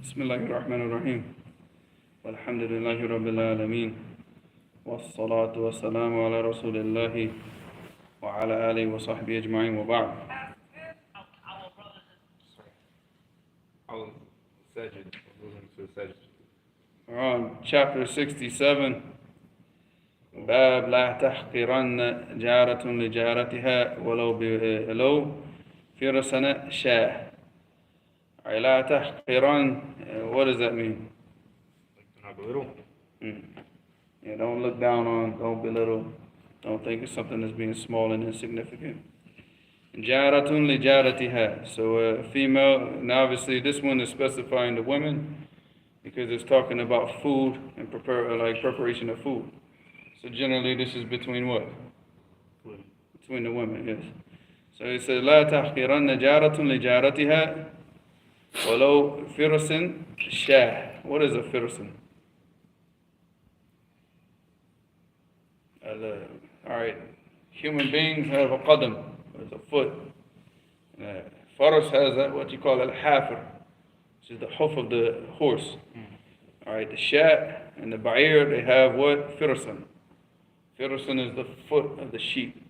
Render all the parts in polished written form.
بسم الله الرحمن الرحيم والحمد لله رب العالمين والصلاة والسلام على رسول الله وعلى آله وصحبه أجمعين وبعد. We're on chapter 67. باب لا تحقرن جارة لجارتها ولو فرسن شاه. لا تحقرن, what does that mean? Not belittle. Yeah, don't look down on, don't belittle, don't think it's something that's being small and insignificant. Jaratun li jaratiha. So female, and obviously this one is specifying the women because it's talking about food and preparation of food. So generally this is between what? Between the women, yes. So it says لا تحقرن جارة لجارتها ولو فرس شاه. What is a firsin? Alright, human beings have a qadam, it's a foot. Faras has what you call al-hafir, which is the hoof of the horse. Alright, the shat and the ba'ir, they have what? Firsin. Firsin is the foot of the sheep.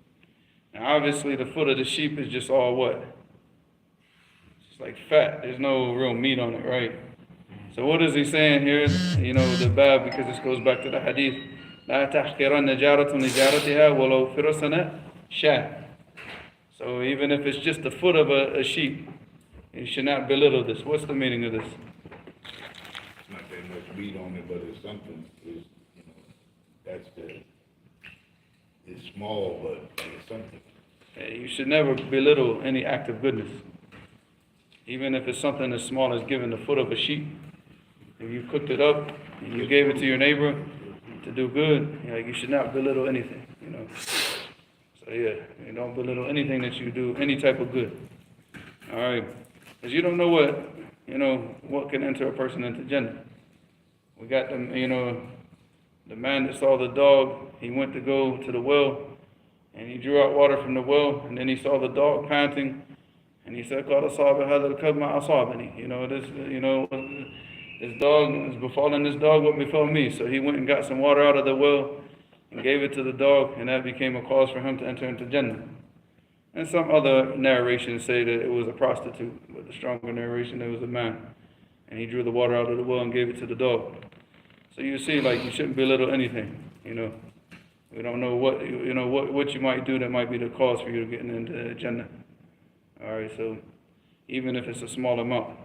Now obviously the foot of the sheep is just all what? It's like fat, there's no real meat on it, right? So what is he saying here? You know, the bab, because this goes back to the hadith. لا تحقرن جارة لجارتها ولو فرسن شاة. So even if it's just the foot of a sheep, you should not belittle this. What's the meaning of this? It's not that much meat on it, but it's something. It's, you know, that's the. It's small, but it's something. You should never belittle any act of goodness, even if it's something as small as giving the foot of a sheep. If you cooked it up and you gave it to your neighbor to do good, you should not belittle anything, you know. So yeah, you don't belittle anything that you do, any type of good. All right, because you don't know what can enter a person into Jannah. We got them, the man that saw the dog, he went to go to the well, and he drew out water from the well, and then he saw the dog panting, and he said, "Qad asaba hadha al-kalb ma asabani." This dog is befalling this dog what befell me. So he went and got some water out of the well and gave it to the dog, and that became a cause for him to enter into Jannah. And some other narrations say that it was a prostitute, but the stronger narration, it was a man. And he drew the water out of the well and gave it to the dog. So you see, you shouldn't belittle anything, We don't know what you might do that might be the cause for you getting into Jannah. All right, so even if it's a small amount.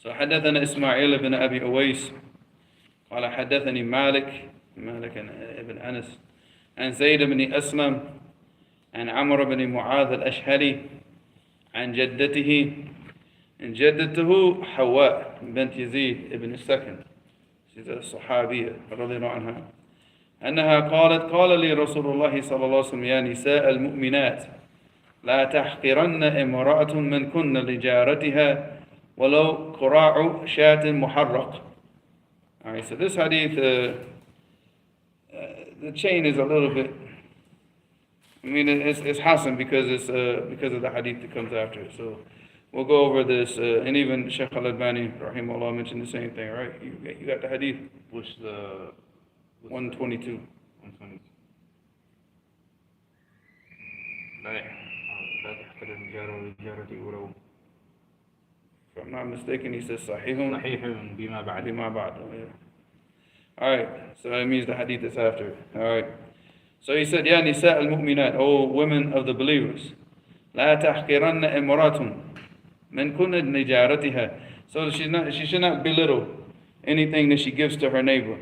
So حدثنا إسماعيل بن أبي أويس قال حدثني مالك بن أنس عن زيد بن أسلم عن عمرو بن معاذ الأشهري عن جدته إن جدته حواء بنت يزيد بن السكن الصحابية رضي الله عنها أنها قال لي رسول الله صلى الله عليه وسلم يا نساء المؤمنات لا تحقرن امرأة من كن لجارتها ولو قراع شاة محرق. All right, so this hadith, the chain is a little bit. It's Hassan because of the hadith that comes after it. So we'll go over this, and even Shaykh al-Albani, rahimahullah, mentioned the same thing, right? You got the hadith? Which the 122. 122. If I'm not mistaken, he says Sahihun bima ba'd. Alright, so that means the hadith is after. Alright. So he said, Ya nisa al-mu'minat, O women of the believers, La tahqiranna imratun min kunna nijaratiha. So she should not belittle anything that she gives to her neighbor.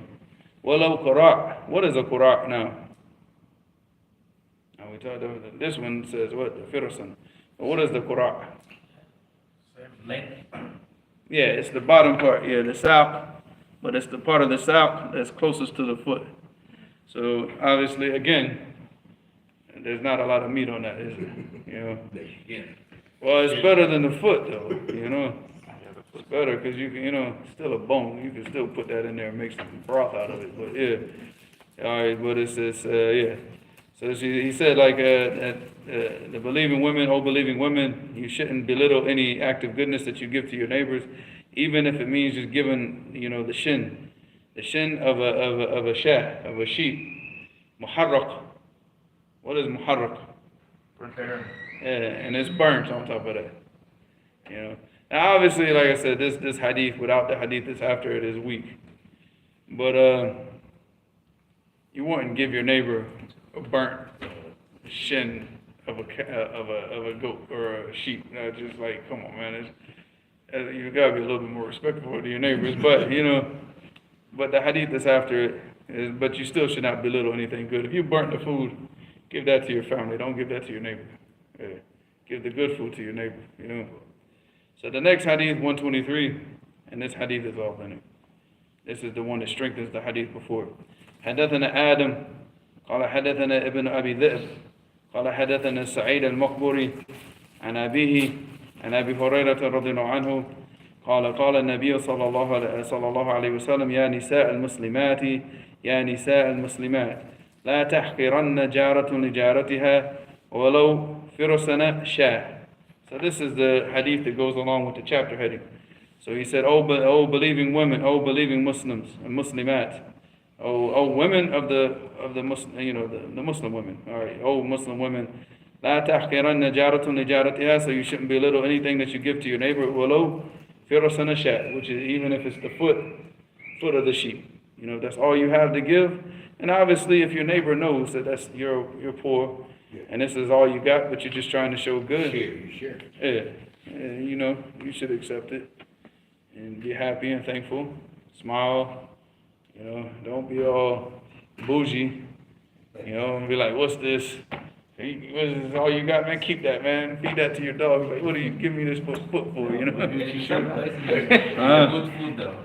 Walau qura'. What is a qura' now? Now we talked about this one says what? The firsan. But what is the qura'? Yeah, it's the bottom part, the saq, but it's the part of the saq that's closest to the foot. So obviously, again, there's not a lot of meat on that, is there? Well, it's better than the foot, though. It's better because you can, still a bone. You can still put that in there and make some broth out of it. But yeah, all right. But it's yeah. So he said, like, the believing women, oh believing women, you shouldn't belittle any act of goodness that you give to your neighbors, even if it means just giving, the shin of a shah, of a sheep. Muharraq. What is muharraq? Yeah, and it's burnt on top of that. Now obviously, like I said, this hadith, without the hadith that's after it, is weak. But you wouldn't give your neighbor a burnt shin of a goat or a sheep. Just like, come on, man. You gotta be a little bit more respectful to your neighbors. But but the hadith that's after it is, but you still should not belittle anything good. If you burnt the food, give that to your family. Don't give that to your neighbor. Yeah. Give the good food to your neighbor. So the next hadith, 123, and this hadith is authentic. This is the one that strengthens the hadith before. حدثنا آدم قال حدثنا ابن أبي ذئب قال حدثنا سعيد المقبري عن أبيه عن أبي هريرة رضي الله عنه قال النبي صلى الله عليه وسلم يا نساء المسلمات لا تحقرن جارة لجارتها ولو فرسنا شاة. So this is the hadith that goes along with the chapter heading. So he said, "Oh believing women, oh believing Muslims and Muslimat, oh women of the Muslim, the Muslim women. All right, oh Muslim women, لا تحقرن جارة لجارتها." So you shouldn't belittle anything that you give to your neighbor. ولو فرسنا شاة, which is even if it's the foot of the sheep. That's all you have to give. And obviously, if your neighbor knows that you're poor. Yeah. And this is all you got, but you're just trying to show good. Share. Yeah. You should accept it and be happy and thankful. Smile. Don't be all bougie. And be like, what's this? What is this all you got, man? Keep that, man. Feed that to your dog. Like, what are you giving me this foot for? Good food though.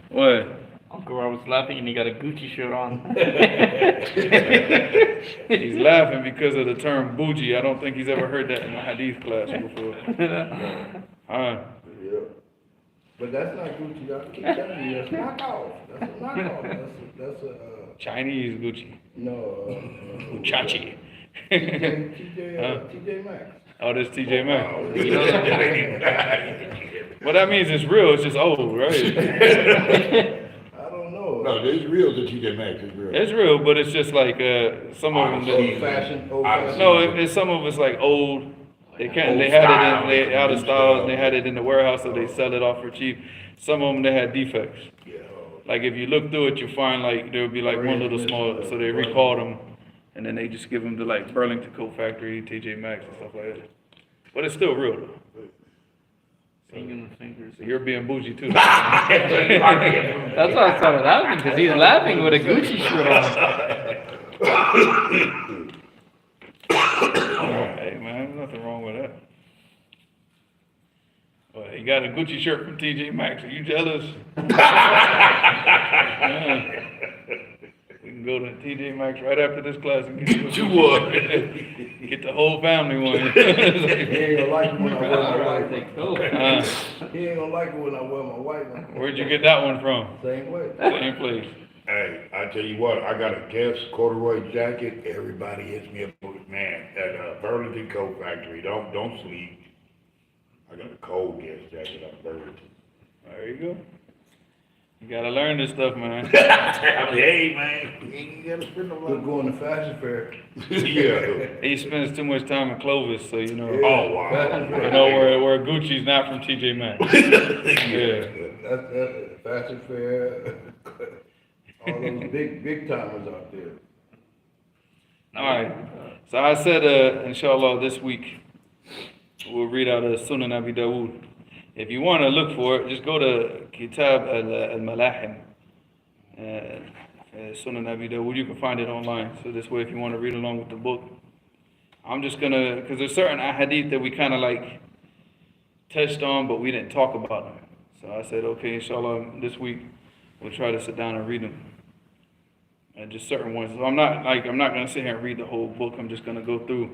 What? Uncle, I was laughing and he got a Gucci shirt on. He's laughing because of the term bougie. I don't think he's ever heard that in a hadith class before. Yeah. But that's not Gucci. I keep telling you, that's knockoff. That's a knockoff. That's a Chinese Gucci. No. Uchachi. TJ Maxx. Oh, this TJ Maxx. Oh, Well, that means it's real. It's just old, right? No, it's real. The TJ Maxx is real. It's real, but it's just like some of them. Old fashioned. No, some of it's like old. They can't. They had it in out of style. And they had it in the warehouse, so they sell it off for cheap. Some of them they had defects. Yeah. Like if you look through it, you find like there would be like one little small. So they recall them, and then they just give them to like Burlington Coat Factory, TJ Maxx, and stuff like that. But it's still real though. So you're being bougie too. That's why I started laughing, because he's laughing with a Gucci shirt on. Hey man, there's nothing wrong with that. Well, he got a Gucci shirt from TJ Maxx. Are you jealous? Yeah. We can go to TJ Maxx right after this class and get you one. Get the whole family one. He ain't gonna like it when I wear my white one. He ain't gonna like it when I wear my white one. Where'd you get that one from? Same way. Same place. Hey, I tell you what, I got a Guess corduroy jacket. Everybody hits me up with, man, at Burlington Coat Factory. Don't sleep. I got a cold Guess jacket at Burlington. There you go. You gotta learn this stuff, man. Hey, man, you gotta spend a lot. We're going to fashion fair. Yeah. He spends too much time in Clovis, so Oh, wow. Where Gucci's not from TJ Maxx. Yeah. That's fashion fair. All those big timers out there. All right. So I said, inshallah, this week we'll read out of Sunan Abi Dawud. If you want to look for it, just go to Kitab al-Malahim, Sunan Abi Dawud. You can find it online. So this way, if you want to read along with the book, I'm just gonna, because there's certain hadith that we kind of like touched on, but we didn't talk about them. So I said, okay, inshallah, this week we'll try to sit down and read them. And just certain ones. So I'm not gonna sit here and read the whole book. I'm just gonna go through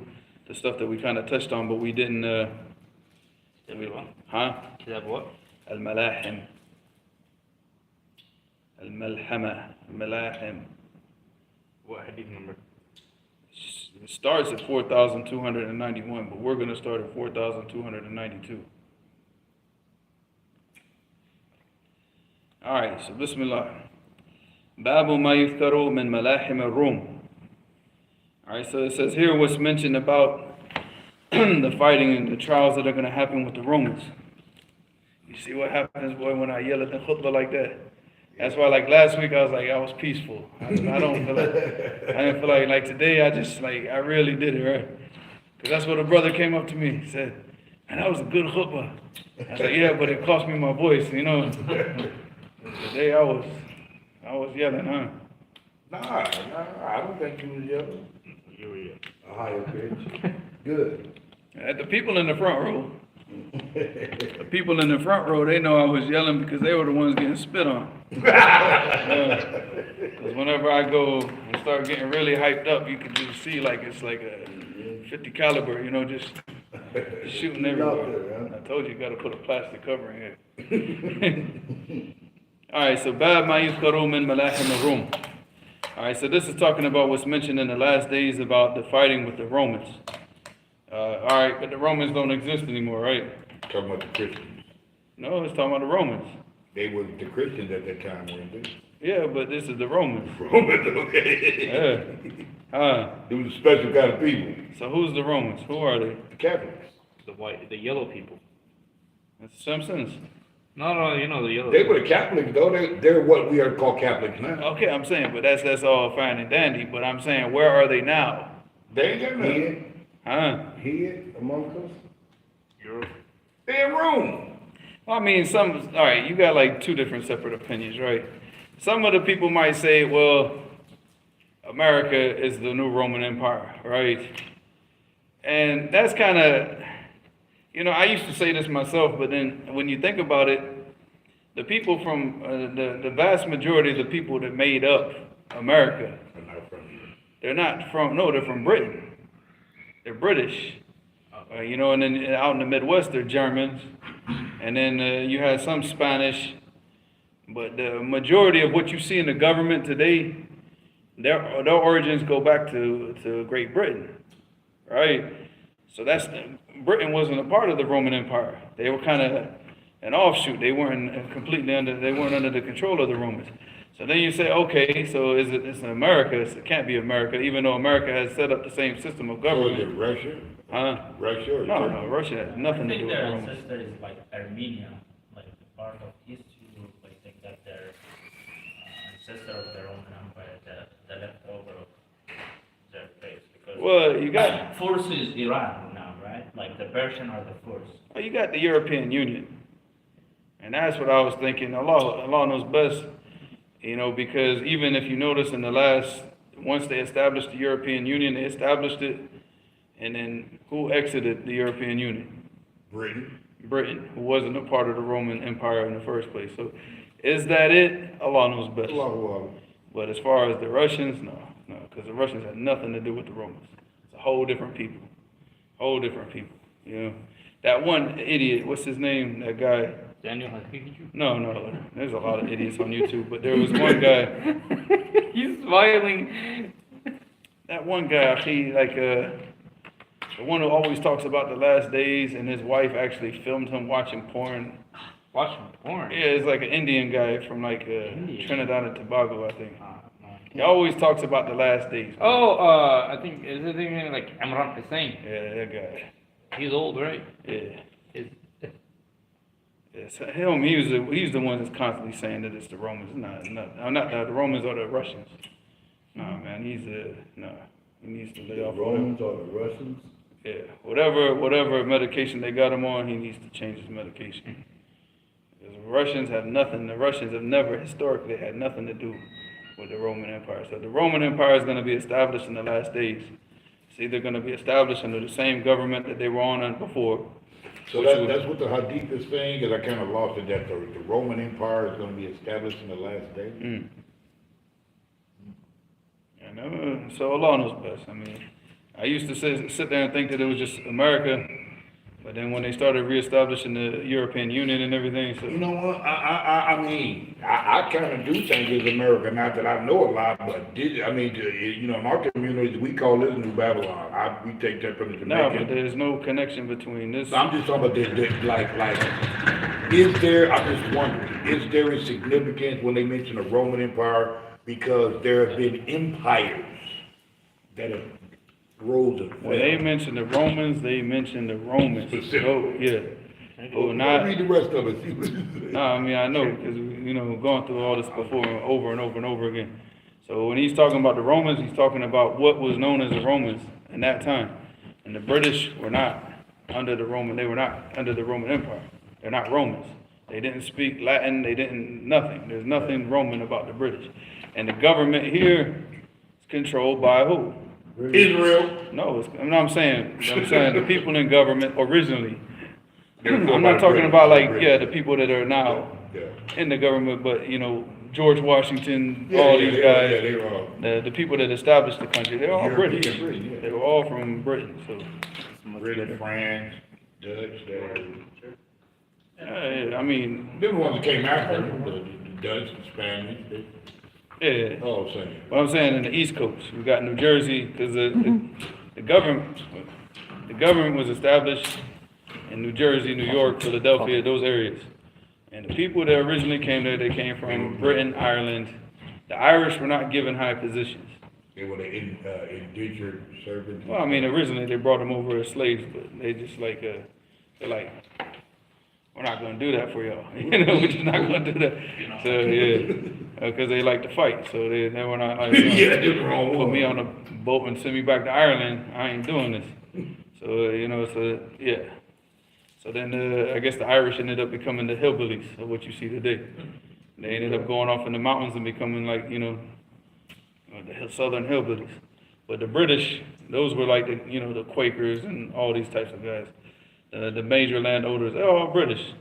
the stuff that we kind of touched on, but we didn't. Kitab what? Al-Malahim. Al-Malhama. Al-Malahim. What hadith number? It starts at 4,291, but we're going to start at 4,292. All right, so Bismillah. Babu ma yuftaru min malahim al-rum. All right, so it says here what's mentioned about the fighting and the trials that are going to happen with the Romans. You see what happens, boy, when I yell at the khutbah like that? That's why, like last week, I was peaceful. I don't feel like, I didn't feel like today, I really did it, right? Because that's what a brother came up to me, he said, man, that was a good khutbah. I said, yeah, but it cost me my voice, you know. Today I was yelling, huh? Nah, I don't think you was yelling. You were yelling. A higher pitch. Good. The people in the front row, they know I was yelling because they were the ones getting spit on. Because whenever I go and start getting really hyped up, you can just see like it's like a 50 caliber, you know, just shooting everywhere. I told you, you got to put a plastic covering here. All right, so bab ma yuzkaru min malahim al-rum. All right, so this is talking about what's mentioned in the last days about the fighting with the Romans. All right, but the Romans don't exist anymore, right? Talking about the Christians. No, it's talking about the Romans. They were the Christians at that time, weren't they? Yeah, but this is the Romans. Romans, okay. Yeah. They were a special kind of people. So who's the Romans? Who are they? The Catholics. The yellow people. It's the Simpsons. No, you know the yellow. They were the Catholics, though. They're what we are called Catholics now. Okay, I'm saying, but that's all fine and dandy. But I'm saying, where are they now? They ain't got nothing. Huh? Here amongst us? Europe. They're in Rome. Well, I mean, all right, you got like two different separate opinions, right? Some of the people might say, well, America is the new Roman Empire, right? And that's kind of, you know, I used to say this myself, but then when you think about it, the people from, the vast majority of the people that made up America, they're from Britain. They're British. You know, and then out in the Midwest, they're Germans. And then you have some Spanish. But the majority of what you see in the government today, their origins go back to Great Britain, right? So Britain wasn't a part of the Roman Empire. They were kind of an offshoot. They weren't completely under the control of the Romans. So then you say, okay, so it's America. It can't be America, even though America has set up the same system of government. So is it Russia? Huh? Russia or No, Russia has nothing to do with the their Romans. ancestor is like Armenia, like the part of East Europe. I think that their ancestor of the Roman Empire, the leftover of their place. Because Well, you got Furs is Iran now, right? Like the Persian or the Furs. you got the European Union, and that's what I was thinking. Allah knows best, you know, because even if you notice once they established the European Union, they established it, and then who exited the European Union? Britain, who wasn't a part of the Roman Empire in the first place. So, is that it? Allah knows best. But as far as the Russians, no, because the Russians had nothing to do with the Romans. It's a whole different people. You know, that one idiot, what's his name? That guy. Daniel Hakiki? No, there's a lot of idiots on YouTube, but there was one guy. He's smiling. That one guy, the one who always talks about the last days, and his wife actually filmed him watching porn. Watching porn? Yeah, it's like an Indian guy from Trinidad and Tobago, I think. No. He always talks about the last days. I think, is his name like Imran Hussein? Yeah, that guy. He's old, right? Yeah. It's him. He's the one that's constantly saying that it's the Romans. Not the Romans or the Russians. No, man, he needs to lay off. The Romans or the Russians? Yeah, whatever medication they got him on, he needs to change his medication. Because the Russians have never historically had nothing to do with the Roman Empire. So the Roman Empire is going to be established in the last days. It's either going to be established under the same government that they were on before. So that's what the Hadith is saying, because I kind of lost it, that the Roman Empire is going to be established in the last days. So Allah knows best. I mean, I used to sit there and think that it was just America, But then when they started reestablishing the European Union and everything, so You know what? I mean, I kind of do think it's America. Not that I know a lot, but in our community, we call this New Babylon. We take that from the no, but Jamaican. there's no connection between this. I'm just talking about is there, I'm just wondering, is there a significance when they mention the Roman Empire? Because there have been empires that have rose and fell. When they mention the Romans, they mention the Romans. Specific. Oh, yeah. Oh, Well, not. read the rest of it. See what it says. No, I mean, I know, because, going through all this before over and over and over again. So when he's talking about the Romans, he's talking about what was known as the Romans in that time. And the British were not under the Roman, they were not under the Roman Empire. They're not Romans. They didn't speak Latin, they didn't, nothing. There's nothing Roman about the British. And the government here is controlled by who? Israel. No, I'm saying the people in government originally. I'm not talking about the people that are now in the government, but George Washington, all these guys, they were all. the people that established the country, they're all European, British. yeah. They were all from Britain. So, Britain, France, Dutch, I mean, they're the ones that came after them, the Dutch, the Spanish, yeah. all same. What I'm saying in the East Coast, we got New Jersey because the government was established in New Jersey, New York, Philadelphia, those areas. And the people that originally came there, they came from Britain, Ireland. The Irish were not given high positions. They were the indentured servants. Well, I mean, originally they brought them over as slaves, but they just they're like, we're not going to do that for y'all. We're just not going to do that. So, yeah, because they like to fight. So they were not like, Yeah, they're wrong put one. me on a boat and send me back to Ireland. I ain't doing this. So, so, yeah. So then I guess the Irish ended up becoming the hillbillies of what you see today. They ended up going off in the mountains and becoming the southern hillbillies. But the British, those were like the Quakers and all these types of guys. The major landowners, they're all British,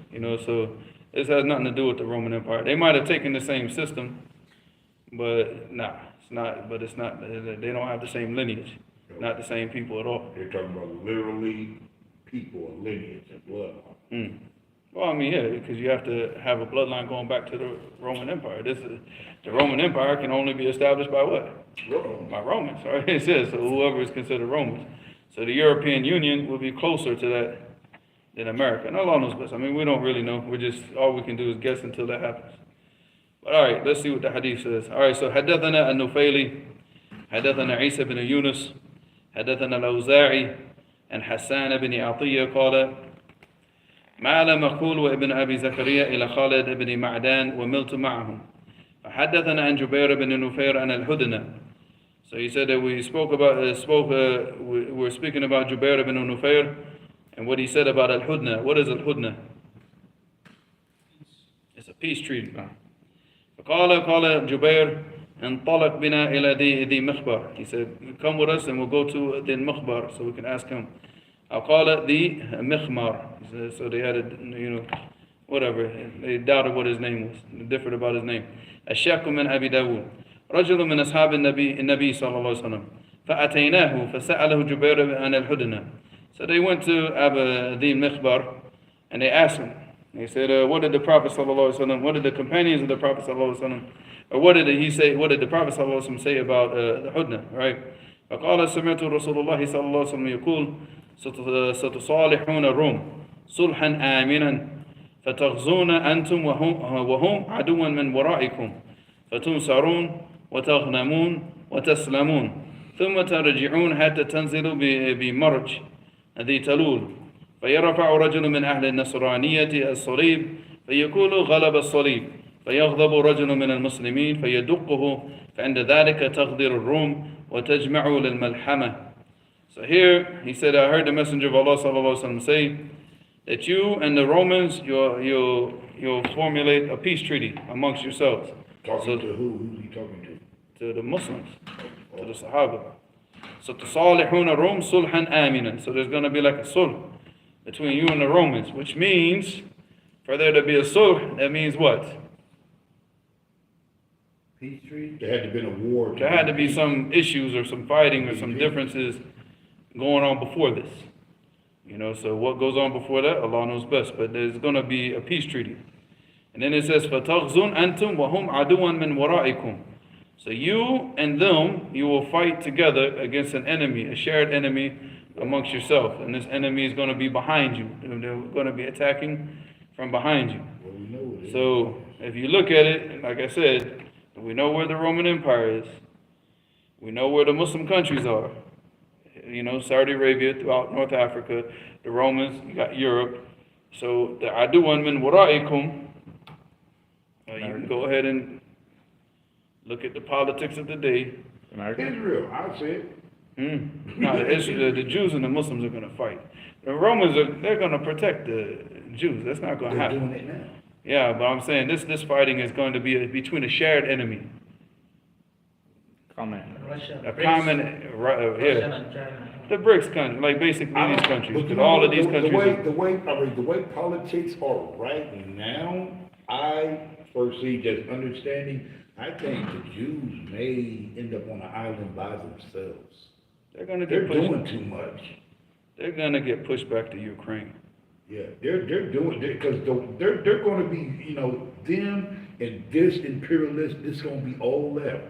so this has nothing to do with the Roman Empire. They might have taken the same system, but it's not, they don't have the same lineage, not the same people at all. They're talking about literally people, lineage, and blood. Well, I mean, yeah, because you have to have a bloodline going back to the Roman Empire. The Roman Empire can only be established by what? Rome. By Romans, right? It says, so whoever is considered Romans. So the European Union will be closer to that than America. And Allah knows best. I mean, we don't really know. All we can do is guess until that happens. But all right, let's see what the hadith says. All right, so حدثنا النفيلي حدثنا عيسى بن يونس حدثنا الأوزاعي عن حسان بن عطية قال مال مقول وابن أبي زكريا إلى خالد بن معدان وملت معهم فحدثنا عن جبير بن نفير عن الهدنة. So he said that we're speaking about Jubair ibn Nufair and what he said about Al-Hudna. What is Al-Hudna? It's a peace treaty. قال جبير انطلق بنا إلى ذي مخبر. He said, come with us and we'll go to the Makhbar so we can ask him. قال ذي مخمار. So they had whatever. They doubted what his name was. They differed about his name. الشاك من أبي داود. رجل من أصحاب النبي صلى الله عليه وسلم فأتيناه فسأله جبير عن الهدنة. So they went to Abu Dhi Mikhbar and they asked him. They said, what did the Prophet صلى الله عليه وسلم, what did the companions of the Prophet صلى الله عليه وسلم, or what did he say, what did the Prophet صلى الله عليه وسلم say about the Hudna, right? فقال سمعت رسول الله صلى الله عليه وسلم يقول ستصالحون الروم صلحا آمنا فتغزون أنتم وهم عدوا من ورائكم فتنصرون وتغنمون وتسلمون ثم ترجعون حتى تنزلوا بمرج ذي تلول فيرفع رجل من أهل النصرانية الصليب فيقول غلب الصليب فيغضب رجل من المسلمين فيدقه فعند ذلك تغدر الروم وتجمع للملحمة. So here he said, I heard the Messenger of Allah sallallahu alaihi wasallam say that you and the Romans you'll formulate a peace treaty amongst yourselves. Talking to who? Who's he talking to? To the Muslims, to the Sahaba. So تصالحون الروم صلحا آمنا. So there's going to be like a sulh between you and the Romans, which means for there to be a sulh, that means what? Peace treaty? There had to been a war. There had to be some issues or some fighting or some differences going on before this. You know, so what goes on before that, Allah knows best. But there's going to be a peace treaty. And then it says, فَتَغْزُنْ أَنْتُمْ وَهُمْ عَدُوًا مِّنْ وَرَائِكُمْ. So you and them, you will fight together against an enemy, a shared enemy amongst yourself. And this enemy is going to be behind you. They're going to be attacking from behind you. Well, we know it is. So if you look at it, like I said, we know where the Roman Empire is. We know where the Muslim countries are. You know, Saudi Arabia, throughout North Africa, the Romans, you got Europe. So the aduwan min waraikum, you can go ahead and look at the politics of the day. Israel, I said. No, the Jews and the Muslims are going to fight. The Romans they're going to protect the Jews. That's not going to They're happen. doing it now. Yeah, but I'm saying this fighting is going to be between a shared enemy. Comment. Russia, A BRICS, common, Russia yeah. and China. The BRICS countries, like basically these countries, But you because know all of what, these countries. the way politics are right now, I foresee just understanding, I think the Jews may end up on an island by themselves. They're going to They're get pushed. doing too much. They're going to get pushed back to Ukraine. Yeah, they're doing, because they're gonna be, you know, them and this imperialist, this gonna be all left.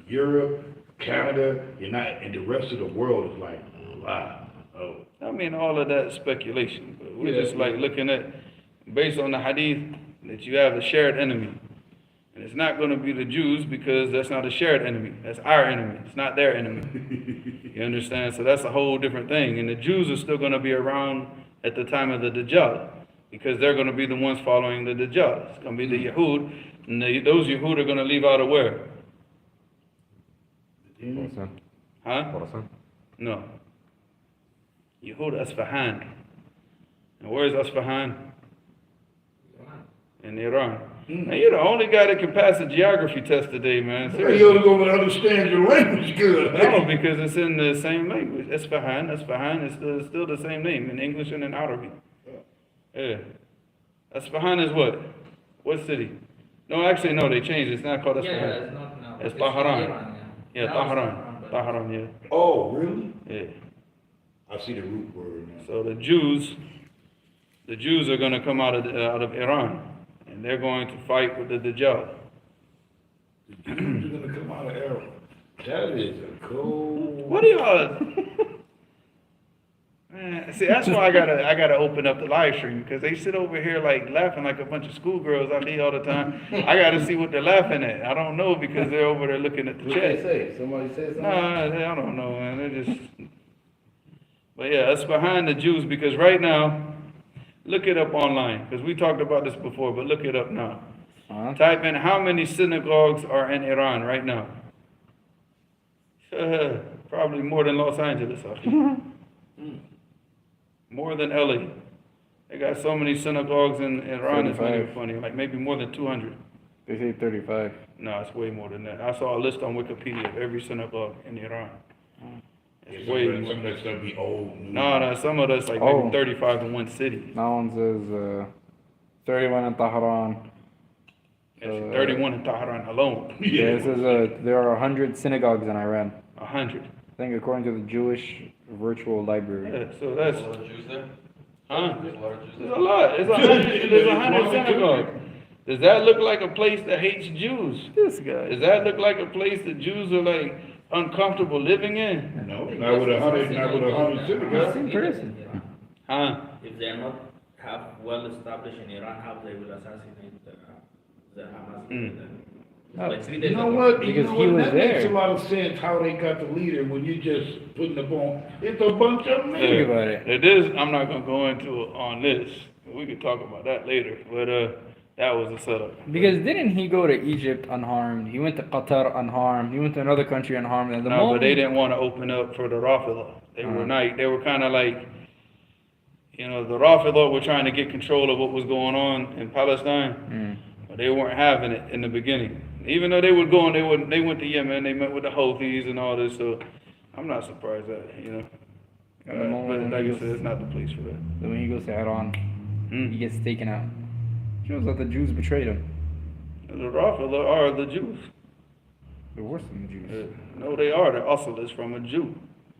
Europe, Canada, and the rest of the world is like, wow, oh. I mean, all of that is speculation. But we're just like looking at, based on the Hadith, that you have a shared enemy. And it's not going to be the Jews because that's not a shared enemy. That's our enemy. It's not their enemy. You understand? So that's a whole different thing. And the Jews are still going to be around at the time of the Dajjal because they're going to be the ones following the Dajjal. It's going to be the Yahud. And those Yahud are going to leave out of where? Huh? No. Yahud Asfahan. And where's Asfahan? In Iran. Now, you're the only guy that can pass a geography test today, man. You're gonna understand your language good. No, because it's in the same language. Isfahan is still the same name in English and in Arabic. Yeah. Isfahan is what? What city? No, actually, no, they changed it. It's not called Isfahan. Yeah, it's not now. It's Tehran. Iran, Yeah, Now it's Tehran. but- Tehran, yeah. Oh, really? Yeah. I see the root word now. So the Jews are going to come out of Iran, and they're going to fight with the Dajjal. The Jews are gonna come out of Arab. That is a cold. What are y'all? Man, see, that's why I gotta open up the live stream because they sit over here like laughing like a bunch of schoolgirls out here all the time. I gotta see what they're laughing at. I don't know because they're over there looking at the What they chat. say? Somebody said something? Nah, I don't know, man. They're just. But yeah, that's behind the Jews because right now, look it up online because we talked about this before. But look it up now. Type in how many synagogues are in Iran right now. Probably more than Los Angeles. I think. More than LA. They got so many synagogues in Iran, it's not even 35. funny. Like maybe more than 200. They say 35. No, it's way more than that. I saw a list on Wikipedia of every synagogue in Iran. It's way Some more. of that stuff be old. New. No, some of that's like Oh. maybe 35 in one city. That one says 31 in Tehran. It's 31 in Tehran alone. Yeah, it says there are 100 synagogues in Iran. 100. I think according to the Jewish Virtual Library. Yeah, so that's, A lot of Jews there? huh? There's a lot of Jews There's there. a lot. There's 100 synagogues. Does that look like a place that hates Jews? This guy. Does that look like a place that Jews are like uncomfortable living in? No, not with 100 synagogues. Same person. Huh? If they are not have well established in Iran, how they will assassinate the Hamas leader? Like 3 days You know ago. what? Because You know he what? was That makes there. a lot of sense how they got the leader when you just putting the bone. It's a bunch of men. Think about it. It is, I'm not gonna go into it on this. We can talk about that later. But that was a setup. Because didn't he go to Egypt unharmed? He went to Qatar unharmed. He went to another country unharmed. And the No, but moment they didn't want to open up for the Rafida. They were not. They were kind of like, you know, the Rafida were trying to get control of what was going on in Palestine, but they weren't having it in the beginning. Even though they would go and they went to Yemen, they met with the Houthis and all this. So I'm not surprised at it, you know. And the moment But like he I goes- said, it's not the place for that. then when he goes to Iran, Hmm. he gets taken out. Shows that the Jews betrayed him. The Rafida are the Jews. They're worse than the Jews. No, they are. The Asl is from a Jew.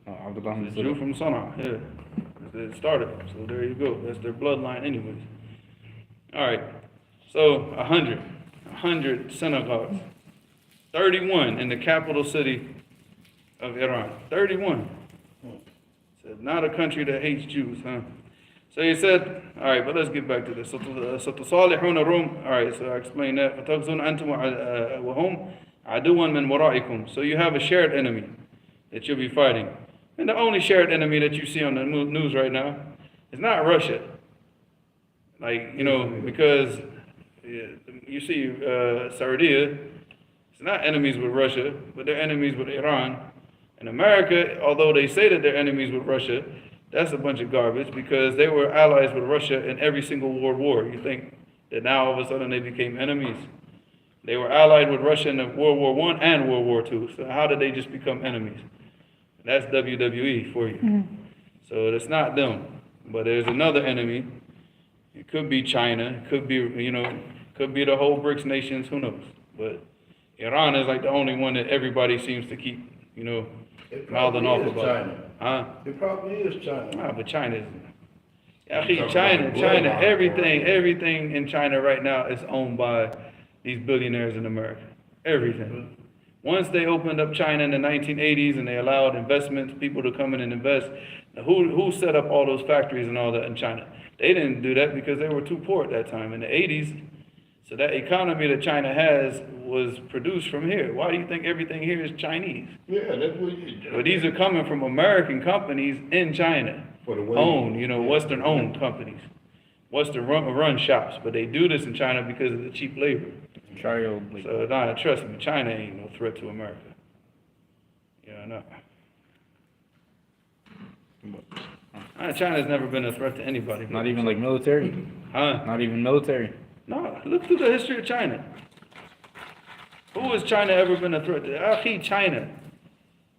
Oh, Abdullah The bin Jew Salam. from Sana'a, yeah. It started them. So there you go. That's their bloodline anyways. All right. So 100 synagogues. 31 in the capital city of Iran. 31. So not a country that hates Jews, huh? So he said, all right, but let's get back to this. So تصالحون الروم. All right, so I explained that. فتغزون أنتم وهم عدوا من ورائكم. So you have a shared enemy that you'll be fighting. And the only shared enemy that you see on the news right now is not Russia. Like, you know, because you see Saudi, it's not enemies with Russia, but they're enemies with Iran. And America, although they say that they're enemies with Russia, that's a bunch of garbage because they were allies with Russia in every single world war. You think that now all of a sudden they became enemies? They were allied with Russia in World War I and World War II. So how did they just become enemies? That's WWE for you. So it's not them. But there's another enemy. It could be China. It could be, you know, could be the whole BRICS nations. Who knows? But Iran is like the only one that everybody seems to keep, you know, mouthing off about. China. Huh? It probably is China. Nah, but China is. China, everything in China right now is owned by these billionaires in America. Everything. Once they opened up China in the 1980s and they allowed investments, people to come in and invest, who set up all those factories and all that in China? They didn't do that because they were too poor at that time in the 80s. So that economy that China has was produced from here. Why do you think everything here is Chinese? Yeah, that's what you do. But these are coming from American companies in China. For the way Owned, you know, Western-owned companies. Western-run shops. But they do this in China because of the cheap labor. Child labor. So, nah, trust me, China ain't no threat to America. Yeah, no. China's never been a threat to anybody. Not even like military? Huh? Not even military? No, look through the history of China. Who has China ever been a threat to? China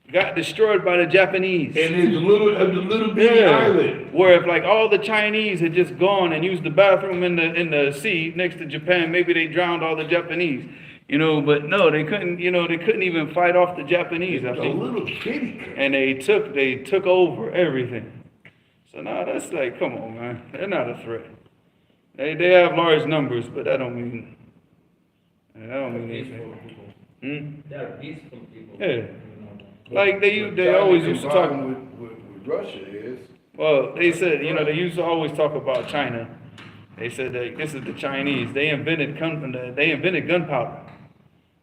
got destroyed by the Japanese. And it's a little bitty island. Where if like all the Chinese had just gone and used the bathroom in the sea next to Japan, maybe they drowned all the Japanese. You know, but no, they couldn't, you know, they couldn't even fight off the Japanese. It's a little kitty. And they took over everything. So now that's like, come on, man. They're not a threat. They have large numbers, but that don't mean anything. They are peaceful people. Yeah. Like they always used to talk. With Russia is. Well, they said, you know, they used to always talk about China. They said that this is the Chinese. They invented gunpowder,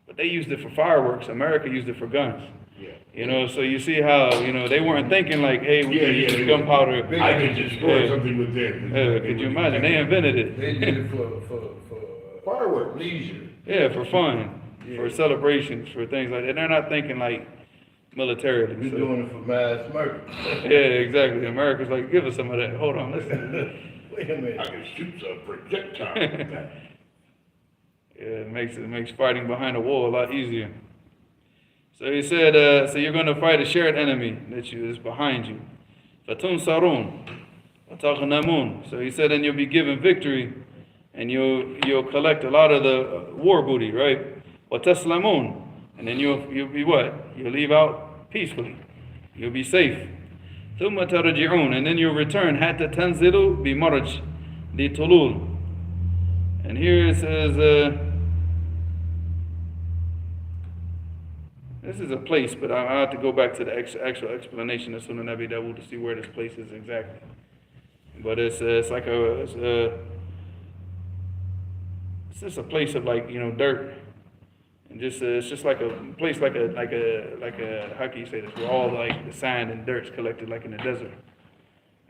but they used it for fireworks. America used it for guns. Yeah. You know, so you see how, you know, they weren't thinking like, hey, we can use gunpowder. I can destroy something with that. Could you imagine? They invented it. They did it for Fireworks. leisure. Yeah, for fun, for celebrations, for things like that. They're not thinking like militarily. We're So. doing it for mass murder. Yeah, exactly. America's like, give us some of that. Hold on, listen. Wait a minute. I can shoot some projectile. Yeah, it makes fighting behind a wall a lot easier. So he said, so you're going to fight a shared enemy that is behind you. فَتُنْصَرُونَ وَتَغْنَمُونَ. So he said, and you'll be given victory, and you'll collect a lot of the war booty, right? وَتَسْلَمُونَ. And then you'll be what? You'll leave out peacefully. You'll be safe. ثُمَّ تَرْجِعُونَ. And then you'll return. حَتَّى تَنْزِلُوا بِمَرْجِ لِتُلُولَ. And here it says, this is a place, but I have to go back to the actual explanation of Sunan Abi Dawud to see where this place is exactly. But it's just a place of like, you know, dirt, and just it's just like a place like a how can you say this? Where all like the sand and dirt's collected like in the desert,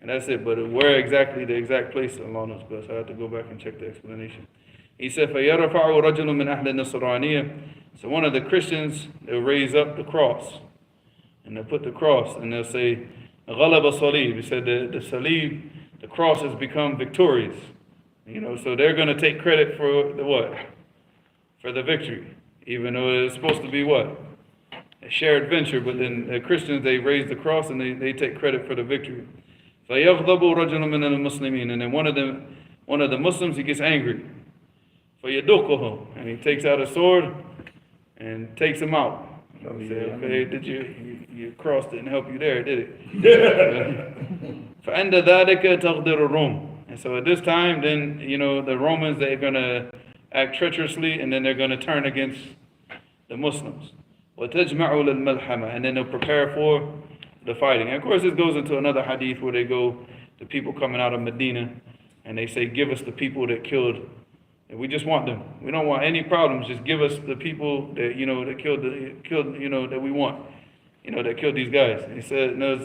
and that's it. But where exactly the exact place, Allah knows best. I have to go back and check the explanation. He said, فَيَرَفَعُ رَجُلٌ مِنْ أَهْلِ النَّصْرَانِيَّةِ. So one of the Christians, they'll raise up the cross. And they'll put the cross, and they'll say, غَلَبَ صَلِيب. He said the salib, the cross has become victorious. You know, so they're going to take credit for the what? For the victory. Even though it's supposed to be what? A shared venture, but then the Christians, they raise the cross and they take credit for the victory. فَيَغْضَبُ رَجُلٌ مِنَ الْمُسْلِمِينَ. And then one of the Muslims, he gets angry. فَيَدُقُهُ. And he takes out a sword and takes him out. So he said, okay, did your cross didn't help you there, did it? فَعَنْدَ ذَلِكَ تَغْدِرُ الرُّومُ. And so at this time, then, the Romans, they're going to act treacherously, and then they're going to turn against the Muslims. وَتَجْمَعُ لِلْمَلْحَمَةِ. And then they'll prepare for the fighting. And of course, this goes into another hadith where they go, the people coming out of Medina, and they say, give us the people that killed, and we just want them. We don't want any problems. Just give us the people that, that killed, that we want, that killed these guys. And he said, no,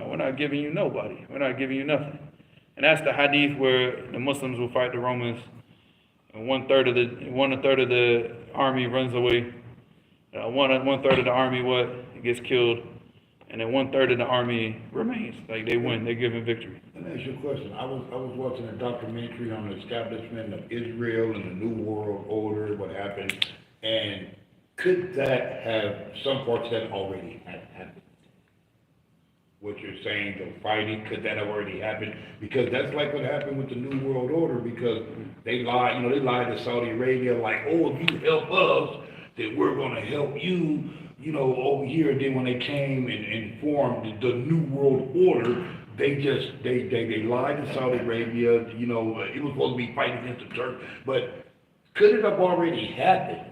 we're not giving you nobody. We're not giving you nothing. And that's the hadith where the Muslims will fight the Romans, and one third of the army runs away. One third of the army gets killed, and then one third of the army remains. Like they win, they're given victory. Let me ask you a question. I was watching a documentary on the establishment of Israel and the New World Order, what happened, and could that have, some parts of that already happened? What you're saying, the fighting, could that have already happened? Because that's like what happened with the New World Order, because they lied, they lied to Saudi Arabia, like, oh, if you help us, then we're gonna help you, over here. And then when they came and formed the New World Order, they lied to Saudi Arabia, it was supposed to be fighting against the Turks, but could it have already happened?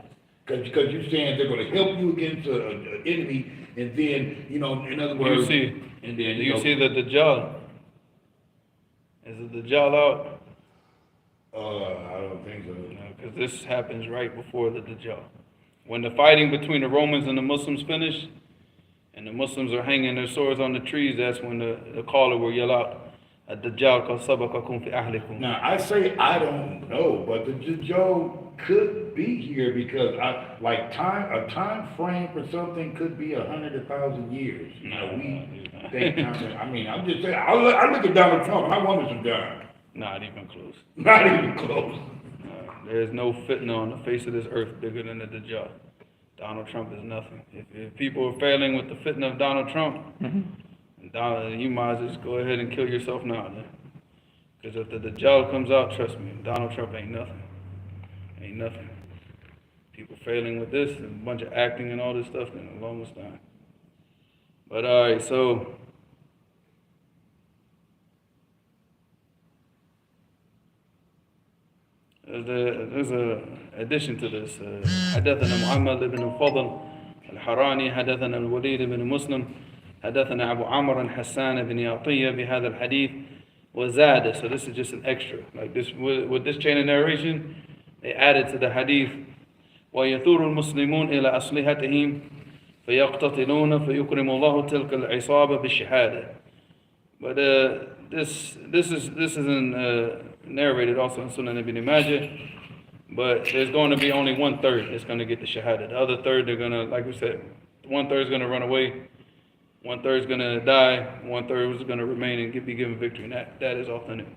Because you're saying they're gonna help you against an enemy, and then, in other words, Do you see the Dajjal? Is the Dajjal out? I don't think so. Because this happens right before the Dajjal. When the fighting between the Romans and the Muslims finish, and the Muslims are hanging their swords on the trees, that's when the caller will yell out, "Ad-Dajjal qad sabaqakum fi ahlikum." Now, I say I don't know, but the Dajjal could be here because a time frame for something could be 100,000 years. I'm just saying, I look at Donald Trump and I wonder sometimes. Not even close. Not even close. There's no fitna on the face of this earth bigger than the Dajjal. Donald Trump is nothing. If people are failing with the fitna of Donald Trump, you might as well just go ahead and kill yourself now, then. Because if the Dajjal comes out, trust me, Donald Trump ain't nothing. Ain't nothing. People failing with this, and a bunch of acting and all this stuff, then the longest time. But alright, so there's a addition to this. حدثنا محمد بن الفضل الحراني حدثنا الوليد بن مسلم حدثنا أبو عمرو حسان بن عطية بهذا الحديث وزاد. So this is just an extra. Like this, with this chain of narration, they added to the hadith. ويثور المسلمون إلى أصلحتهم فيقتتلون فيكرم الله تلك العصابة بالشهادة. But this isn't narrated also in Sunan Ibn Majah, but there's going to be only 1/3 that's going to get the shahada. The other third, they're going to, like we said, 1/3 is going to run away, 1/3 is going to die, 1/3 is going to remain and be given victory. And that is authentic.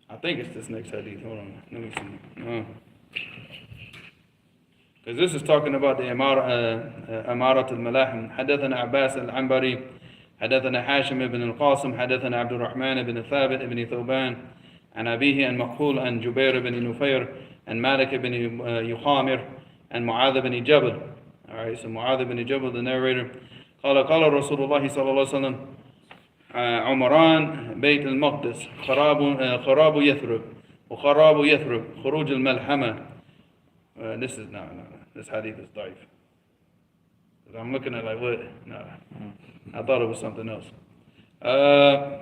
I think it's this next hadith. Hold on, let me see. Because this is talking about the Amarat al-Malahim. حدثنا عباس العنبري حدثنا حاشم بن القاسم حدثنا عبد الرحمن بن ثابت بن ثوبان عن أبيه عن مقهول عن جبير بن نفير عن مالك بن يخامر عن معاذ بن جبل. Alright, so Mu'adh bin Jabal, the narrator, قال رسول الله صلى الله عليه وسلم عمران بيت المقدس خراب يثرب وخراب يثرب خروج الملحمة. This is this hadith is daif. I'm looking at like what? No, I thought it was something else.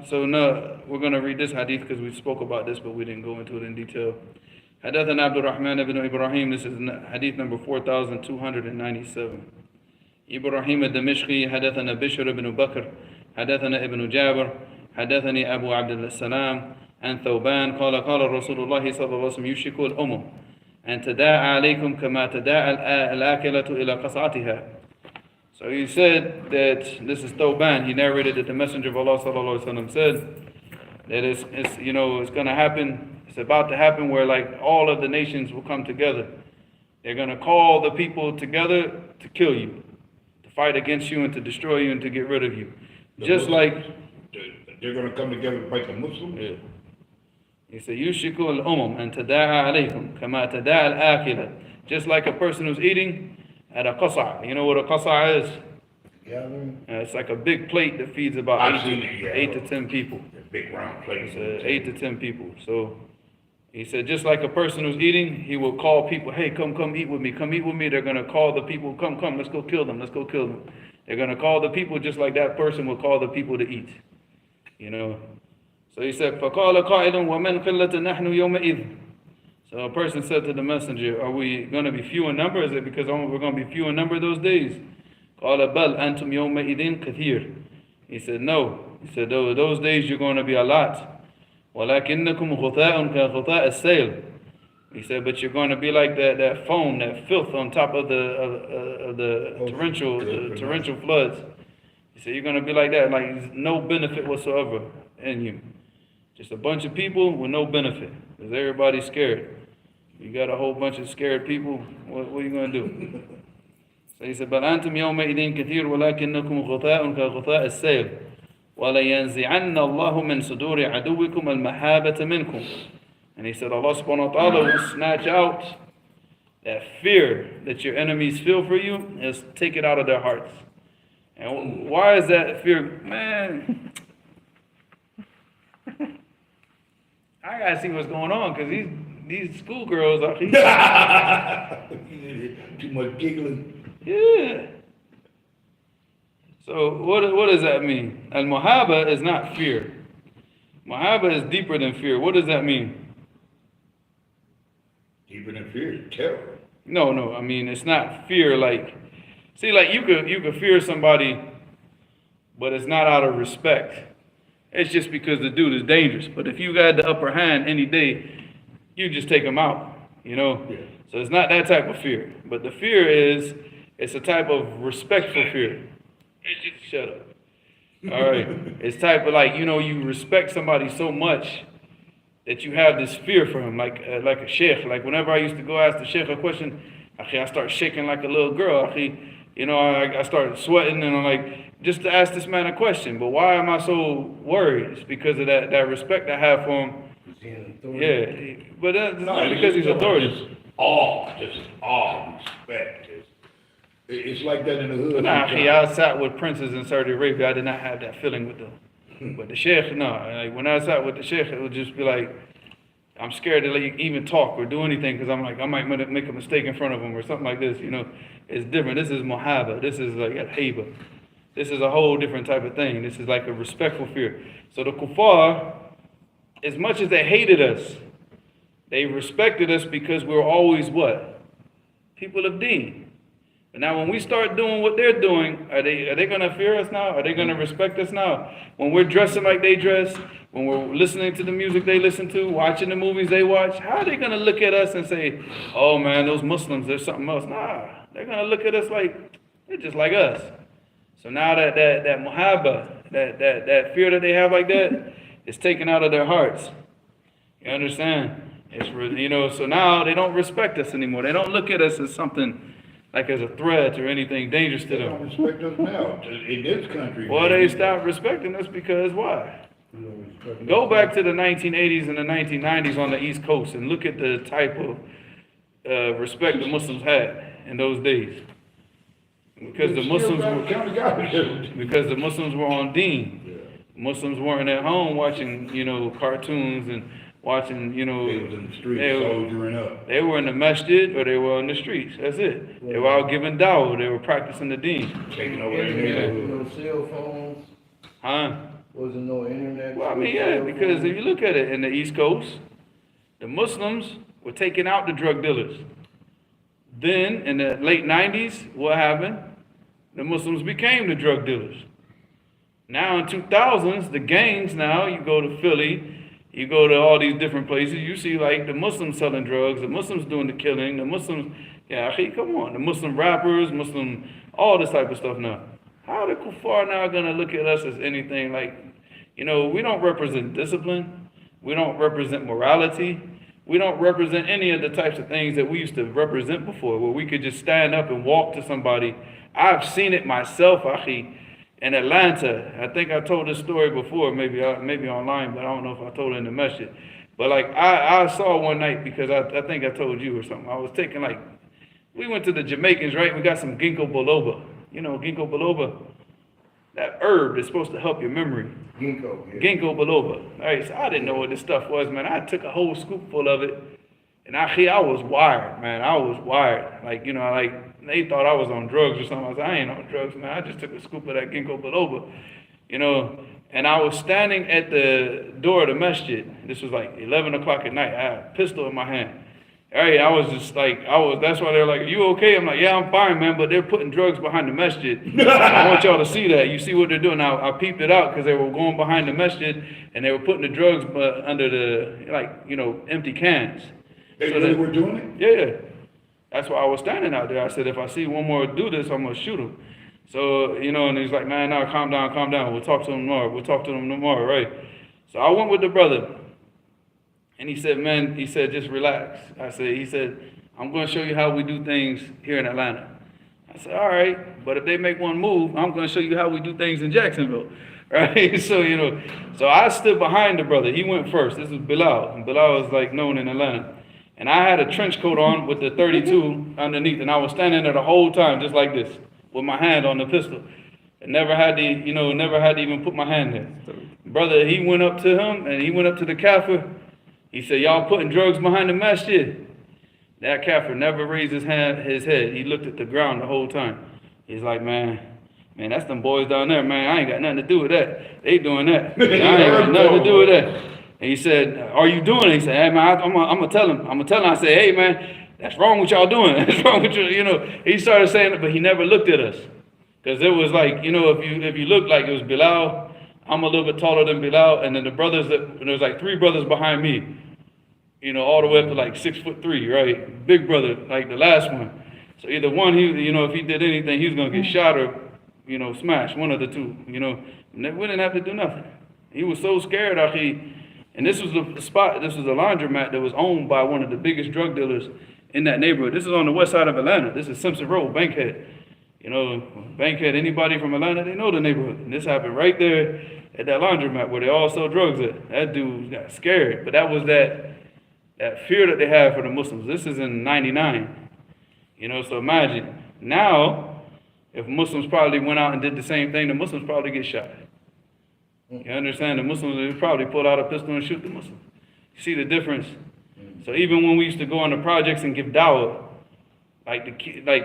So no, we're going to read this hadith because we spoke about this, but we didn't go into it in detail. حدثنا عبد الرحمن بن إبراهيم. This is hadith number 4297. إبراهيم الدمشقي حدثنا بشر بن بكر حدثنا ابن جابر حدثني أبو عبد السلام عن ثوبان قال رسول الله صلى الله عليه وسلم يشك الأمم أن تداعى عليكم كما تداعى الآكلة إلى قصعتها. So he said that, this is Thawban, he narrated that the Messenger of Allah sallallahu alaihi wasallam said that it's going to happen, it's about to happen where like all of the nations will come together. They're going to call the people together to kill you, to fight against you and to destroy you and to get rid of you. Just like they're going to come together to fight the Muslims? Yeah. He said, يُشِكُ الْأُمَمْ أَن تَدَاعَ عَلَيْكُمْ كَمَا تَدَاعَ الْآكِلَةِ. Just like a person who's eating at a qasa'. You know what a qasa' is? Gathering. It's like a big plate that feeds about I've seen it, yeah. 8 to 10 people. The big round plate. It's 8 to 10 people. So he said, just like a person who's eating, he will call people, hey, come eat with me, come eat with me. They're going to call the people, come, let's go kill them, let's go kill them. They're going to call the people just like that person will call the people to eat. You know. So he said, فَقَالَ قَائِلٌ وَمَنْ قِلَّةٌ نَحْنُ يَوْمَئِذٍ. So a person said to the messenger, are we going to be few in number? Is it because we're going to be few in number those days? قَالَ بَلْ أَنْتُمْ يَوْمَئِذٍ كَثِيرٌ. He said, no. He said, those days you're going to be a lot. وَلَكِنَّكُمْ غُثَاءٌ كَغُثَاءِ السَّيْلِ. He said, but you're going to be like that foam, that filth on top of the torrential floods. He said, you're going to be like that, like no benefit whatsoever in you. Just a bunch of people with no benefit, because everybody's scared. You got a whole bunch of scared people, what are you going to do? So he said, بَلْ أَنْتُمْ يَوْمَئِذٍ كَثِيرٌ وَلَكِنَّكُمْ غُثَاءٌ كَغُثَاءِ السَّيْلِ وَلَيَنْزِعَنَّ اللَّهُ مِنْ صُدُورِ عَدُوِّكُمْ الْمَحَابَةَ مِنْكُمْ. And he said, Allah subhanahu wa ta'ala will snatch out that fear that your enemies feel for you and take it out of their hearts. And why is that fear? Man, I gotta see what's going on, because these schoolgirls are Too much giggling. yeah. So what does that mean? Al-muhabba is not fear. Muhabba is deeper than fear. What does that mean? Deeper than fear is terror. No, I mean, it's not fear like, see, like you could fear somebody, but it's not out of respect. It's just because the dude is dangerous. But if you got the upper hand any day, you just take him out, you know? Yeah. So it's not that type of fear. But the fear it's a type of respectful fear. Shut up. All right. It's type of like, you know, you respect somebody so much that you have this fear for him, like a sheikh. Like whenever I used to go ask the sheikh a question, I start shaking like a little girl. You know, I started sweating, and I'm like, just to ask this man a question. But why am I so worried? It's because of that respect I have for him. Yeah, but that's not because he's authority. Just awe, respect. It's like that in the hood. Nah, I sat with princes in Saudi Arabia. I did not have that feeling with them. But the sheikh, no. Like when I sat with the sheikh, it would just be like, I'm scared to even talk or do anything, because I'm like, I might make a mistake in front of him or something like this. You know, it's different. This is muhabba. This is like al-haiba. This is a whole different type of thing. This is like a respectful fear. So the kuffar, as much as they hated us, they respected us because we were always what? People of deen. But now when we start doing what they're doing, are they going to fear us now? Are they going to respect us now? When we're dressing like they dress, when we're listening to the music they listen to, watching the movies they watch, how are they going to look at us and say, oh man, those Muslims, there's something else? Nah, they're going to look at us like, they're just like us. So now that muhabba, that fear that they have like that, is taken out of their hearts. You understand? It's, you know, so now they don't respect us anymore. They don't look at us as something like as a threat or anything dangerous to They them. don't respect us now. In this country. Well, they stopped respecting us because why? Go back to the 1980s and the 1990s on the East Coast and look at the type of respect the Muslims had in those days. Because the Muslims were on deen. Muslims weren't at home watching, you know, cartoons and watching, you know. They was in the streets soldiering up. They were in the masjid or they were on the streets. That's it. They were out giving dawah. They were practicing the deen. Taking over their neighborhood. No cell phones. Huh? Wasn't no internet. Well, I mean, yeah, because if you look at it in the East Coast, the Muslims were taking out the drug dealers. Then, in the late 90s, what happened? The Muslims became the drug dealers. Now, in 2000s, the gangs now, you go to Philly, you go to all these different places, you see like the Muslims selling drugs, the Muslims doing the killing, the Muslims, yeah, come on, the Muslim rappers, Muslim, all this type of stuff now. How the kuffar now going to look at us as anything like, you know, we don't represent discipline, we don't represent morality, we don't represent any of the types of things that we used to represent before, where we could just stand up and walk to somebody. I've seen it myself, akhi, in Atlanta. I think I told this story before, maybe online, but I don't know if I told it in the masjid. But like I saw one night, because I think I told you or something. I was taking we went to the Jamaicans, right? We got some ginkgo biloba. You know ginkgo biloba? that herb that's supposed to help your memory. Ginkgo, yeah. Ginkgo biloba. All right, so I didn't know what this stuff was, man. I took a whole scoopful of it, and I was wired, man. I was wired. Like, you know, like, they thought I was on drugs or something. I was like, I ain't on drugs, man. I just took a scoop of that ginkgo biloba, you know. And I was standing at the door of the masjid. This was like 11 o'clock at night. I had a pistol in my hand. All right, I was just like, that's why they're like, are you okay? I'm like, yeah, I'm fine, man, but they're putting drugs behind the masjid. I want y'all to see that. You see what they're doing now. I peeped it out because they were going behind the masjid and they were putting the drugs under the, like, you know, empty cans. They So really that- were doing it? Yeah. That's why I was standing out there. I said, if I see one more do this, I'm going to shoot him. So, you know, and he's like, man, now calm down, calm down. We'll talk to him tomorrow, right? So I went with the brother. And he said, man, he said, just relax. He said, I'm going to show you how we do things here in Atlanta. I said, all right, but if they make one move, I'm going to show you how we do things in Jacksonville. Right? So, you know, so I stood behind the brother. He went first. This was Bilal. And Bilal is like known in Atlanta. And I had a trench coat on with the 32 underneath. And I was standing there the whole time just like this with my hand on the pistol. And never had to even put my hand there. Brother, he went up to him and he went up to the kafir. He said, y'all putting drugs behind the masjid. That kafir never raised his head. He looked at the ground the whole time. He's like, man, that's them boys down there, man. I ain't got nothing to do with that. They doing that. I ain't got nothing to do with that. And he said, are you doing it? He said, hey, man, I'm gonna tell him. I said, hey, man, that's wrong what y'all doing. That's wrong with you. You know, he started saying it, but he never looked at us. Because it was like, you know, if you looked like it was Bilal, I'm a little bit taller than Bilal, and then the brothers, there was like 3 brothers behind me, you know, all the way up to like 6'3", right? Big brother, like the last one. So either one, if he did anything, he was going to get shot or, you know, smashed, one of the two, you know. And we didn't have to do nothing. He was so scared, and this was the spot, this was a laundromat that was owned by one of the biggest drug dealers in that neighborhood. This is on the west side of Atlanta. This is Simpson Road, Bankhead. You know, Bankhead, anybody from Atlanta, they know the neighborhood. And this happened right there at that laundromat where they all sell drugs at. That dude got scared. But that was that fear that they had for the Muslims. This is in 99. You know, so imagine. Now, if Muslims probably went out and did the same thing, the Muslims probably get shot. You understand? The Muslims would probably pull out a pistol and shoot the Muslims. You see the difference? So even when we used to go on the projects and give dawah, like the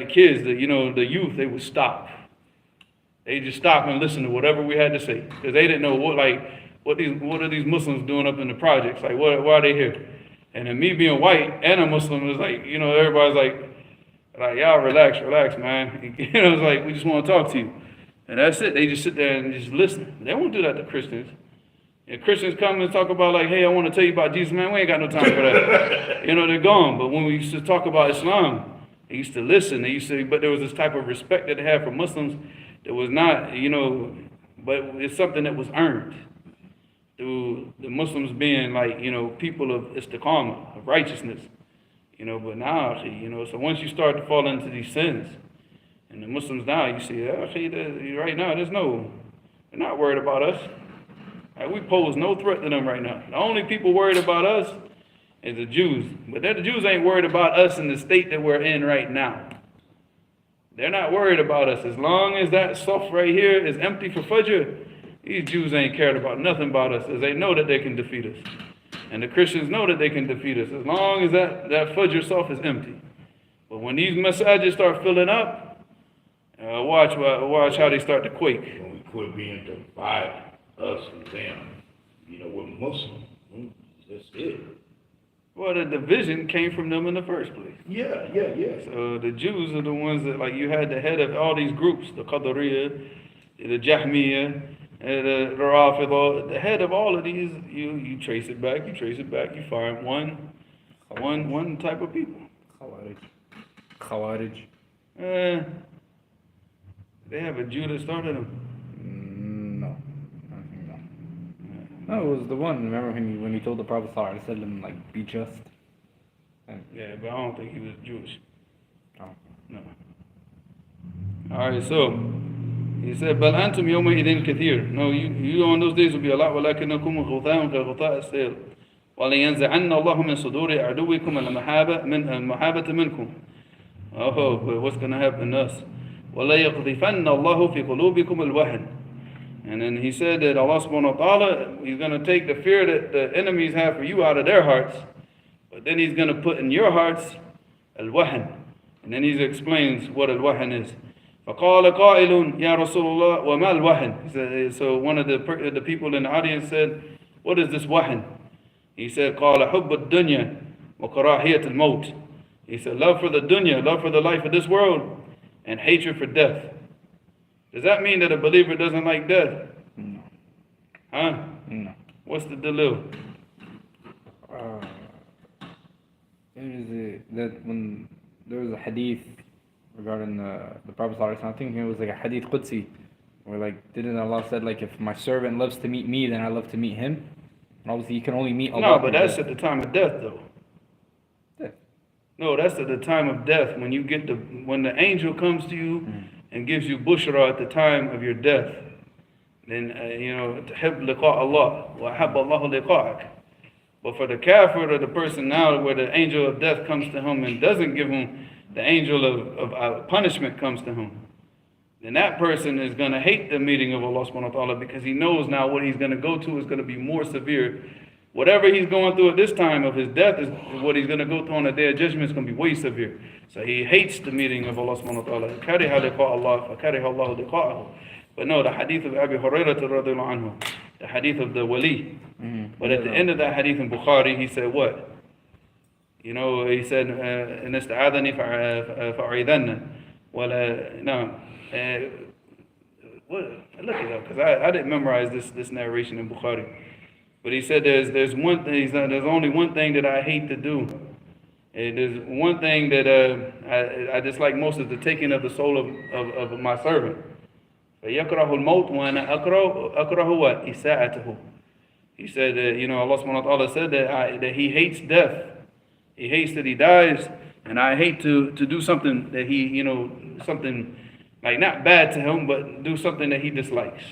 kids, the youth, they would stop. They just stop and listen to whatever we had to say, because they didn't know what are these Muslims doing up in the projects? Like, why are they here? And then me being white and a Muslim is like, you know, everybody's like, y'all relax, man. You know, it's like, we just want to talk to you. And that's it. They just sit there and just listen. They won't do that to Christians. If Christians come and talk about like, hey, I want to tell you about Jesus, man, we ain't got no time for that. You know, they're gone. But when we used to talk about Islam, they used to listen. But there was this type of respect that they had for Muslims that was not, you know, but it's something that was earned through the Muslims being like, you know, people of istiqamah, of righteousness. You know, but now, you know, so once you start to fall into these sins, and the Muslims now, you see, right now, they're not worried about us. Like, we pose no threat to them right now. The only people worried about us is the Jews. But the Jews ain't worried about us in the state that we're in right now. They're not worried about us. As long as that stuff right here is empty for Fajr, these Jews ain't cared about nothing about us, as they know that they can defeat us. And the Christians know that they can defeat us, as long as that Fajr stuff is empty. But when these massages start filling up, watch how they start to quake. When we quit being divided, us and them, you know, we're Muslim. That's it. Well, the division came from them in the first place. Yeah. So the Jews are the ones that, like, you had the head of all these groups, the Qadariyah, the Jahmiyyah, the Rafida, the head of all of these, you trace it back, you find one type of people. Khawarij. They have a Jew that started them. No. I don't think no. No, it was the one, remember when he told the Prophet ﷺ, like, be just? Yeah, but I don't think he was Jewish. Oh. No. Alright, so he said, بل أنتم يومئذ كثير. No, you on those days will be a lot, ولكنكم غثاء كغثاء السيل. ولينزعن الله من صدور عدوكم المحابة منكم. Oh, but what's going to happen to us? ولا يقذفن الله في قلوبكم الوهن. And then he said that Allah subhanahu wa ta'ala, he's going to take the fear that the enemies have for you out of their hearts, but then he's going to put in your hearts al-wahn. And then he explains what al-wahn is. فَقَالَ قَائِلٌ يَا رَسُولُ اللَّهِ وَمَا الْوَهْنِ. He said, so one of the people in the audience said, what is this wahn? He said, قَالَ حُبُّ الدُّنْيَا وَكَرَاهِيَةُ الْمَوْتِ. He said, love for the dunya, love for the life of this world, and hatred for death. Does that mean that a believer doesn't like death? No. Huh? No. What's the dalil? That when there was a hadith regarding the Prophet ﷺ, I think it was like a hadith Qudsi, where like, didn't Allah said like, if my servant loves to meet me, then I love to meet him. And obviously you can only meet Allah. No, but through that's death. at the time of death though. Death. No, that's at the time of death, when you get when the angel comes to you and gives you bushra at the time of your death. Then, تحب لقاء الله وأحب الله لقاءك. But for the kafir or the person now where the angel of death comes to him and doesn't give him, the angel of punishment comes to him, then that person is going to hate the meeting of Allah subhanahu wa ta'ala, because he knows now what he's going to go to is going to be more severe. Whatever he's going through at this time of his death is what he's going to go through on the day of judgment is going to be way severe. So he hates the meeting of Allah subhanahu wa ta'ala. كَرِهَ لِقَاءَ اللَّهِ فَكَرِهَ اللَّهُ لِقَاءَهُ. But no, the hadith of Abi Hurairah radiallahu anhu, the hadith of the wali. But at the end of that hadith in Bukhari, he said what? He said, إِنَّ اسْتَعَاذَنِي فَأُعِيذَنَّ وَلَا no. Look it up, because I didn't memorize this narration in Bukhari. But he said there's one thing, there's only one thing that I hate to do. And there's one thing that I dislike most, is the taking of the soul of my servant. فَيَكْرَهُ الْمَوْتُ وَأَنَا أَكْرَهُ what? إِسَاءَتُهُ. He said that, Allah subhanahu wa ta'ala said that he hates death. He hates that he dies, and I hate to do something that he, something like not bad to him, but do something that he dislikes.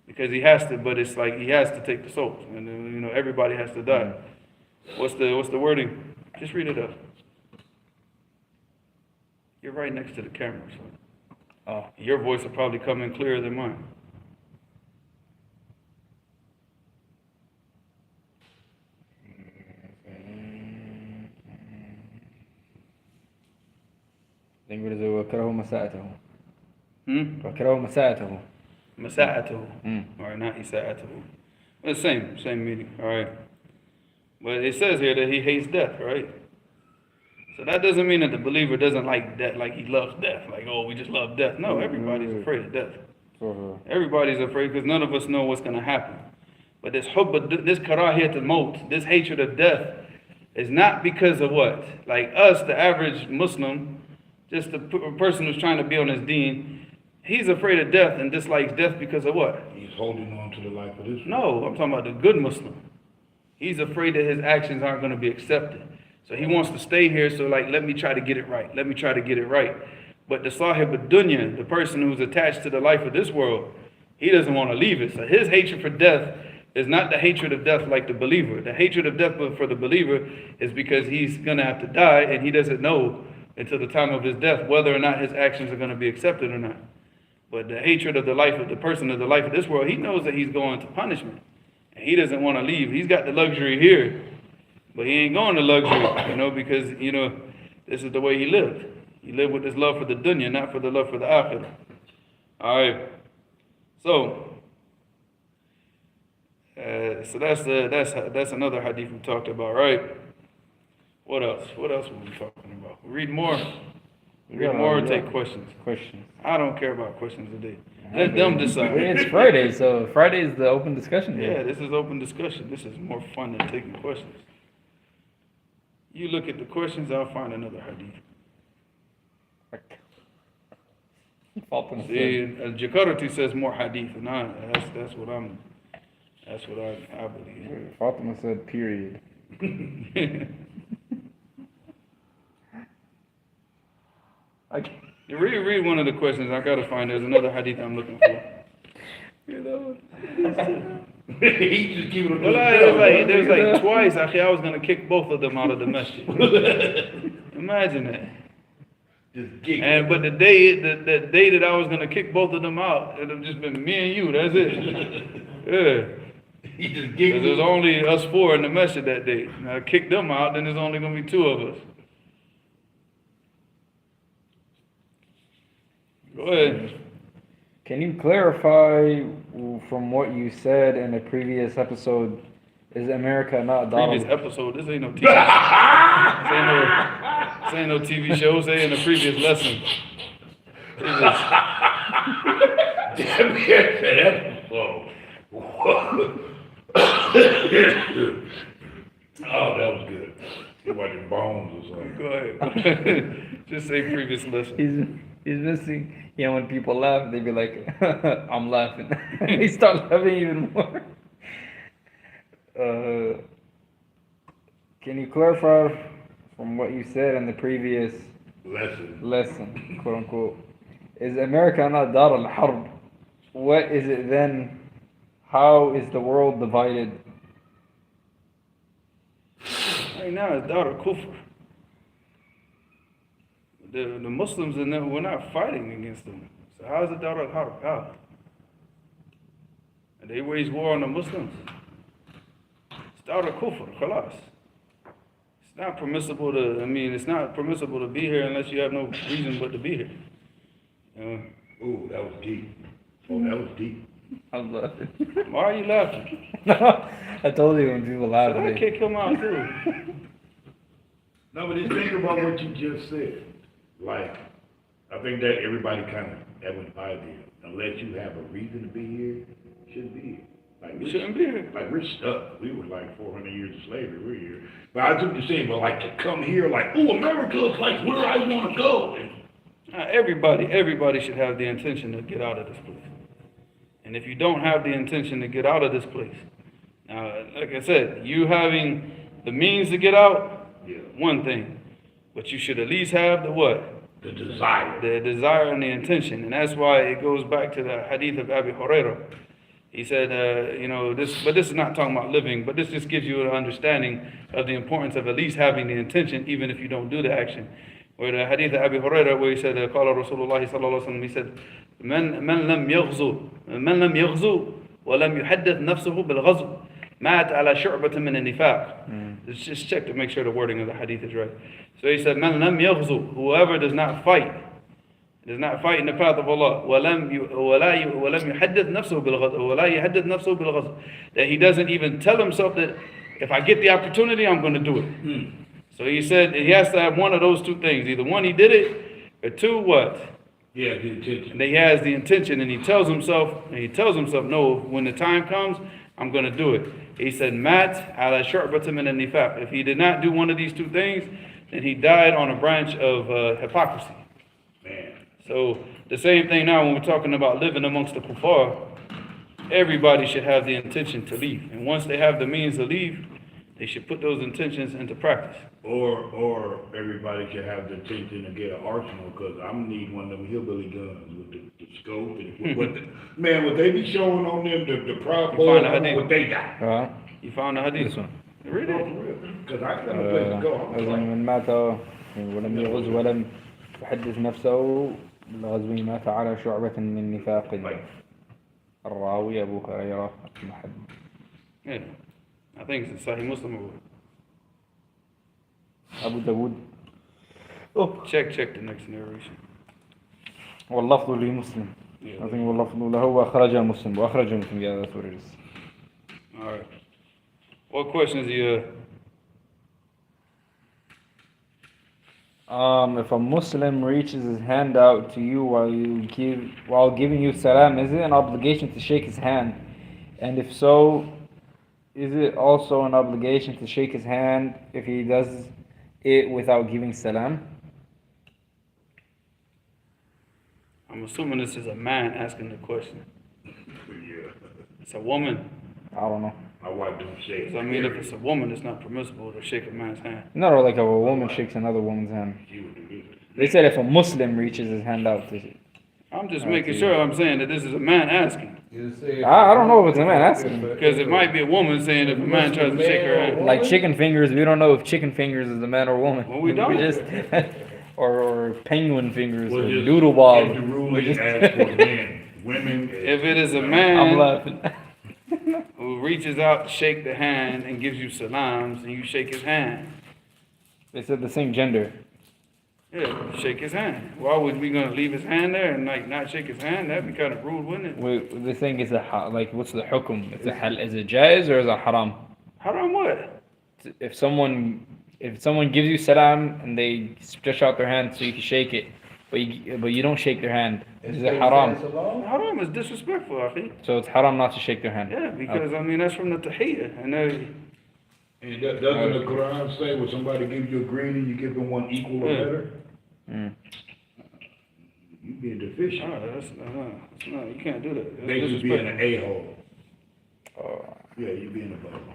Because he has to, but it's like he has to take the soul. And everybody has to die. What's the wording? Just read it up. You're right next to the camera, so. Oh. Your voice will probably come in clearer than mine. I think it is وَكَرَهُ مَسَاءَتَهُ. وَكَرَهُ مَسَاءَتَهُ. مساءته. Alright, not إساءته. Well, same meaning, alright. But it says here that he hates death, right? So that doesn't mean that the believer doesn't like death, like he loves death, like, oh, we just love death. No, everybody's afraid of death. Everybody's afraid, because none of us know what's going to happen. But this karahiyat al-maut, this hatred of death, is not because of what? Like us, the average Muslim, just a person who's trying to be on his deen, he's afraid of death and dislikes death because of what? He's holding on to the life of this. No, I'm talking about the good Muslim. He's afraid that his actions aren't going to be accepted. So he wants to stay here, so like, let me try to get it right. Let me try to get it right. But the sahib ad-dunya, the person who's attached to the life of this world, he doesn't want to leave it. So his hatred for death is not the hatred of death like the believer. The hatred of death for the believer is because he's going to have to die, and he doesn't know until the time of his death whether or not his actions are going to be accepted or not. But the hatred of the life of the person of the life of this world, he knows that he's going to punishment. And he doesn't want to leave. He's got the luxury here, but he ain't going to luxury, because, this is the way he lived. He lived with this love for the dunya, not for the love for the akhirah. Alright. So that's another hadith we talked about, right? What else? What else were we talking about? Read more. Read more or take questions. Questions. I don't care about questions today. Let them decide. It's Friday, so Friday is the open discussion day. Yeah, this is open discussion. This is more fun than taking questions. You look at the questions, I'll find another hadith. See, Jakarta says more hadith, and that's what I believe. Fatima said period. You read one of the questions. I gotta find. There's another hadith I'm looking for. He just keeping it. Well, there's like twice. Actually, I was gonna kick both of them out of the masjid. Imagine that. Just giggle. And but the day that I was gonna kick both of them out, it'd have just been me and you. That's it. Yeah. He just Because giggled. there's only us four in the masjid that day. Now, I kick them out, then there's only gonna be two of us. Go ahead. Can you clarify from what you said in a previous episode? Is America not Previous Donald? episode. This ain't no TV. This ain't no TV show. Say in the previous lesson. Previous. That's slow. Oh, that was good. It wasn't bones or something. Go ahead. Just say previous lesson. He's missing. Yeah, when people laugh, they be like, "I'm laughing." He start laughing even more. Can you clarify from what you said in the previous lesson, quote unquote? Is America not Dar al-Harb? What is it then? How is the world divided? Right now, it's Dar al-Kufr. The Muslims, we're not fighting against them. So how is it Dar al-Harb? How? And they wage war on the Muslims. It's Dar al-Kufr, khalas. It's not permissible it's not permissible to be here unless you have no reason but to be here. Ooh, that was deep. Oh, that was deep. I'm laughing. Why are you laughing? I told you when people laugh. I kick him out too. No, but just think about what you just said. Like, I think that everybody kind of have an idea. Unless you have a reason to be here, you shouldn't be here. Like, We shouldn't be here. Like, we're stuck. We were like 400 years of slavery. We're here. But I took the saying, but like to come here, like, oh, America is like where I want to go. Everybody should have the intention to get out of this place. And if you don't have the intention to get out of this place, now, like I said, you having the means to get out, one thing. But you should at least have the what? The desire. The desire and the intention. And that's why it goes back to the Hadith of Abi Hurairah. He said, this is not talking about living, but this just gives you an understanding of the importance of at least having the intention, even if you don't do the action. Where the Hadith of Abi Hurairah, where he said, قال رسول الله صلى الله عليه وسلم, he said, من لم يغزو ولم يحدث نفسه بالغزو مات على شعبة من النفاق. Let's just check to make sure the wording of the hadith is right. So he said, من لم يغزو, whoever does not fight in the path of Allah, ولم يحدث نفسه بالغزو, ولا يحدث نفسه بالغزو, that he doesn't even tell himself that if I get the opportunity, I'm going to do it. So he said he has to have one of those two things. Either one, he did it, or two, what? Yeah, the intention. And he has the intention, and he tells himself, no, when the time comes, I'm going to do it. He said, Mat ala shu'batin min an-nifaq. If he did not do one of these two things, then he died on a branch of hypocrisy. Man. So the same thing now when we're talking about living amongst the kuffar, everybody should have the intention to leave. And once they have the means to leave, they should put those intentions into practice. Or everybody should have the intention to get an arsenal, because I'm gonna need one of them hillbilly guns with the scope and what they be showing on them, the Proud Boys, what they got. You found the hadith? This one. Read it. Because I got a place to go. I'm like, من مات ولم يغز ولم يحدث نفسه بالغزو مات على شعبة من نفاق. الراوي أبو هريرة المحدث. Yeah. I think it's Sahih Muslim or أبو داود. check the next narration. واللفظ لمسلم. I think واللفظ له وأخرجه مسلم وأخرجه مسلم. Yeah, that's what it is. All right. What questions do you? If a Muslim reaches his hand out to you while giving you salam, is it an obligation to shake his hand? And if so, is it also an obligation to shake his hand if he does it without giving salam? I'm assuming this is a man asking the question. yeah. It's a woman. I don't know. My wife don't shake. So I mean, if it's a woman, it's not permissible to shake a man's hand. No, like if a woman shakes another woman's hand. She would do this. They said if a Muslim reaches his hand out to I'm just making sure I'm saying that this is a man asking. I don't know if it's a man asking. Because it might be a woman saying if a man tries to shake her hand. Like chicken fingers, we don't know if chicken fingers is a man or woman. Well, we don't. or penguin fingers Well, or just doodle get bob. the ruling as for men. Women. If it is a I'm man laughing. who reaches out to shake the hand and gives you salams and you shake his hand, They said the same gender. yeah, shake his hand. Why would we gonna leave his hand there and like not shake his hand? That'd be kind of rude, wouldn't it? The thing is like what's the hukum? Is it jaiz or is it haram? Haram what? If someone gives you salam and they stretch out their hand so you can shake it, but you don't shake their hand, is it haram? Haram is disrespectful, akhi. So it's haram not to shake their hand. Yeah, because I mean that's from the tahiyyah, and And doesn't the Quran say when somebody gives you a greeting, you give them one equal or better? Mm. You being deficient. that's no, you can't do that. That's They just being an disrespectful. a-hole. Yeah, you being a bubble.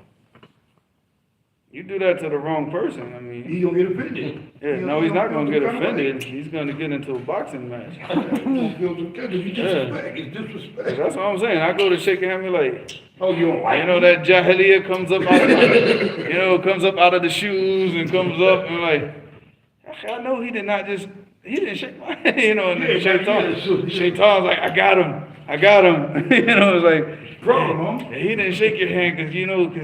You do that to the wrong person. I mean, He gonna get offended. yeah, no, he's not gonna get offended. He's gonna get into a boxing match. He gonna feel some kind of disrespect. It's disrespect. That's what I'm saying. I go to shake a hand, be like, Oh, you don't like you know, me? that jahiliyyah comes up out of the, comes up out of the shoes and comes up and like, I know he didn't shake my hand, and then Shaitan's like, I got him. It's like, Problem, huh? he didn't shake your hand because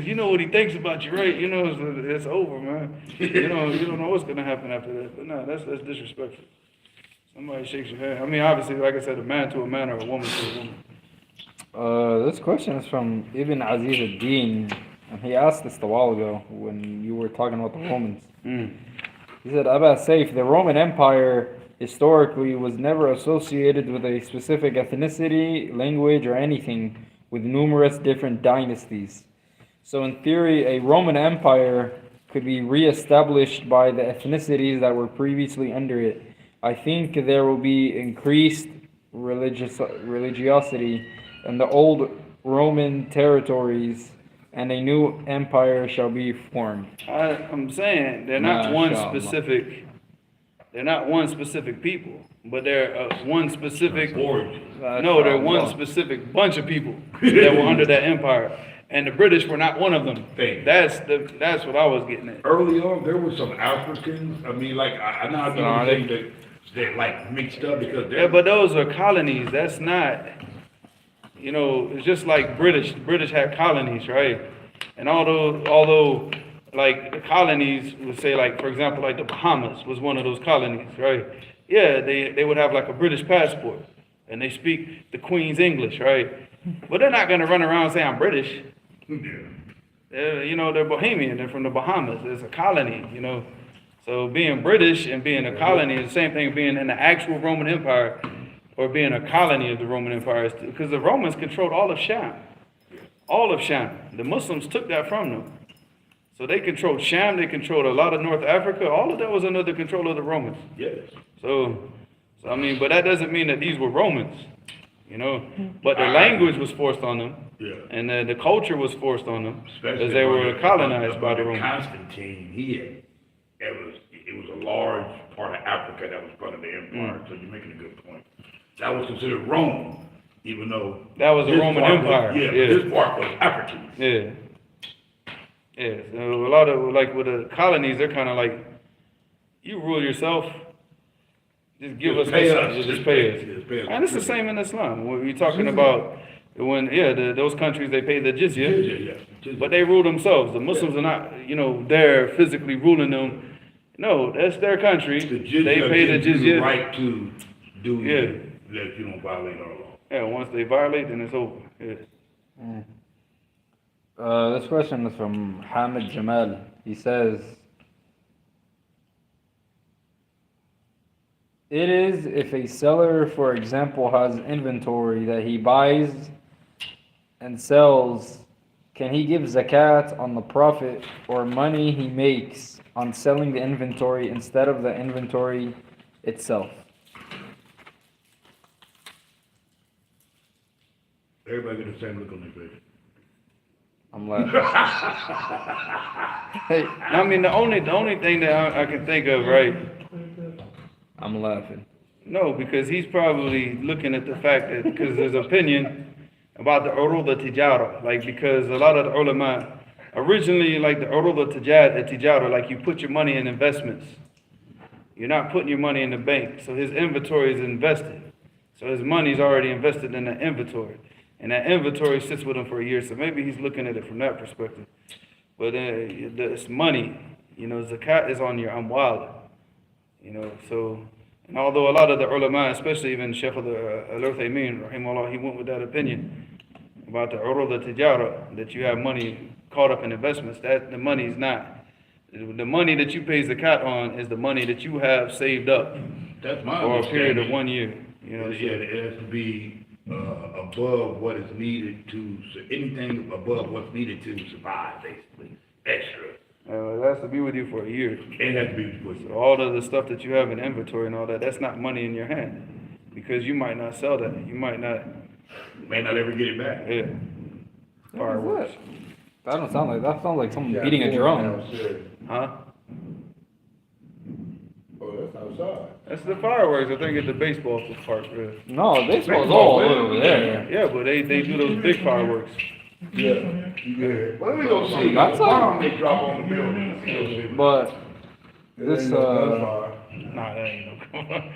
you know what he thinks about you, right? It's over, man. You don't know what's gonna happen after that. But no, that's disrespectful. Somebody shakes your hand. I mean, obviously, like I said, a man to a man or a woman to a woman. This question is from Ibn Aziz ad-Din, and he asked this a while ago when you were talking about the Romans. He said, Abba Saif, the Roman Empire historically was never associated with a specific ethnicity, language, or anything, with numerous different dynasties. So in theory, a Roman Empire could be re-established by the ethnicities that were previously under it. I think there will be increased religiosity in the old Roman territories, and a new empire shall be formed. I'm saying they're not one specific people, but they're one specific. They're one specific bunch of people that were under that empire, and the British were not one of them. That's what I was getting at. Early on, there were some Africans. I mean, like I know that like mixed up because Yeah, but those are colonies. That's not. It's just like British. The British had colonies, right? And although like the colonies would say, like, for example, like the Bahamas was one of those colonies, right? Yeah, they would have like a British passport and they speak the Queen's English, right? But they're not going to run around saying I'm British. They're Bohemian. They're from the Bahamas. It's a colony, So being British and being a colony is the same thing being in the actual Roman Empire or being a colony of the Roman Empire, because the Romans controlled all of Sham. All of Sham. The Muslims took that from them. So they controlled Sham, they controlled a lot of North Africa. All of that was under the control of the Romans. Yes. So I mean, but that doesn't mean that these were Romans, But the language was forced on them. Yeah. And the culture was forced on them. Especially as they were colonized by the Romans. Constantine, it was a large part of Africa that was part of the empire. So you're making a good point. That was considered Rome, even though that was a Roman Empire. This part was African. Yeah. Yeah. So a lot of, like, with the colonies, they're kind of like, you rule yourself. Just give us pay this, us. just pay us. Just pay us. And it's the same in Islam. We're talking about when, those countries, they pay the jizya. But they rule themselves. The Muslims are not, they're physically ruling them. No, that's their country. They pay the jizya. The right to do that you don't violate our law. Yeah, once they violate, then it's over. Yeah. This question is from Hamid Jamal. He says, it is if a seller, for example, has inventory that he buys and sells, can he give zakat on the profit or money he makes on selling the inventory instead of the inventory itself? Everybody get the same look on their face. I'm laughing. Hey, I mean, the only thing that I can think of, right? I'm laughing. No, because he's probably looking at the fact that, because there's opinion about the urud al-tijara, like, because a lot of the ulama, originally, like the urud al-tijara, like you put your money in investments, You're not putting your money in the bank, so his inventory is invested. So his money's already invested in that inventory. And that inventory sits with him for a year, so maybe he's looking at it from that perspective. But it's money, you know, zakat is on your amwal, you know, so, and although a lot of the ulama, especially even Shaykh al-Uthaymeen, rahimahullah, he went with that opinion about the urud al-tijara, that you have money caught up in investments, that the money is not. The money that you pay zakat on is the money that you have saved up That's my for a period of understanding. 1 year. You know, Yeah, it has to be above what is needed so anything above what's needed to survive, basically, extra. it has to be with you for a year. It has to be with So all of the stuff that you have in inventory and all that, that's not money in your hand, because you might not sell that. You might not. May not ever get it back. Yeah. Fireworks. That don't sound like, that sounds like someone Yeah, beating a drum. downstairs. Huh? Oh, that's outside. That's the fireworks. I think at the baseball park. Yeah. No, baseball's all over there. Yeah, but they do those big fireworks. Yeah. Yeah. Well, let me go see. That's Why all. don't they drop on the building? See those people. But It this, ain't no gunfire. Nah, that ain't no gunfire.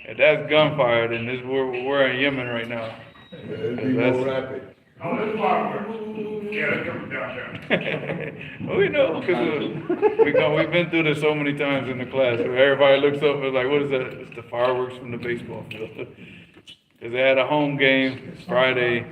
If that's gunfire, then we're in Yemen right now. It'd be That's- more rapid. Oh, that's fireworks. Yeah, they're coming down there. Well, we know, because we've been through this so many times in the class, where everybody looks up and is like, what is that? It's the fireworks from the baseball field. Because they had a home game, it's Friday.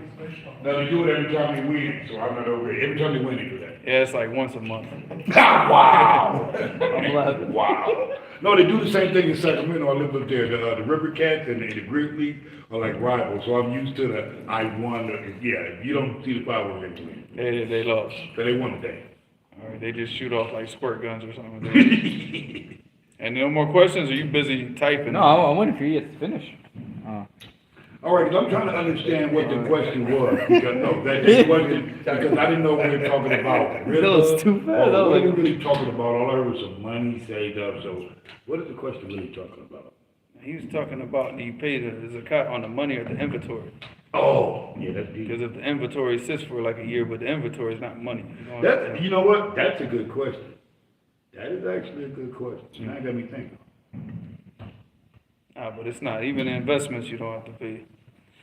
No, they do it every time they win, so I'm not over it. Every time they win, they do that. Yeah, it's like once a month. Wow! I'm laughing. Wow. No, they do the same thing in Sacramento. I live up there. The River Cats and the Grizzlies are like rivals, so I'm used to the I won. If you don't see the fireworks, they win. They lost. So they won today. All right, they just shoot off like squirt guns or something. And no more questions? Are you busy typing? no, I'm waiting for you to finish. All right, 'cause I'm trying to understand what the question was. Because, no, that's the question, because I didn't know what we were talking about. That was too bad. Or That was what are we like- really talking about? All I heard was some money saved up, so what is the question really talking about? He was talking about, do you pay the zakat on the money or the inventory? Oh, yeah, that's deep. Because if the inventory sits for like a year, but the inventory is not money. That, you know what? That's a good question. That is actually a good question. Now you got me thinking. But it's not. Even in investments, you don't have to pay.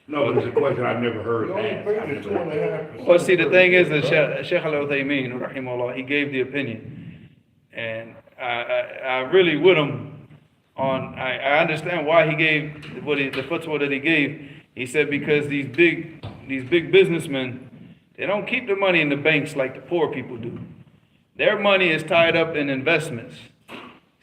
No, but it's a question I've never heard You only asked. pay the 2.5%. Well, see, the thing is that Shaykh al-Uthaymeen, rahimahullah, he gave the opinion. And I really with him on, I understand why he gave the fatwa that he gave. He said because these big businessmen, they don't keep their money in the banks like the poor people do. Their money is tied up in investments.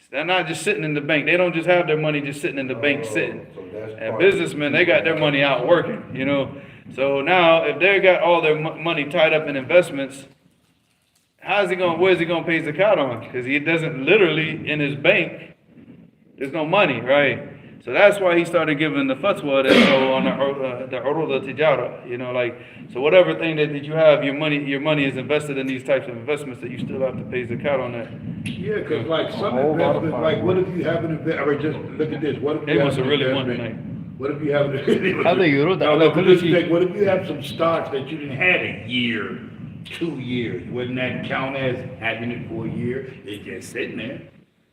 They're not just sitting in the bank. They don't just have their money just sitting in the bank sitting. So that's And part- businessmen, they got their money out working, you know. So now, if they got all their money tied up in investments, where's he gonna pay zakat on? Because he doesn't literally, in his bank, there's no money, right? So that's why he started giving the fatwa that, on the urud al-tijara, you know, like, so whatever thing that you have, your money is invested in these types of investments that you still have to pay zakat on that. Yeah, because like some whole lot of investments, like what if you have an investment, or just look at this, what if They you have must an have really won investment- tonight. What if you have, How they euro- no, but just think, what if you have some stocks that you didn't have a year, 2 years, wouldn't that count as having it for a year? It's just sitting there.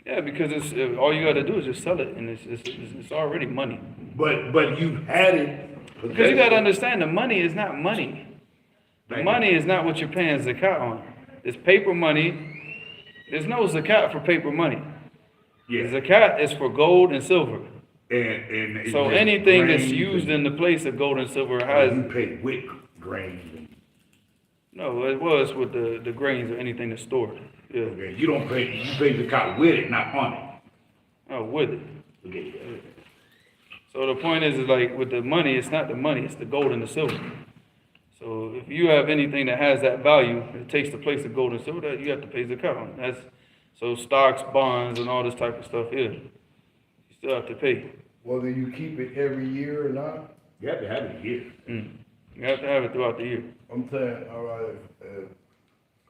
Yeah, because it's all you got to do is just sell it, and it's already money. But you had it. Because you got to understand, the money is not money. The money is not what you're paying zakat on. It's paper money. There's no zakat for paper money. Yeah, The zakat is for gold and silver. and it's So just anything that's grains used in the place of gold and silver and has, you pay with grains. no, it was with the grains or anything that's stored. Yeah, Okay, you don't pay, you pay the cut with it, not on it. oh, with it. Okay. So the point is like with the money, it's not the money, it's the gold and the silver. So if you have anything that has that value, it takes the place of gold and silver, that you have to pay zakat on. That's so stocks, bonds, and all this type of stuff. Yeah, you still have to pay. Whether you keep it every year or not, You have to have it here. You have to have it throughout the year. I'm saying, all right,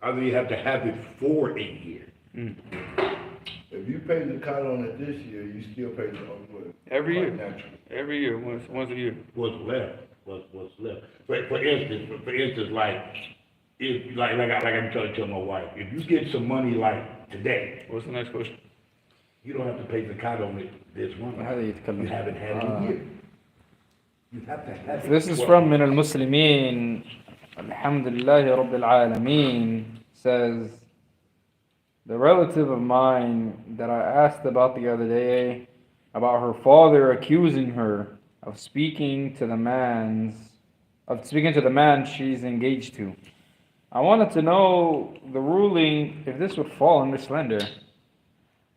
Either you have to have it for a year. if you pay the cut on it this year, you still pay the Every year. naturally. Every year, once a year. What's left? What's left? For instance, like if like I'm trying to tell my wife, if you get some money like today, What's the next question? You don't have to pay zakat on it this one. هذا يتكلم. You haven't had it in years. You have to have it. This is from من المسلمين الحمد لله رب العالمين says, the relative of mine that I asked about the other day, about her father accusing her of speaking to the man she's engaged to. I wanted to know the ruling, if this would fall under slander.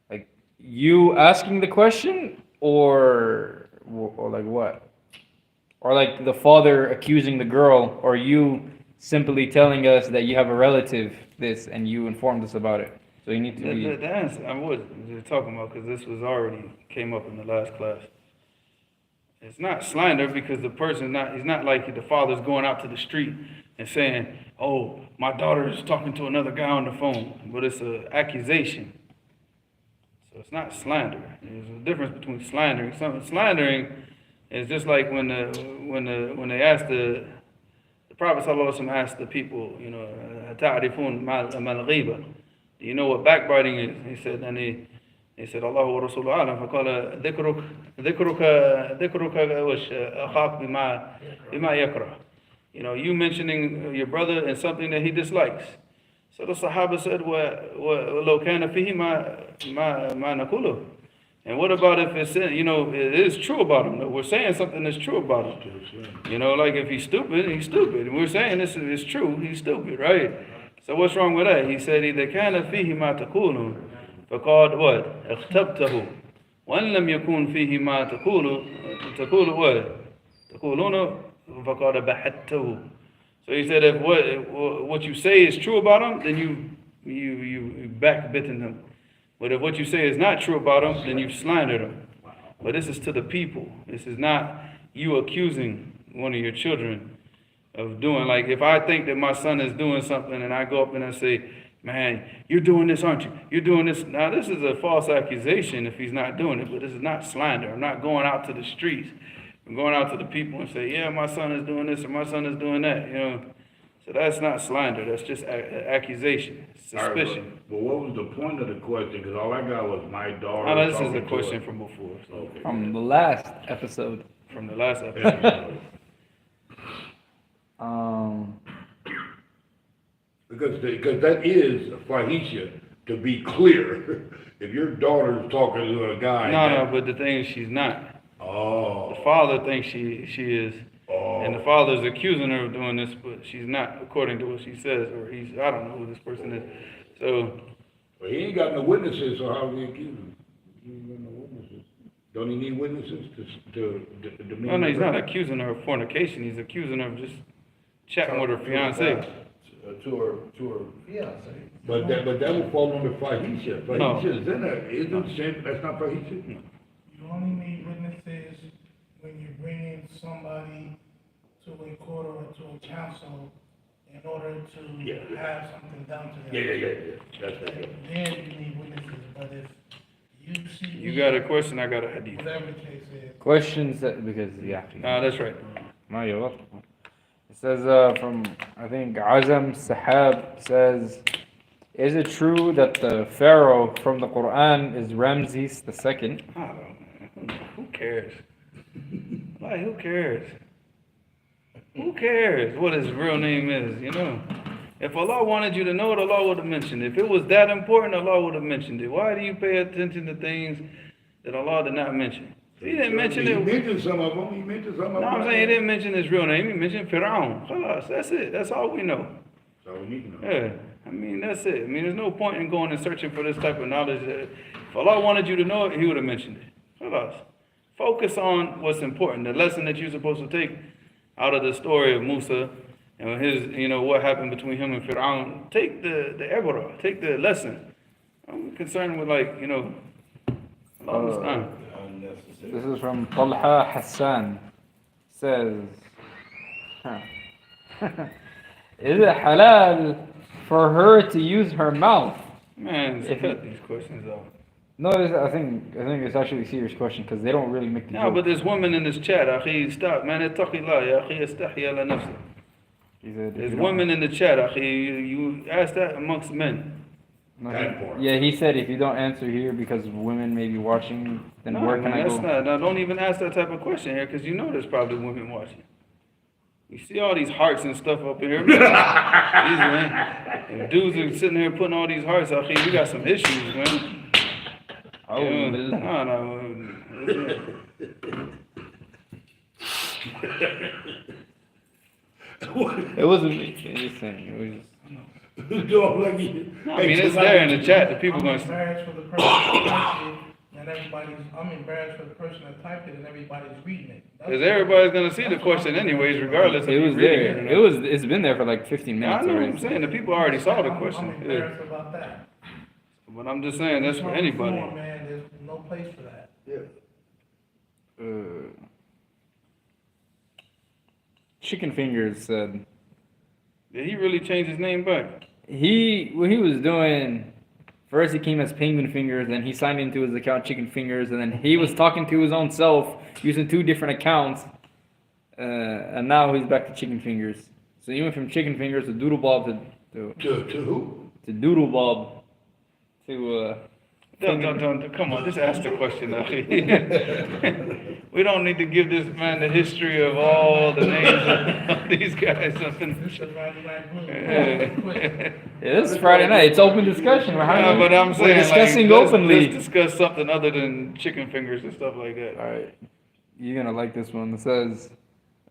Like, you asking the question, or like what? Or like the father accusing the girl, or you simply telling us that you have a relative this and you informed us about it. So you need to be... The answer, I was talking about, because this was already came up in the last class. It's not slander because the person he's not like the father's going out to the street and saying, oh, my daughter is talking to another guy on the phone, but it's an accusation. So it's not slander. There's a difference between slandering. Slandering is just like when they asked the Prophet ﷺ asked the people, you know, تعرفون ما الغيبة? Do you know what backbiting is? He said, and he said, Allah wa Rasuluhu alam. فقال ذكرك أخاك بما يكره. You know, you mentioning your brother and something that he dislikes. So the Sahaba said, وَلَوْ كَانَ فِيهِ مَا نَقُولُهُ. And what about if it's, you know, it is true about him? We're saying something that's true about him. You know, like if he's stupid, he's stupid. And we're saying this is true, he's stupid, right? So what's wrong with that? He said, إِذَا كَانَ فِيهِ مَا تَقُولُ فَقَالْ what? اخْتَبْتَهُ وَأَنْ لَمْ يَكُونْ فِيهِ مَا تَقُولُ what? تَقُولُونَ فَقَالَ بَحَتَّهُ. So he said, if what you say is true about him, then you backbitten him. But if what you say is not true about him, then you've slandered him. But this is to the people. This is not you accusing one of your children of doing. Like if I think that my son is doing something and I go up and I say, man, you're doing this, aren't you? You're doing this. Now this is a false accusation if he's not doing it, but this is not slander. I'm not going out to the streets. I'm going out to the people and say, yeah, my son is doing this or my son is doing that, you know. So that's not slander. That's just accusation, suspicion. Right, but what was the point of the question? Because all I got was my daughter. No, this is a question from before. So. Okay. From the last episode. From the last episode. Because that is fahisha, to be clear. If your daughter is talking to a guy. No, but the thing is she's not. Oh. The father thinks she is. Oh. And the father's accusing her of doing this, but she's not, according to what she says, or I don't know who this person is. So. Well, he ain't got no witnesses, so how is he accusing? He ain't got no witnesses. Don't he need witnesses to No, he's not accusing her of fornication. He's accusing her of just chatting with her fiance. To her fiance. But that would fall under fahisha. Fahisha is in there. Isn't sin? That's not fahisha? No. You only need witnesses when you're bringing somebody to a court or to a council in order to have something done to them. Yeah. That's it. Then you need witnesses, but if you see... You got a question, I got a hadith. Whatever the case is. Questions that, because, yeah. That's right. No, you're welcome. It says from, I think, Azam Sahab says, is it true that the Pharaoh from the Quran is Ramses II? I don't know. Who cares? Like, who cares? Who cares what his real name is, you know? If Allah wanted you to know it, Allah would have mentioned it. If it was that important, Allah would have mentioned it. Why do you pay attention to things that Allah did not mention? He didn't mention it. He mentioned some of them. No, I'm saying he didn't mention his real name. He mentioned Fir'aun. Khalas, that's it. That's all we know. That's all we need to know. Yeah, I mean, that's it. I mean, there's no point in going and searching for this type of knowledge. If Allah wanted you to know it, He would have mentioned it. Khalas. Focus on what's important. The lesson that you're supposed to take out of the story of Musa and his, you know, what happened between him and Fir'aun. Take the ibrah, take the lesson. I'm concerned with, like, you know, Allah's time. This is from Talha Hassan. Says, is it halal for her to use her mouth? Man, cut these questions off. No, I think it's actually a serious question because they don't really make the No, joke. but there's women in this chat. Akhi, stop, man. Ittaqillah, ya akhi, istahi ala nafsik. There's women in the chat, akhi. You ask that amongst men. No, That part. yeah, he said if you don't answer here because women may be watching, then No, where man, can I that's go? not. Now, don't even ask that type of question here, because you know there's probably women watching. You see all these hearts and stuff up in here. These man, and dudes are sitting here putting all these hearts out here. We got some issues, man. Oh, Yeah, billah. no. It wasn't me. Just saying. It was just. Don't look at you. I mean, it's there in the chat. The people I'm going to. embarrassed for the person that typed it, and I'm embarrassed for the person that typed it, and everybody's reading it. Because everybody's going to see the question anyways, regardless of It you was reading there. it It or not. was. It's been there for like 15 I minutes know what I'm already. saying. The people already saw the I'm question. Yeah. embarrassed about that. But I'm just saying, that's for anybody. Come on, man, there's no place for that. Chicken Fingers said Did he really change his name back? what he was doing. First, he came as Penguin Fingers, then he signed into his account Chicken Fingers, and then he was talking to his own self using 2 different accounts, and now he's back to Chicken Fingers. So he went from Chicken Fingers to Doodle Bob To who? to Doodle Bob to Don't, come on, just ask the question. We don't need to give this man the history of all the names of these guys. Yeah, this is Friday night. It's open discussion. Yeah, but I'm saying, we're discussing like, openly. let's discuss something other than chicken fingers and stuff like that. All right, you're gonna like this one. It says,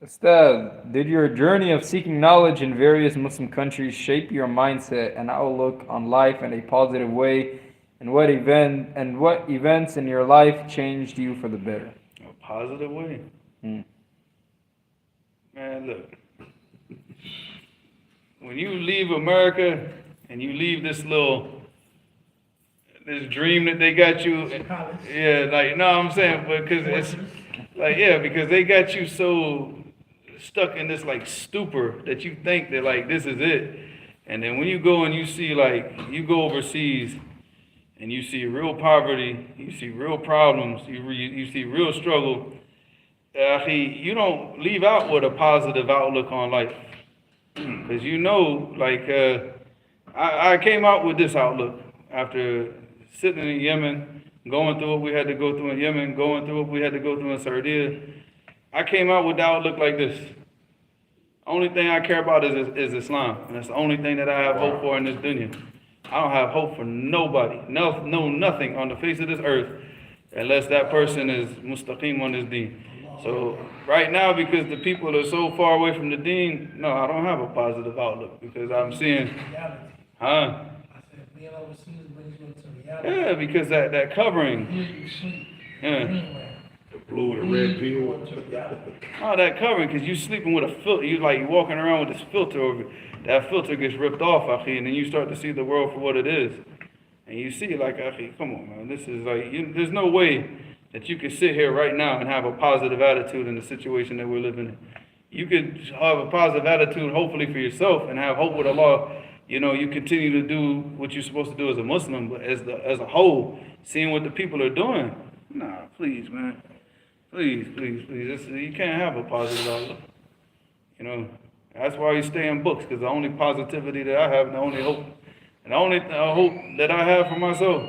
Adab, did your journey of seeking knowledge in various Muslim countries shape your mindset and outlook on life in a positive way? And what events in your life changed you for the better? A positive way. Man, look. When you leave America and you leave this dream that they got you, yeah, like, no, I'm saying, because it's like, yeah, because they got you so stuck in this like stupor that you think that like this is it, and then when you go and you see, like, you go overseas and you see real poverty, you see real problems, you see real struggle, you don't leave out with a positive outlook on life. Because you know, like, I came out with this outlook after sitting in Yemen, going through what we had to go through in Yemen, going through what we had to go through in Saudi. I came out with the outlook like this. Only thing I care about is Islam. And that's the only thing that I have hope for in this dunya. I don't have hope for nobody, nothing on the face of this earth, unless that person is mustaqim on his deen. So right now, because the people are so far away from the deen, no, I don't have a positive outlook, because I'm seeing, huh? I said, being overseas brings you into reality. Yeah, because that covering, Here you sleep, yeah. dreamland. The blue and the red pill. Into reality. Oh, that covering, because you sleeping with a filter, you like walking around with this filter over it. That filter gets ripped off, akhi, and then you start to see the world for what it is. And you see, like, akhi, come on, man, this is like, there's no way that you can sit here right now and have a positive attitude in the situation that we're living in. You could have a positive attitude, hopefully, for yourself and have hope with Allah. You know, you continue to do what you're supposed to do as a Muslim, but as a whole, seeing what the people are doing, nah, please, man. Please. You can't have a positive outlook. You know, that's why you stay in books, because the only positivity that I have, and the only hope, and the only hope that I have for myself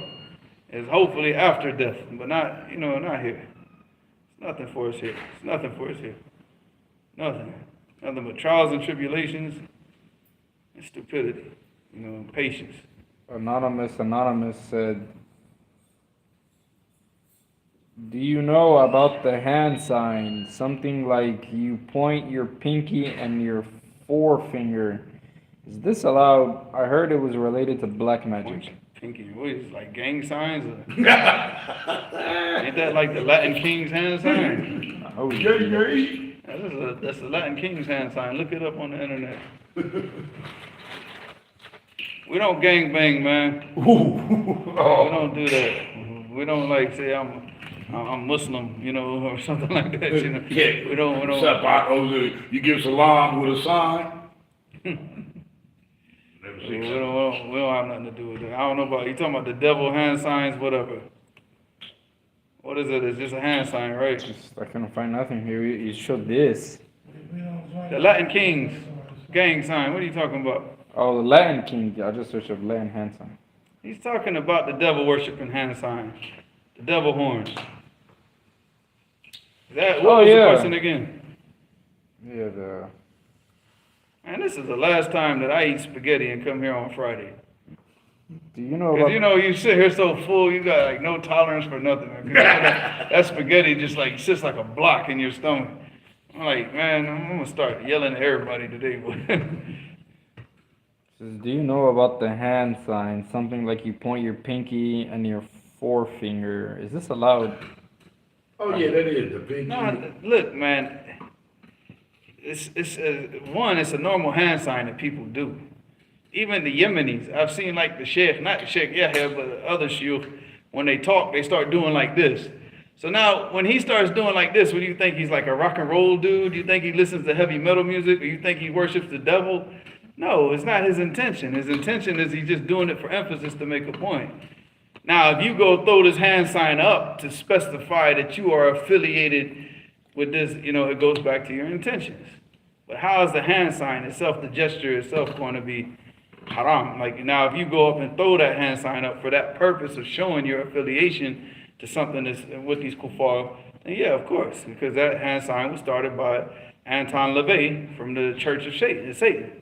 is hopefully after death, but not, not here. It's nothing for us here. It's nothing for us here. Nothing. Nothing but trials and tribulations and stupidity, and patience. Anonymous said, do you know about the hand sign? Something like you point your pinky and your forefinger. Is this allowed? I heard it was related to black magic. Pinky, what is it, like gang signs? Ain't that like the Latin King's hand sign? Oh, That's the Latin King's hand sign. Look it up on the internet. We don't gang bang, man. We don't do that. We don't like say I'm Muslim, or something like that. Yeah. We don't. You give salam with a sign. We don't have nothing to do with that. I don't know about you talking about the devil hand signs, whatever. What is it? It's just a hand sign, right? I couldn't find nothing here. You showed this. We don't join The Latin Kings gang sign. What are you talking about? Oh, the Latin King. I just searched up Latin hand sign. He's talking about the devil worshiping hand sign, the devil horns. What Oh, was yeah. the question again? Yeah, the Man, this is the last time that I eat spaghetti and come here on Friday. do you know Because about you know, you sit here so full, you got like no tolerance for nothing. Man. 'Cause that spaghetti just like sits like a block in your stomach. I'm like, man, I'm gonna start yelling at everybody today. says, do you know about the hand sign? Something like you point your pinky and your forefinger. Is this allowed? Oh, yeah, that is the pinky. No, look, man. It's a normal hand sign that people do. Even the Yemenis, I've seen like the Sheikh, not the Sheikh Yahya, but the other Sheikh, when they talk, they start doing like this. So now, when he starts doing like this, what do you think? He's like a rock and roll dude? Do you think he listens to heavy metal music? Or you think he worships the devil? No, it's not his intention. His intention is he's just doing it for emphasis to make a point. Now, if you go throw this hand sign up to specify that you are affiliated with this, it goes back to your intentions. But how is the hand sign itself, the gesture itself, going to be haram? Like now, if you go up and throw that hand sign up for that purpose of showing your affiliation to something that's with these kuffar, then yeah, of course, because that hand sign was started by Anton LaVey from the Church of Satan.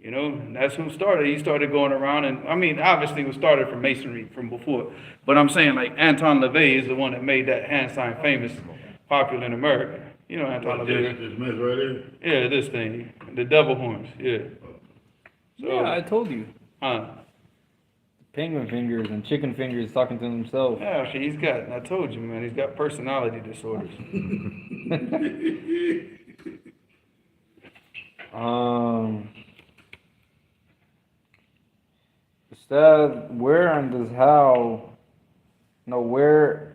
And that's who started. He started going around, and I mean, obviously, it was started from Masonry from before. But I'm saying, like, Anton LaVey is the one that made that hand sign famous, popular in America. You know Anton LaVey? This mess right here? Yeah, this thing, the devil horns. Yeah. So, Yeah, I told you. huh? Penguin fingers and chicken fingers talking to themselves. Yeah, I told you, man, he's got personality disorders. Ustad, where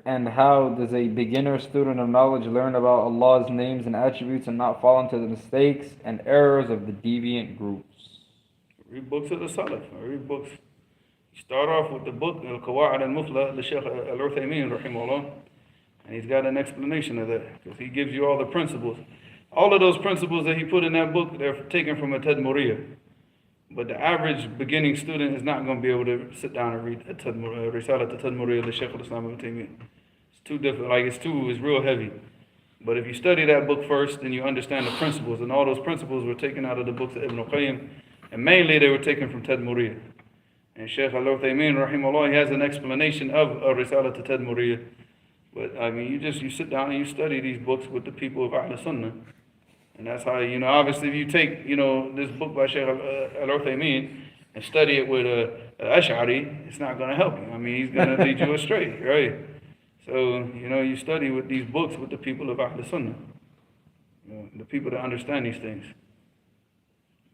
and how does a beginner student of knowledge learn about Allah's names and attributes and not fall into the mistakes and errors of the deviant groups? Read books of the Salaf. Read books. You start off with the book, Al-Qawa'id al-Mufla, the Shaykh al-Uthaymin, rahimahullah, and he's got an explanation of that, because he gives you all the principles. All of those principles that he put in that book, they're taken from a Tadmuriyah. But the average beginning student is not going to be able to sit down and read Risalat al-Tadmuriyah, the Shaykh al-Islam ibn Taymiyyah. It's too difficult, it's real heavy. But if you study that book first, then you understand the principles, and all those principles were taken out of the books of Ibn Qayyim, and mainly they were taken from Tadmuriyah. And Shaykh al-Uthaymin, rahimahullah, he has an explanation of Risalat al-Tadmuriyah. But I mean, you sit down and you study these books with the people of Ahl Sunnah. And that's how, obviously if you take, this book by Shaykh al-Uthaymin and study it with Ash'ari, it's not going to help you. I mean, he's going to lead you astray, right? So, you study with these books with the people of Ahl Sunnah. The people that understand these things.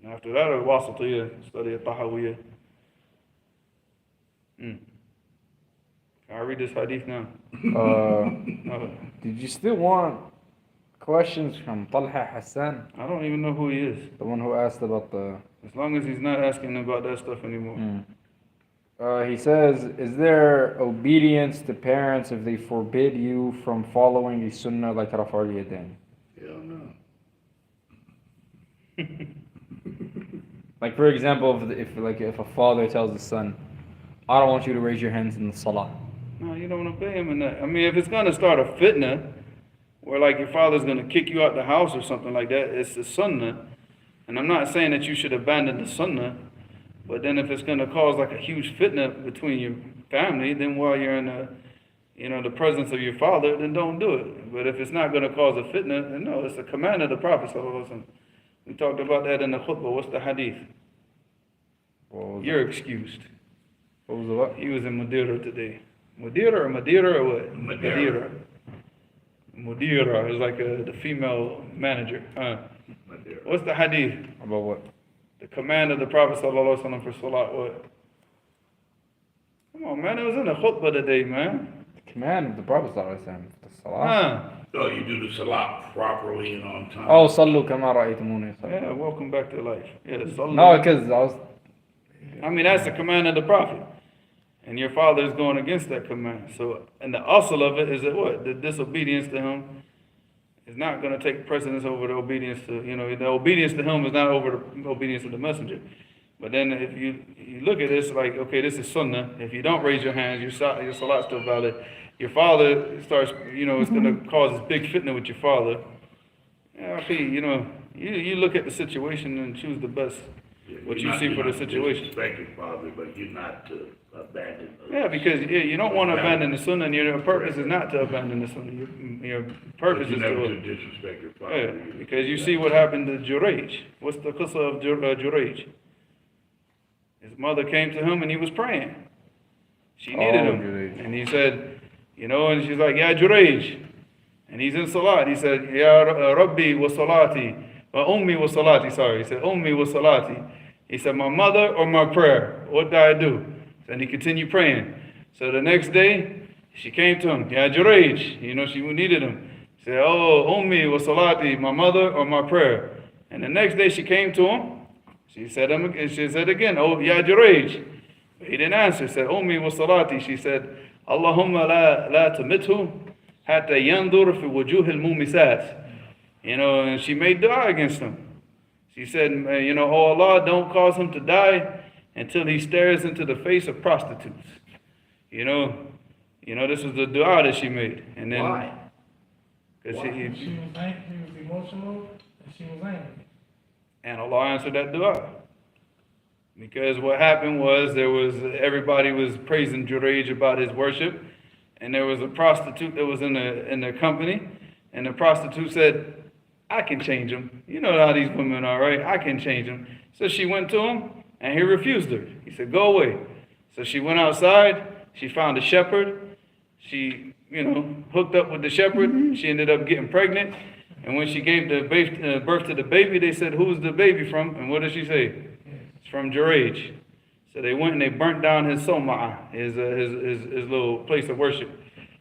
And after that, al-Wasatiyah, study al-Tahawiyah. I'll read this hadith now. Did you still want questions from Talha Hassan, I don't even know who he is. the one who asked about the... As long as he's not asking about that stuff anymore. He says, is there obedience to parents if they forbid you from following a sunnah like Rafa'ul Yadayn? Hell no. Like, for example, if a father tells his son, I don't want you to raise your hands in the salah. No, you don't obey him in that. I mean, if it's going to start a fitna, where like your father's going to kick you out the house or something like that, it's the sunnah. And I'm not saying that you should abandon the sunnah, but then if it's going to cause like a huge fitna between your family, then while you're in the presence of your father, then don't do it. But if it's not going to cause a fitna, then no, it's a command of the Prophet sallallahu alaihi wasallam. We talked about that in the khutbah. What's the hadith? You're excused. What was the what? He was in Madeira today. Madeira or what? Madeira. Mudira is like the female manager. What's the hadith? About what? The command of the Prophet sallallahu alaihi wasallam for salat. What? Come on, man. It was in the khutbah today, man. The command of the Prophet sallallahu alaihi wasallam, the salah. So you do the salat properly and on time. Oh, sallu kama ra'aytumuni. Yeah, welcome back to life. Yeah, sallu. No, because I mean, that's the command of the Prophet. And your father is going against that command. So, and the asl of it is that what? The disobedience to him is not going to take precedence over the obedience to, the obedience to him is not over the obedience of the messenger. But then if you look at this like, okay, this is sunnah. If you don't raise your hands, your salat's still valid. Your father starts, it's going to cause this big fitna with your father. Yeah, you look at the situation and choose the best, what you see for the situation. Disrespect your father, but you're not to abandon. Yeah, because you don't want to abandon the sunnah, and your purpose is not to abandon the sunnah. Your purpose is never to to disrespect your father. yeah, because you see what happened to Juraj. What's the qissa of Juraj? His mother came to him and he was praying. She needed him. Juraj. And he said, and she's like, Ya Juraj. And he's in salat. He said, Ya Rabbi wa salati, wa ummi wa salati. Sorry, he said, Ummi wa salati. He said, my mother or my prayer? What do I do? And he continued praying. So the next day, she came to him, Ya Juraj. She needed him. She said, oh, Ummi wa salati, my mother or my prayer? And the next day she came to him. She said again, oh, Ya Juraj. He didn't answer. She said, Ummi wa salati. She said, Allahumma la tamithu hatta yandur fi wujuh al-mumisat. And she made dua against him. She said, oh Allah, don't cause him to die until he stares into the face of prostitutes. This is the dua that she made. And then, Why? Because She was angry, he was emotional, and she was angry. and Allah answered that dua. Because what happened was everybody was praising Juraj about his worship, and there was a prostitute that was in the company, and the prostitute said, I can change him. You know how these women are, right? I can change him. So she went to him, and he refused her. He said, go away. So she went outside. She found a shepherd. She, hooked up with the shepherd. She ended up getting pregnant. And when she gave the birth to the baby, they said, who's the baby from? And what did she say? It's from Juraj. So they went and they burnt down his soma'ah, his little place of worship.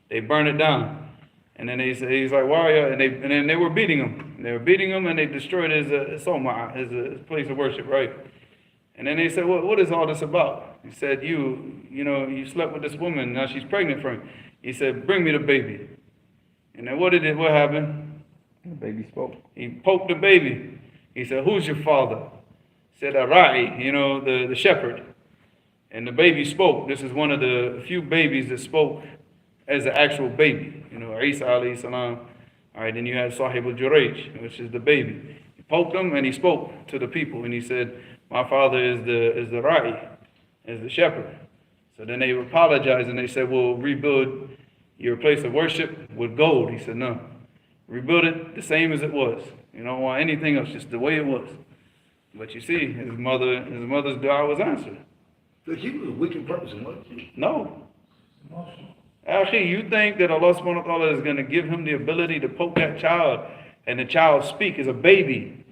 They burned it down. And then he's like, why are you? And then they were beating him. They were beating him, and they destroyed his soma'ah, his place of worship, right? And then they said, what is all this about? He said, you slept with this woman, now she's pregnant from you. He said, bring me the baby. And then what happened? The baby spoke. He poked the baby. He said, who's your father? He said, Arai, the shepherd. And the baby spoke. This is one of the few babies that spoke as an actual baby. Isa alayhi salam. All right, then you had Sahib al-Juraj, which is the baby. He poked him and he spoke to the people, and he said, my father is the Ra'i, is the shepherd. So then they apologized and they said, we'll rebuild your place of worship with gold. He said, no. Rebuild it the same as it was. You don't want anything else, just the way it was. But you see, his mother's dua was answered. So she was a wicked person, wasn't she? No. Emotional. Actually, you think that Allah subhanahu wa ta'ala is going to give him the ability to poke that child and the child speak as a baby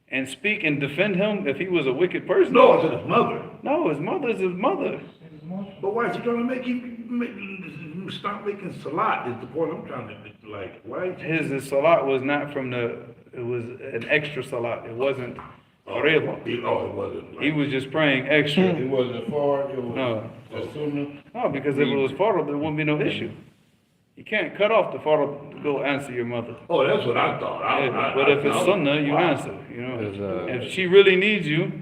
and speak and defend him if he was a wicked person? No, it's his mother. No, his mother is his mother. She was emotional. But why is she trying to make him stop making salat? Is the point I'm trying to like. Why? His salat was not it was an extra salat. It wasn't faridah. It wasn't. Like, He was just praying extra. It wasn't far, it was No. a sunnah. No, because if it was faridah, there wouldn't be no issue. You can't cut off the faridah to go answer your mother. oh, that's what I thought. But if it's sunnah, you answer. If she really needs you,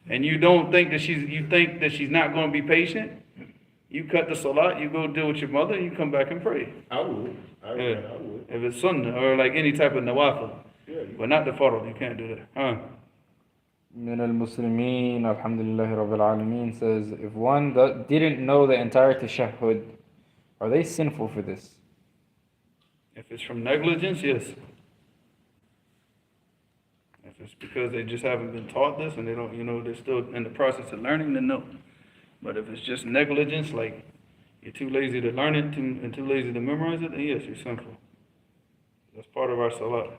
and you think that she's not going to be patient, you cut the salat, you go deal with your mother, and you come back and pray. I would. I would. If it's sunnah or like any type of nawafil, but not the fard, you can't do that. من المسلمين الحمد لله رب العالمين says, if one didn't know the entire tashahhud, are they sinful for this? If it's from negligence, yes. If it's because they just haven't been taught this and they don't, they're still in the process of learning, then no. But if it's just negligence, like you're too lazy to learn it and too lazy to memorize it, then yes, you're sinful. That's part of our salat.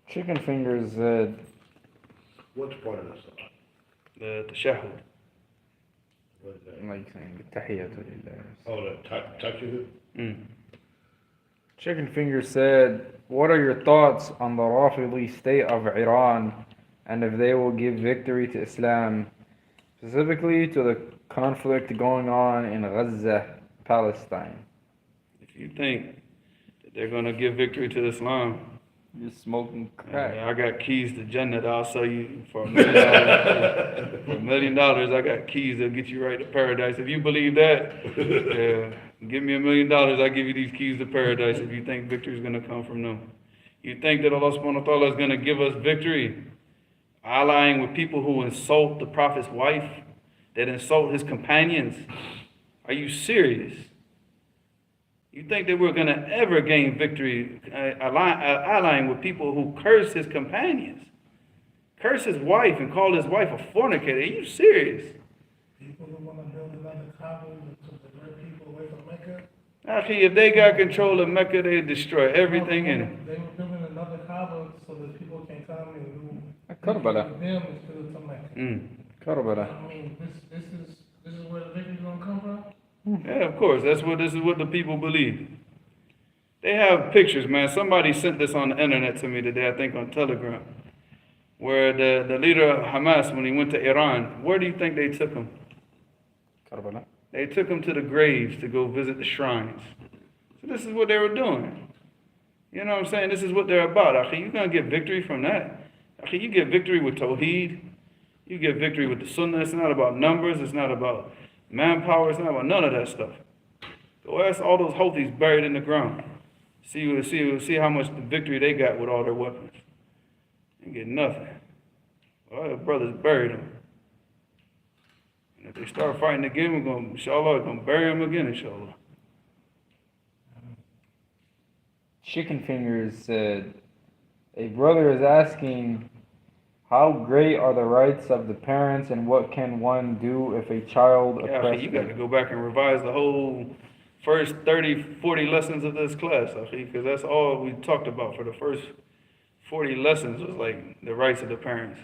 Chicken fingers What's part of the salat? The tashahhud. What is that? like saying tahiyatu lillah. Oh, the touch of it? Chicken fingers said, what are your thoughts on the Rafidi state of Iran and if they will give victory to Islam, specifically to the conflict going on in Gaza, Palestine? If you think that they're going to give victory to Islam, You're smoking crack. I got keys to Jannah that I'll sell you for $1 million. For $1 million, I got keys that'll get you right to paradise. If you believe that, give me $1 million, I'll give you these keys to paradise if you think victory is going to come from them. You think that Allah subhanahu wa ta'ala is going to give us victory allying with people who insult the Prophet's wife, that insult his companions? Are you serious? You think that we're going to ever gain victory allying with people who curse his companions? Curse his wife and call his wife a fornicator? Are you serious? People who want to build another Kaaba to divert people away from Mecca. Actually, if they got control of Mecca, they'd destroy everything in it. They were building another Kaaba so that people can come and do Karbala. them instead of to Mecca. Karbala. I mean, this is where the victory's gonna come from? Yeah, of course. This is what the people believe. They have pictures, man. Somebody sent this on the internet to me today, I think on Telegram, where the leader of Hamas, when he went to Iran, where do you think they took him? Karbala. They took him to the graves to go visit the shrines. So this is what they were doing. You know what I'm saying? This is what they're about. Akhi, you're going to get victory from that. Akhi, you get victory with Tawheed. You get victory with the Sunnah. It's not about numbers. It's not about manpower. It's not about none of that stuff. Go ask all those Houthis buried in the ground. See how much victory they got with all their weapons. They get nothing. All their brothers buried them. And if they start fighting again, we're going to bury them again, inshallah. Chicken Fingers said, a brother is asking, how great are the rights of the parents and what can one do if a child oppresses You got to go back and revise the whole first 30, 40 lessons of this class, because that's all we talked about for the first 40 lessons was like the rights of the parents.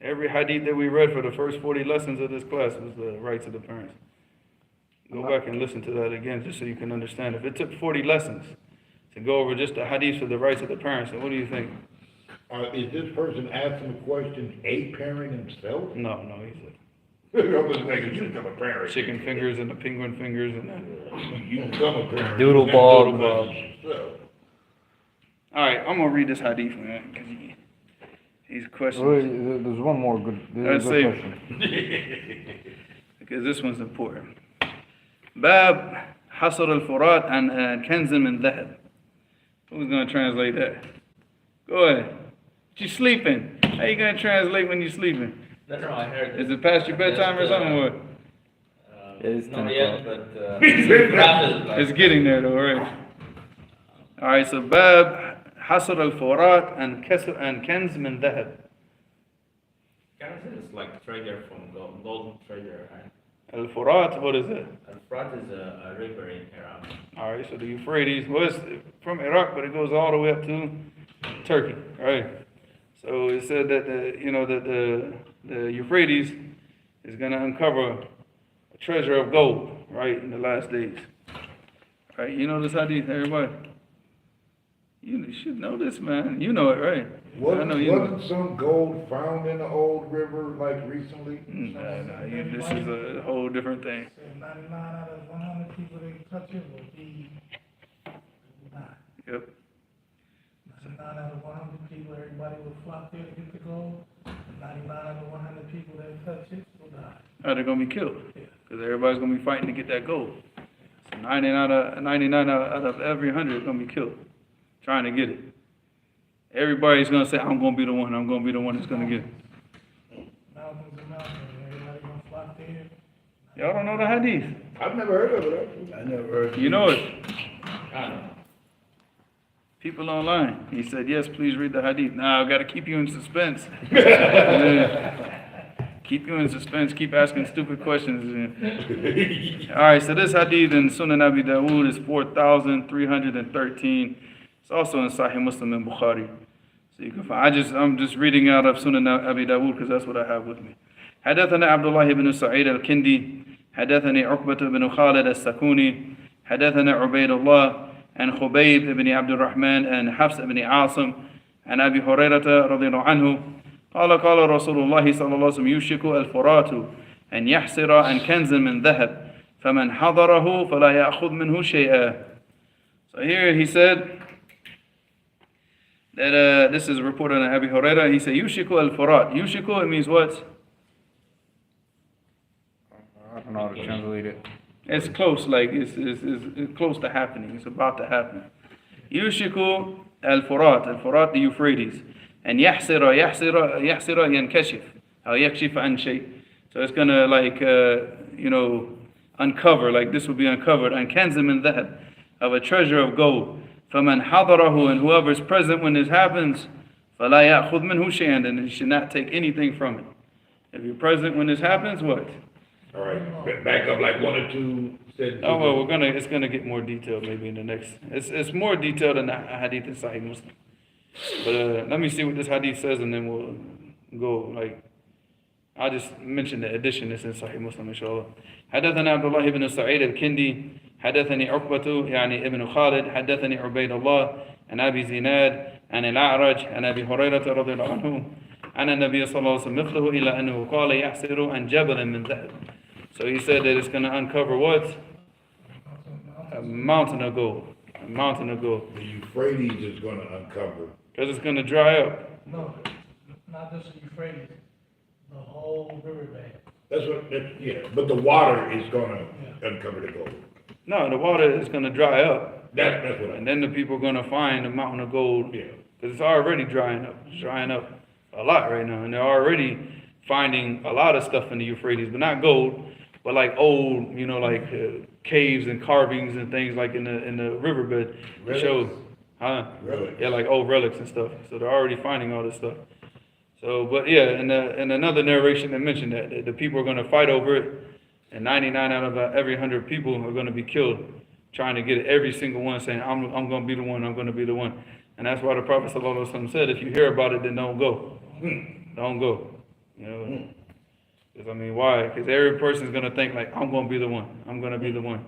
Every hadith that we read for the first 40 lessons of this class was the rights of the parents. Go back and listen to that again just so you can understand. If it took 40 lessons to go over just the hadith for the rights of the parents, then what do you think? Is this person asking the question a parent himself? No, he's I'm just thinking you become a parent. chicken fingers and the penguin fingers and that. You become a parent. Doodle You ball. have to do it yourself. All right, I'm going to read this hadith, man, because these questions. Wait, there's one more good, Let's good see. question. Because this one's important. Bab Hasr al-Furat and Kanzim min Dhahab. Who's going to translate that? Go ahead. You sleeping? How you going to translate when you're sleeping? No, I heard. Is it past your bedtime or something? Or? It's Not 10 yet, o'clock. but Prophet, like, It's getting there though, right? All right, so Bab Hasr al-Furat and Kanz min Dhahab. Kanz is like treasure from golden treasure, right? Al-Furat, what is it? Euphrates is a river in Iraq. All right, so the Euphrates was from Iraq, but it goes all the way up to Turkey, right? So it said that the Euphrates is going to uncover a treasure of gold, right, in the last days. Right? You know this hadith, everybody? You should know this, man. You know it, right? Wasn't some gold found in the old river like recently? This is a whole different thing. So 99 out of 100 people that touch it will be die. Yep. 99 out of 100 people, everybody will flock there to get the gold. 99 out of 100 people that touch it will die. They're going to be killed because everybody's going to be fighting to get that gold. So 99 out of every 100 is going to be killed trying to get it. Everybody's going to say, I'm going to be the one. I'm going to be the one that's going to get it. Mountains and mountains, everybody gonna flock there. Y'all don't know the hadith. I've never heard of it, actually. I never heard. You know it. I don't know. People online. He said, yes, please read the hadith. Now, I've got to keep you in suspense. Keep you in suspense. Keep asking stupid questions. All right, so this hadith in Sunan Abi Dawood is 4,313. It's also in Sahih Muslim and Bukhari. So you can find. I'm just reading out of Sunan Abi Dawood because that's what I have with me. حدثنا عبد الله بن سعيد الكندي حدثني عقبة بن خالد السكوني حدثنا عبيد الله عن خبيب بن عبد الرحمن عن حفص بن عاصم عن أبي هريرة رضي الله عنه قال رسول الله صلى الله عليه وسلم يوشك الفرات أن يحسر عن كنز من ذهب فمن حضره فلا يأخذ منه شيئا. So here he said that this is reported on Abi Hurairah. He said, Yushiku al-Furat. Yushiku, it means what? I don't know how to translate it. It's close, like it's close to happening. It's about to happen. Yushiku al-Furat. Al-Furat, the Euphrates. And yahsira yankashif. How yakshif an shay. So it's gonna like, uncover, like this will be uncovered. And kanzim min dhahab, of a treasure of gold. فَمَنْ حَضَرَهُ, and whoever is present when this happens, فَلَا يَأْخُذْ مِنْهُ شَيْئًا, and he should not take anything from it. If you're present when this happens, what? All right, back up like 1 or 2 sentences. Oh well, it's gonna get more detailed maybe in the next. It's more detailed than the hadith in Sahih Muslim. But let me see what this hadith says, and then we'll go like. I'll just mention the addition that's in Sahih Muslim, inshallah. حدثنا عبد الله بن سعيد الكندي حدثني عقبة يعني ابن خالد حدثني عبيد الله عن أبي زناد عن الأعرج عن أبي هريرة رضي الله عنه عن النبي صلى الله عليه وسلم مثله إلا أنه قال يحسر عن جبل من ذهب. So he said that it's going to uncover what? A mountain of gold. A mountain of gold. The Euphrates is going to uncover. Because it's going to dry up. No, not just the Euphrates, the whole riverbank. But the water is going to uncover the gold. No, the water is going to dry up. That's what I And then the people are going to find the mountain of gold. Yeah. Because it's already drying up. It's drying up a lot right now. And they're already finding a lot of stuff in the Euphrates, but not gold, but like old, caves and carvings and things like in the riverbed. Relics? Show, huh? Relics. Yeah, like old relics and stuff. So they're already finding all this stuff. So, but yeah, in another narration they mentioned that the people are going to fight over it, and 99 out of every 100 people are going to be killed trying to get it. Every single one saying, I'm going to be the one, I'm going to be the one. And that's why the Prophet ﷺ said, if you hear about it, then don't go. Don't go. Because, why? Because every person is going to think like, I'm going to be the one. I'm going to be the one.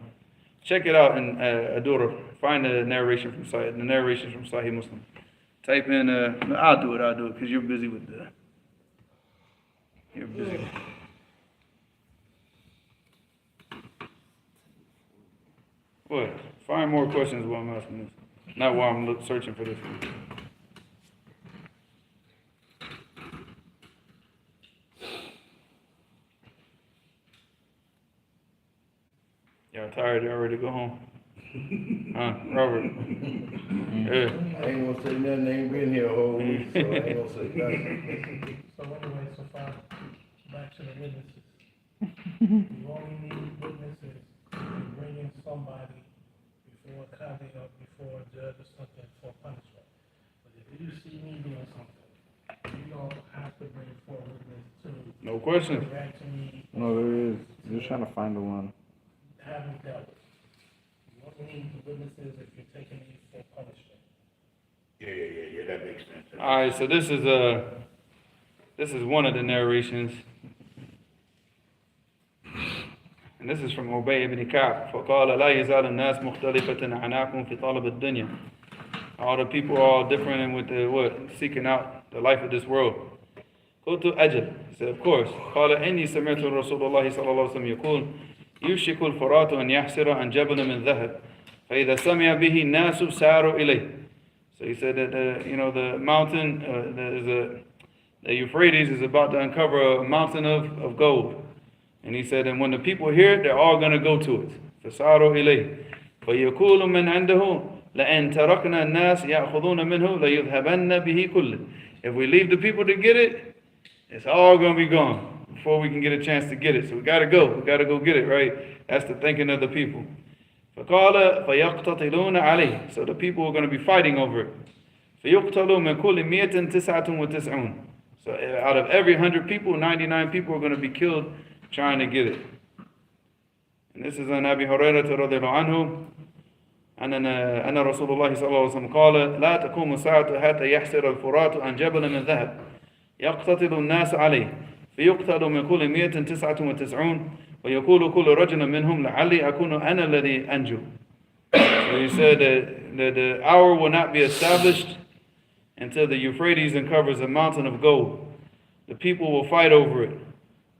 Check it out in Adura. Find the narration from Sahih Muslim. Type in, I'll do it, because you're busy with you're busy. What? Find more questions while I'm asking this. Not while I'm searching for this one. Y'all tired? Y'all ready to go home? Huh, Robert? Yeah. I ain't gonna say nothing, they ain't been here a whole week, so I ain't gonna say nothing. So anyway, so far, back to the witnesses. You only need witnesses to bring in somebody before a Qadi or before a judge or something for punishment. But if you see me doing something, you don't have to bring four witnesses to No questions. back to me, No, there is. Just trying to find the one. haven't dealt with. You only need the witnesses if you're taking me for punishment. Yeah, that makes sense. All right, so this is one of the narrations, and this is from Ubay ibn Ka'b. فقال لا يزال الناس مختلفة عناكم في طلب الدنيا. All the people are all different and with the seeking out the life of this world. قلت أجل. He said, of course. قال إني سمعت رسول الله صلى الله عليه وسلم يقول يوشك الفرات أن يحسر عن جبل من ذهب فإذا سمع به الناس ساروا إليه. So he said that the mountain, the Euphrates is about to uncover a mountain of gold. And he said, and when the people hear it, they're all going to go to it. فساروا إليه فيقول من عنده لأن تركنا الناس يأخذون منه ليذهبن به كله. If we leave the people to get it, it's all going to be gone before we can get a chance to get it. So we got to go. We got to go get it, right? That's the thinking of the people. فقال فيقتتلون عليه. So the people are going to be fighting over it. فيقتلوا من كل 199. So out of every 100 people, 99 people are going to be killed trying to get it. And this is an Abi Hurairah رضي الله عنه أن رسول الله صلى الله عليه وسلم قال لا تقوم الساعة حتى يحسر الفرات عن جبل من ذهب يقتتل الناس عليه فيقتل من كل 199 ويقول كل رجل منهم لعلي أكون أنا الذي أنجو. So he said that the hour will not be established until the Euphrates uncovers a mountain of gold. The people will fight over it.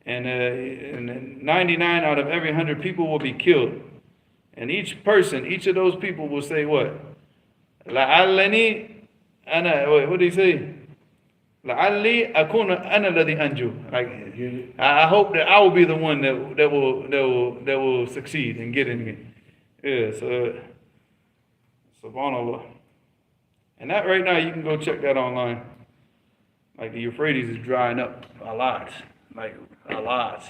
And 99 out of every 100 people will be killed. And each of those people will say what? لعلني wait, what did he say? لعلي أكون أنا الذي أنجو. Like, I hope that I will be the one that will succeed and get in here. Yeah, so subhanallah. And that right now, you can go check that online. Like the Euphrates is drying up a lot. Like a lot.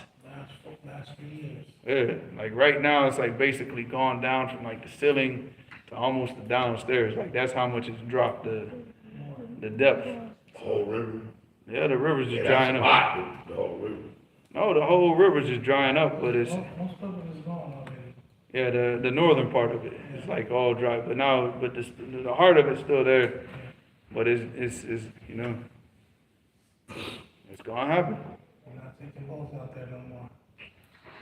Last few years. Yeah. Like right now it's like basically gone down from like the ceiling to almost the downstairs. Like that's how much it's dropped the depth. Whole river. Yeah, the river's just Yeah, drying that's up. hot, the whole river. No, the whole river's just drying up, but it's Most of it is gone already. yeah, the northern part of it is like all dry. But now the heart of it's still there. But it's you know, it's gonna happen. We're not taking boats out there no more.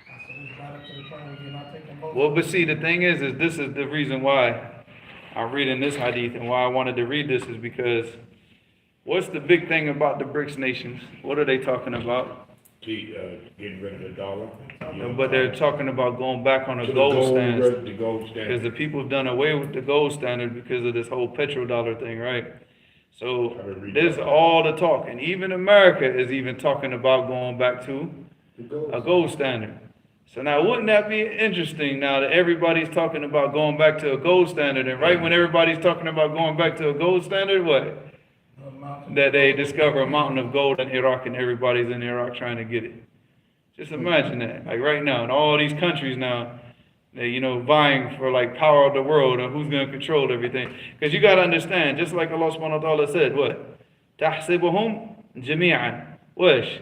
I said, it's right up to the point where you're not taking boats. Well, but see, the thing is this is the reason why I'm reading this hadith and why I wanted to read this is because what's the big thing about the BRICS nations? What are they talking about? See, getting rid of the dollar. But they're talking about going back on a To the gold stance. The gold Because standard. the people have done away with the gold standard because of this whole petrodollar thing, right? So this all the talk. And even America is even talking about going back to a gold standard. So now wouldn't that be interesting now that everybody's talking about going back to a gold standard, and right when everybody's talking about going back to a gold standard, what? That they discover a mountain of gold in Iraq and everybody's in Iraq trying to get it. Just imagine that. Like right now, in all these countries now, they, you know, vying for like power of the world and who's going to control everything. Because you got to understand, just like Allah subhanahu wa ta'ala said, what? تَحْسِبُهُمْ جَمِيعًا وَإِيش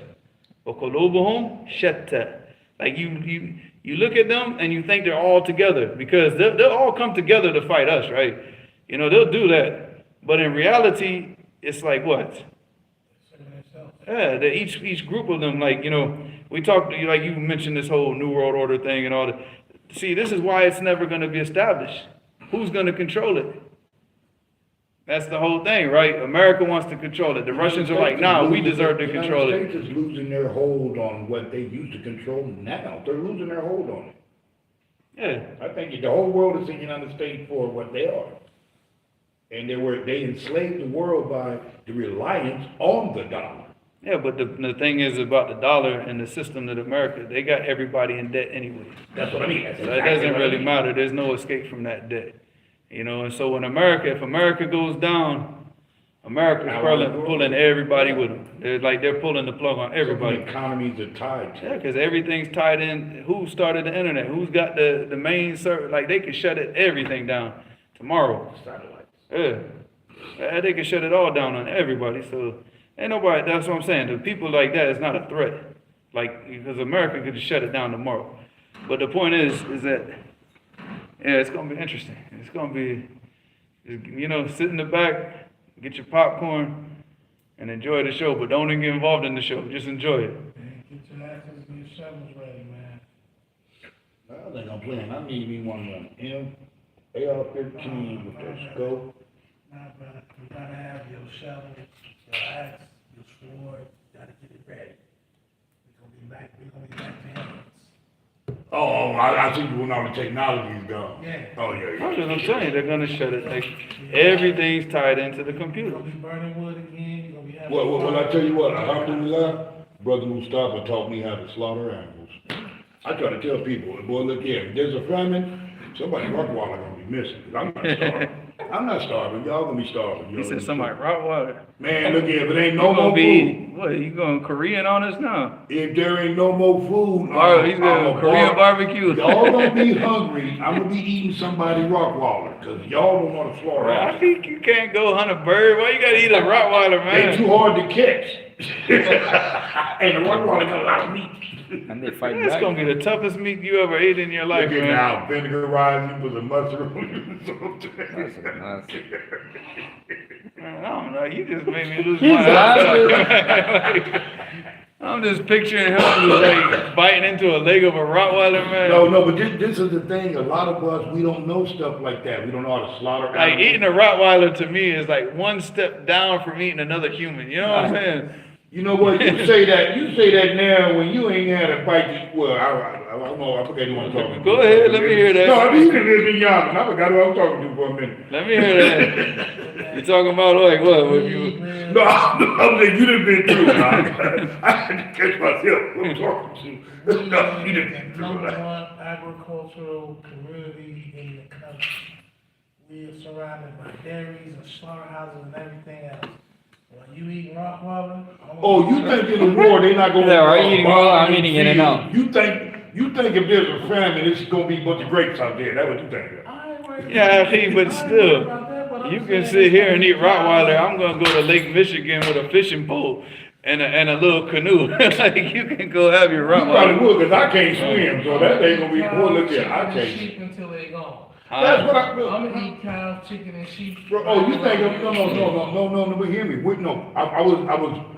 وَقُلُوبُهُمْ شَتَّى. Like you look at them and you think they're all together because they'll all come together to fight us, right? You know, they'll do that. But in reality, it's like what? Yeah, each group of them, like, you know, we talked, like you mentioned this whole New World Order thing and all that. See, this is why it's never going to be established. Who's going to control it? That's the whole thing, right? America wants to control it. The Russians are like, nah, we deserve to control The it. United States is losing their hold on what they used to control now. They're losing their hold on it. Yeah. I think the whole world is in the United States for what they are. And they enslaved the world by the reliance on the dollar. Yeah, but the thing is about the dollar and the system that America, they got everybody in debt anyway. That's what I mean. So it doesn't really matter. There's no escape from that debt. You know, and so when if America goes down, America's pulling everybody with them. They're pulling the plug on everybody. So the economies are tied to. Yeah, because everything's tied in. Who started the internet? Who's got the main server? Like they could shut everything down tomorrow. Satellites. Yeah, they can shut it all down on everybody. So ain't nobody. That's what I'm saying. The people like that is not a threat. Like because America could just shut it down tomorrow. But the point is that yeah, it's gonna be interesting. It's gonna be, you know, sit in the back, get your popcorn, and enjoy the show. But don't even get involved in the show. Just enjoy it. Man, get your axes and your shovels ready, man. I think I'm playing. I need me one of them AR-15 with that scope. Nah, brother, you gotta have your shovel, your axe, your sword. You gotta get it ready. We're gonna be back to hands. Oh, I see you when all the technology's gone. Yeah. Oh, yeah, That's yeah. what I'm saying. They're gonna shut it. Like everything's tied into the You're computer. gonna be burning wood again. You're gonna be having. Well, I tell you what, alhamdulillah, Brother Mustafa taught me how to slaughter animals. I try to tell people, boy, look here, if there's a famine, somebody Rottweiler gonna be missing. 'Cause I'm not starving. I'm not starving. Y'all gonna be starving. He said somebody Rottweiler. Man, look here, if it ain't You no gonna more be food, what? You going Korean on us now? if there ain't no more food, He's going Korean barbecue. Y'all gonna be hungry. I'm gonna be eating somebody Rottweiler, cause y'all don't wanna slaughter. I think you can't go hunt a bird. Why you gotta eat a Rottweiler, They man? too hard to catch. And the Rottweiler got a lot of meat. And they fight That's back. gonna be the toughest meat you ever ate in your life, Look at man. now, vinegarizing with a mushroom. That's Man, I don't know. You just made me lose my appetite. I'm just picturing him just like biting into a leg of a Rottweiler, man. No, but this is the thing. A lot of us, we don't know stuff like that. We don't know how to slaughter Like animals. eating a Rottweiler to me is like one step down from eating another human. You know what I'm saying? You know what, you say that now when you ain't had a fight, well, I don't know, I forget who I'm talking to. Go ahead, let me hear that. No, I mean, you can live in young, I forgot who I'm talking to for a minute. Let me hear that. You talking about like what? What you? No, I'm saying you done been through it, I had to catch myself, who I'm talking to. No, you done been through Number it. one agricultural community in the country. We are surrounded by dairies and slaughterhouses and everything else. When you eat rock water, Oh, you think in the war they not gonna? Yeah, I'm eating well, I'm eating in and out. You think if there's a famine, it's gonna be a bunch of grapes out there, that's what you think. Yeah, but still, you can sit here and eat Rottweiler. I'm gonna go to Lake Michigan with a fishing pole and a little canoe. Like you can go have your You probably Rottweiler. would, cause I can't swim, so that ain't gonna be, boy, look here, I can't. Sheep until they gone. That's what I, I'm gonna eat cows, chicken, and sheep. oh, you think, no, but hear me, no, I was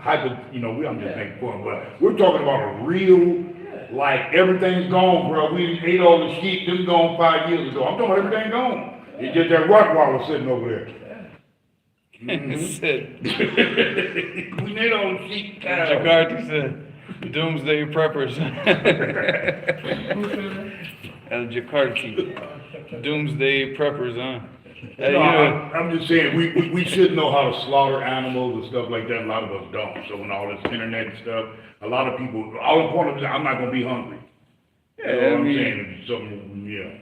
hyper, I'm just making fun, but we're talking about a real, like, everything's gone, bro, we ate all the sheep, them gone 5 years ago, I'm talking about everything gone. It's just that Rottweiler sitting over there. Said, We ate all the sheep, cows. Jakarta said, doomsday preppers. El Jakarta, doomsday preppers, huh? Hey, No, you know, I'm just saying, we should know how to slaughter animals and stuff like that, a lot of us don't, so when all this internet and stuff, a lot of people, all the point of it, I'm not gonna be hungry. You know what I'm saying, it's something, yeah.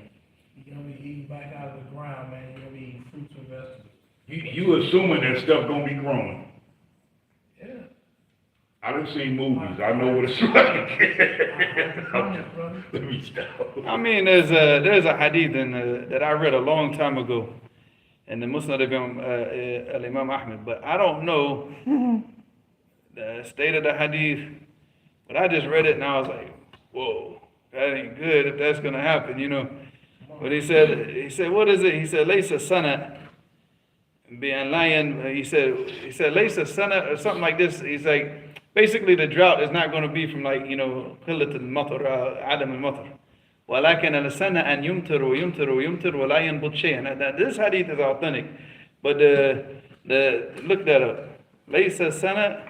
You're gonna be eating back out of the ground, man. You're gonna be eating fruits and vegetables. You assuming that stuff gonna be growing. Yeah. I done seen movies, I know what it's like. Let me stop. I mean, there's a hadith that I read a long time ago in the Musnad of Imam Ahmed, but I don't know the state of the hadith. But I just read it and I was like, whoa, that ain't good if that's gonna happen, you know. But he said, what is it? He said, Laysa sana being lion. He said, Laysa sana or something like this. He's like, basically the drought is not going to be from like, قلة المطر, عدم المطر. ولكن السنة أن يمطر ويمطر ويمطر ولا ينبت شيئا. Now this hadith is authentic, but look that up. Laysa sana,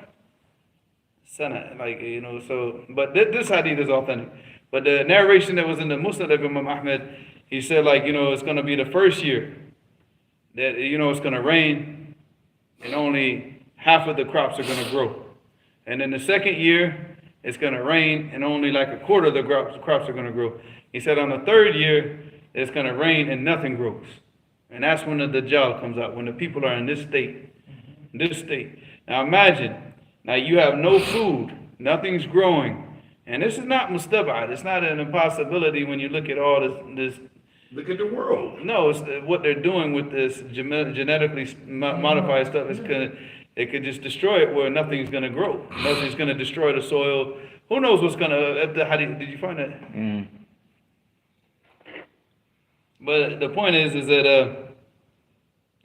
like, so, but this hadith is authentic. But the narration that was in the Musnad of Imam Ahmed, he said like, it's going to be the first year that, it's going to rain and only half of the crops are going to grow. And then the second year, it's going to rain and only like a quarter of the crops are going to grow. He said on the third year, it's going to rain and nothing grows. And that's when the Dajjal comes out, when the people are in this state. Now imagine, now you have no food, nothing's growing. And this is not mustabad. It's not an impossibility when you look at all this. Look at the world. No, it's what they're doing with this genetically modified stuff. It could just destroy it where nothing's going to grow. Nothing's going to destroy the soil. Who knows what's going to, did you find that? Mm. But the point is that,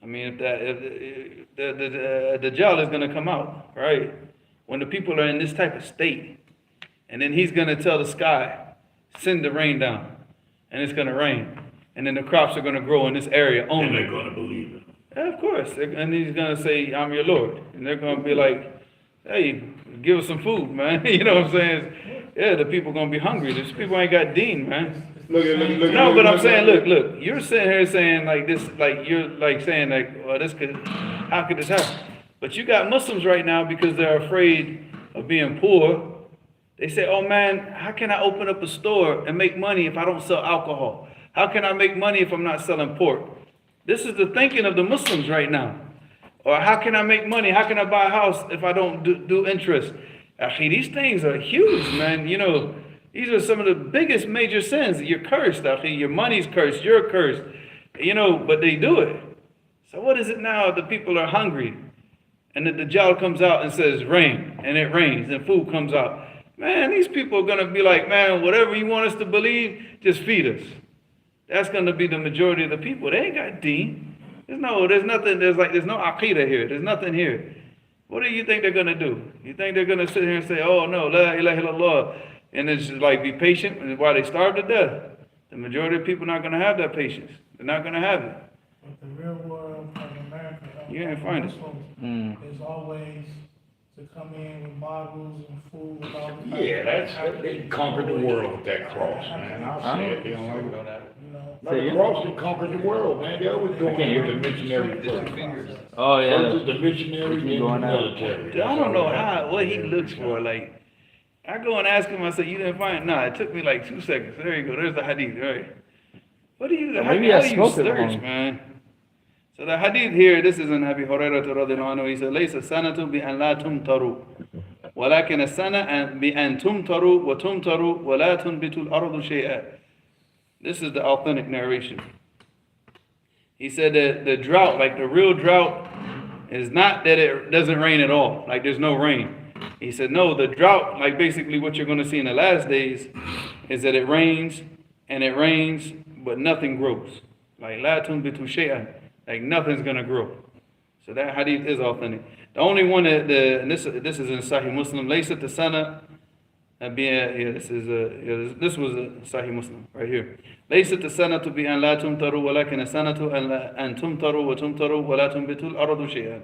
if the Dajjal is going to come out, right? When the people are in this type of state, and then he's going to tell the sky, send the rain down, and it's going to rain. And then the crops are going to grow in this area only. And they're gonna believe it. Yeah, of course. And he's going to say, I'm your Lord. And they're going to be like, hey, give us some food, man. You know what I'm saying? Yeah, the people going to be hungry. These people ain't got deen, man. Look. No, but I'm saying, look, you're sitting here saying like this, like you're like saying like, well, how could this happen? But you got Muslims right now because they're afraid of being poor. They say, oh man, how can I open up a store and make money if I don't sell alcohol? How can I make money if I'm not selling pork? This is the thinking of the Muslims right now. Or how can I make money? How can I buy a house if I don't do interest? Actually, these things are huge, man. These are some of the biggest major sins. You're cursed, actually. Your money's cursed. You're cursed. But they do it. So what is it now? The people are hungry. And the Dajjal comes out and says, rain. And it rains. And food comes out. Man, these people are going to be like, man, whatever you want us to believe, just feed us. That's going to be the majority of the people. They ain't got deen. There's no aqidah here. There's nothing here. What do you think they're going to do? You think they're going to sit here and say, oh no, la ilaha illallah, and it's just like be patient while they starve to death? The majority of people are not going to have that patience. They're not going to have it. But the real world of America, You ain't find it. Muslims, is always to come in with bottles and food and all the. Yeah, they conquered the world with that cross, man. I said, they don't like it. You know, No, the cross that conquered the world, man. They always going with the missionary first. Oh yeah. First is the missionary, then the Going out. military. I don't know what he looks for. Like, I go and ask him, I say, you didn't find it? Nah, it took me like 2 seconds. There you go. There's the hadith, right? What do you, how do Maybe I you smoked it search, wrong. man? So the hadith here, this is an Abi Hurairah radhiyallahu anhu. He said, ليس السنة بأن لا تمطروا ولكن السنة بأن تمطروا وتمطروا ولا تنبت الأرض شيئا. This is the authentic narration. He said that the drought, like the real drought, is not that it doesn't rain at all, like there's no rain. He said, no, the drought, like basically what you're going to see in the last days, is that it rains, but nothing grows. Like, la tunbitu shay'an, like nothing's going to grow. So that hadith is authentic. The only one that, and this is in Sahih Muslim, laysat the sana, this was a Sahih Muslim, right here. ليست السنة بأن لا تمطروا ولكن السنة أن تمطروا وتمطروا ولا تنبتوا الأرض شيئا.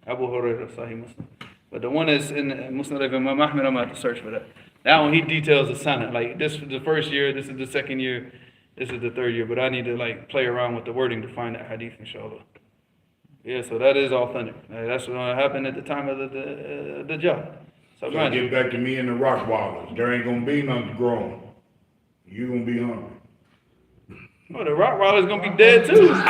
Abu Hurairah, Sahih Muslim. But the one that's in Muslim of Imam Ahmed, I'm going to have to search for that. That one, he details the sana. Like, this is the first year, this is the second year, this is the third year. But I need to, like, play around with the wording to find that hadith, inshallah. Yeah, so that is authentic. That's what happened at the time of the job. So, So get back to me and the Rockwallers. There ain't gonna be nothing growing. You gonna be hungry. oh, the Rottweiler's going to be dead, too. Yeah,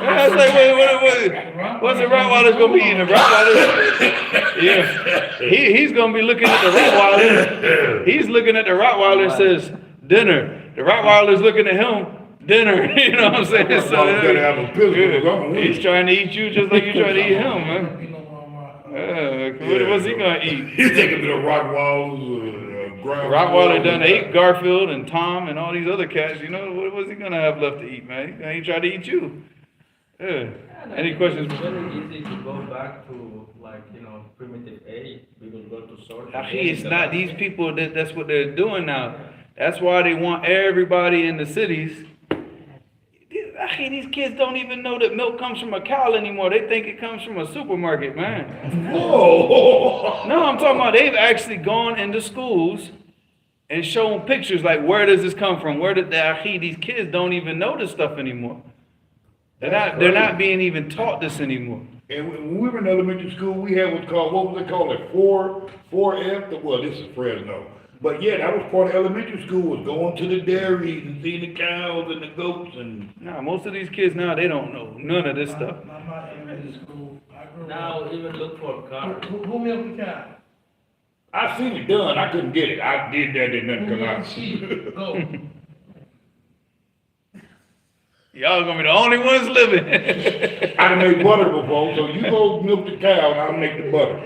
I was like, wait. What's the Rottweiler's going to be eating? The Rottweiler? Yeah. He's going to be looking at the Rottweiler. He's looking at the Rottweiler and says, dinner. The Rottweiler's looking at him, dinner. You know what I'm saying? Rottweiler's gotta have a physical. He's trying to eat you just like you're trying to eat him, man. What's he going to eat? He's taking to the Rockwallers. Rottweiler done ate Garfield and Tom and all these other cats. You know, what was he gonna have left to eat, man? He tried to eat you. Yeah. Any questions? It's very easy to go back to, like, primitive A. We will go to source. It's not these people that's what they're doing now. That's why they want everybody in the cities. These kids don't even know that milk comes from a cow anymore. They think it comes from a supermarket, man. Whoa! No, I'm talking about they've actually gone into schools and shown pictures like, where does this come from? Where did these kids don't even know this stuff anymore. They're not being even taught this anymore. And when we were in elementary school, we had what's called, what was it called? 4F? Well, this is Fresno. But yeah, that was part of elementary school, was going to the dairies and seeing the cows and the goats and... Nah, most of these kids now, they don't know none of this stuff. I'm not in school. I grew Now up. even look for cars. Who milked the cow? I seen it done, I couldn't get it. I did that and nothing Who come milked out. the sheep? Go. Y'all gonna be the only ones living. I done made butter before, so you go milk the cow and I'll make the butter.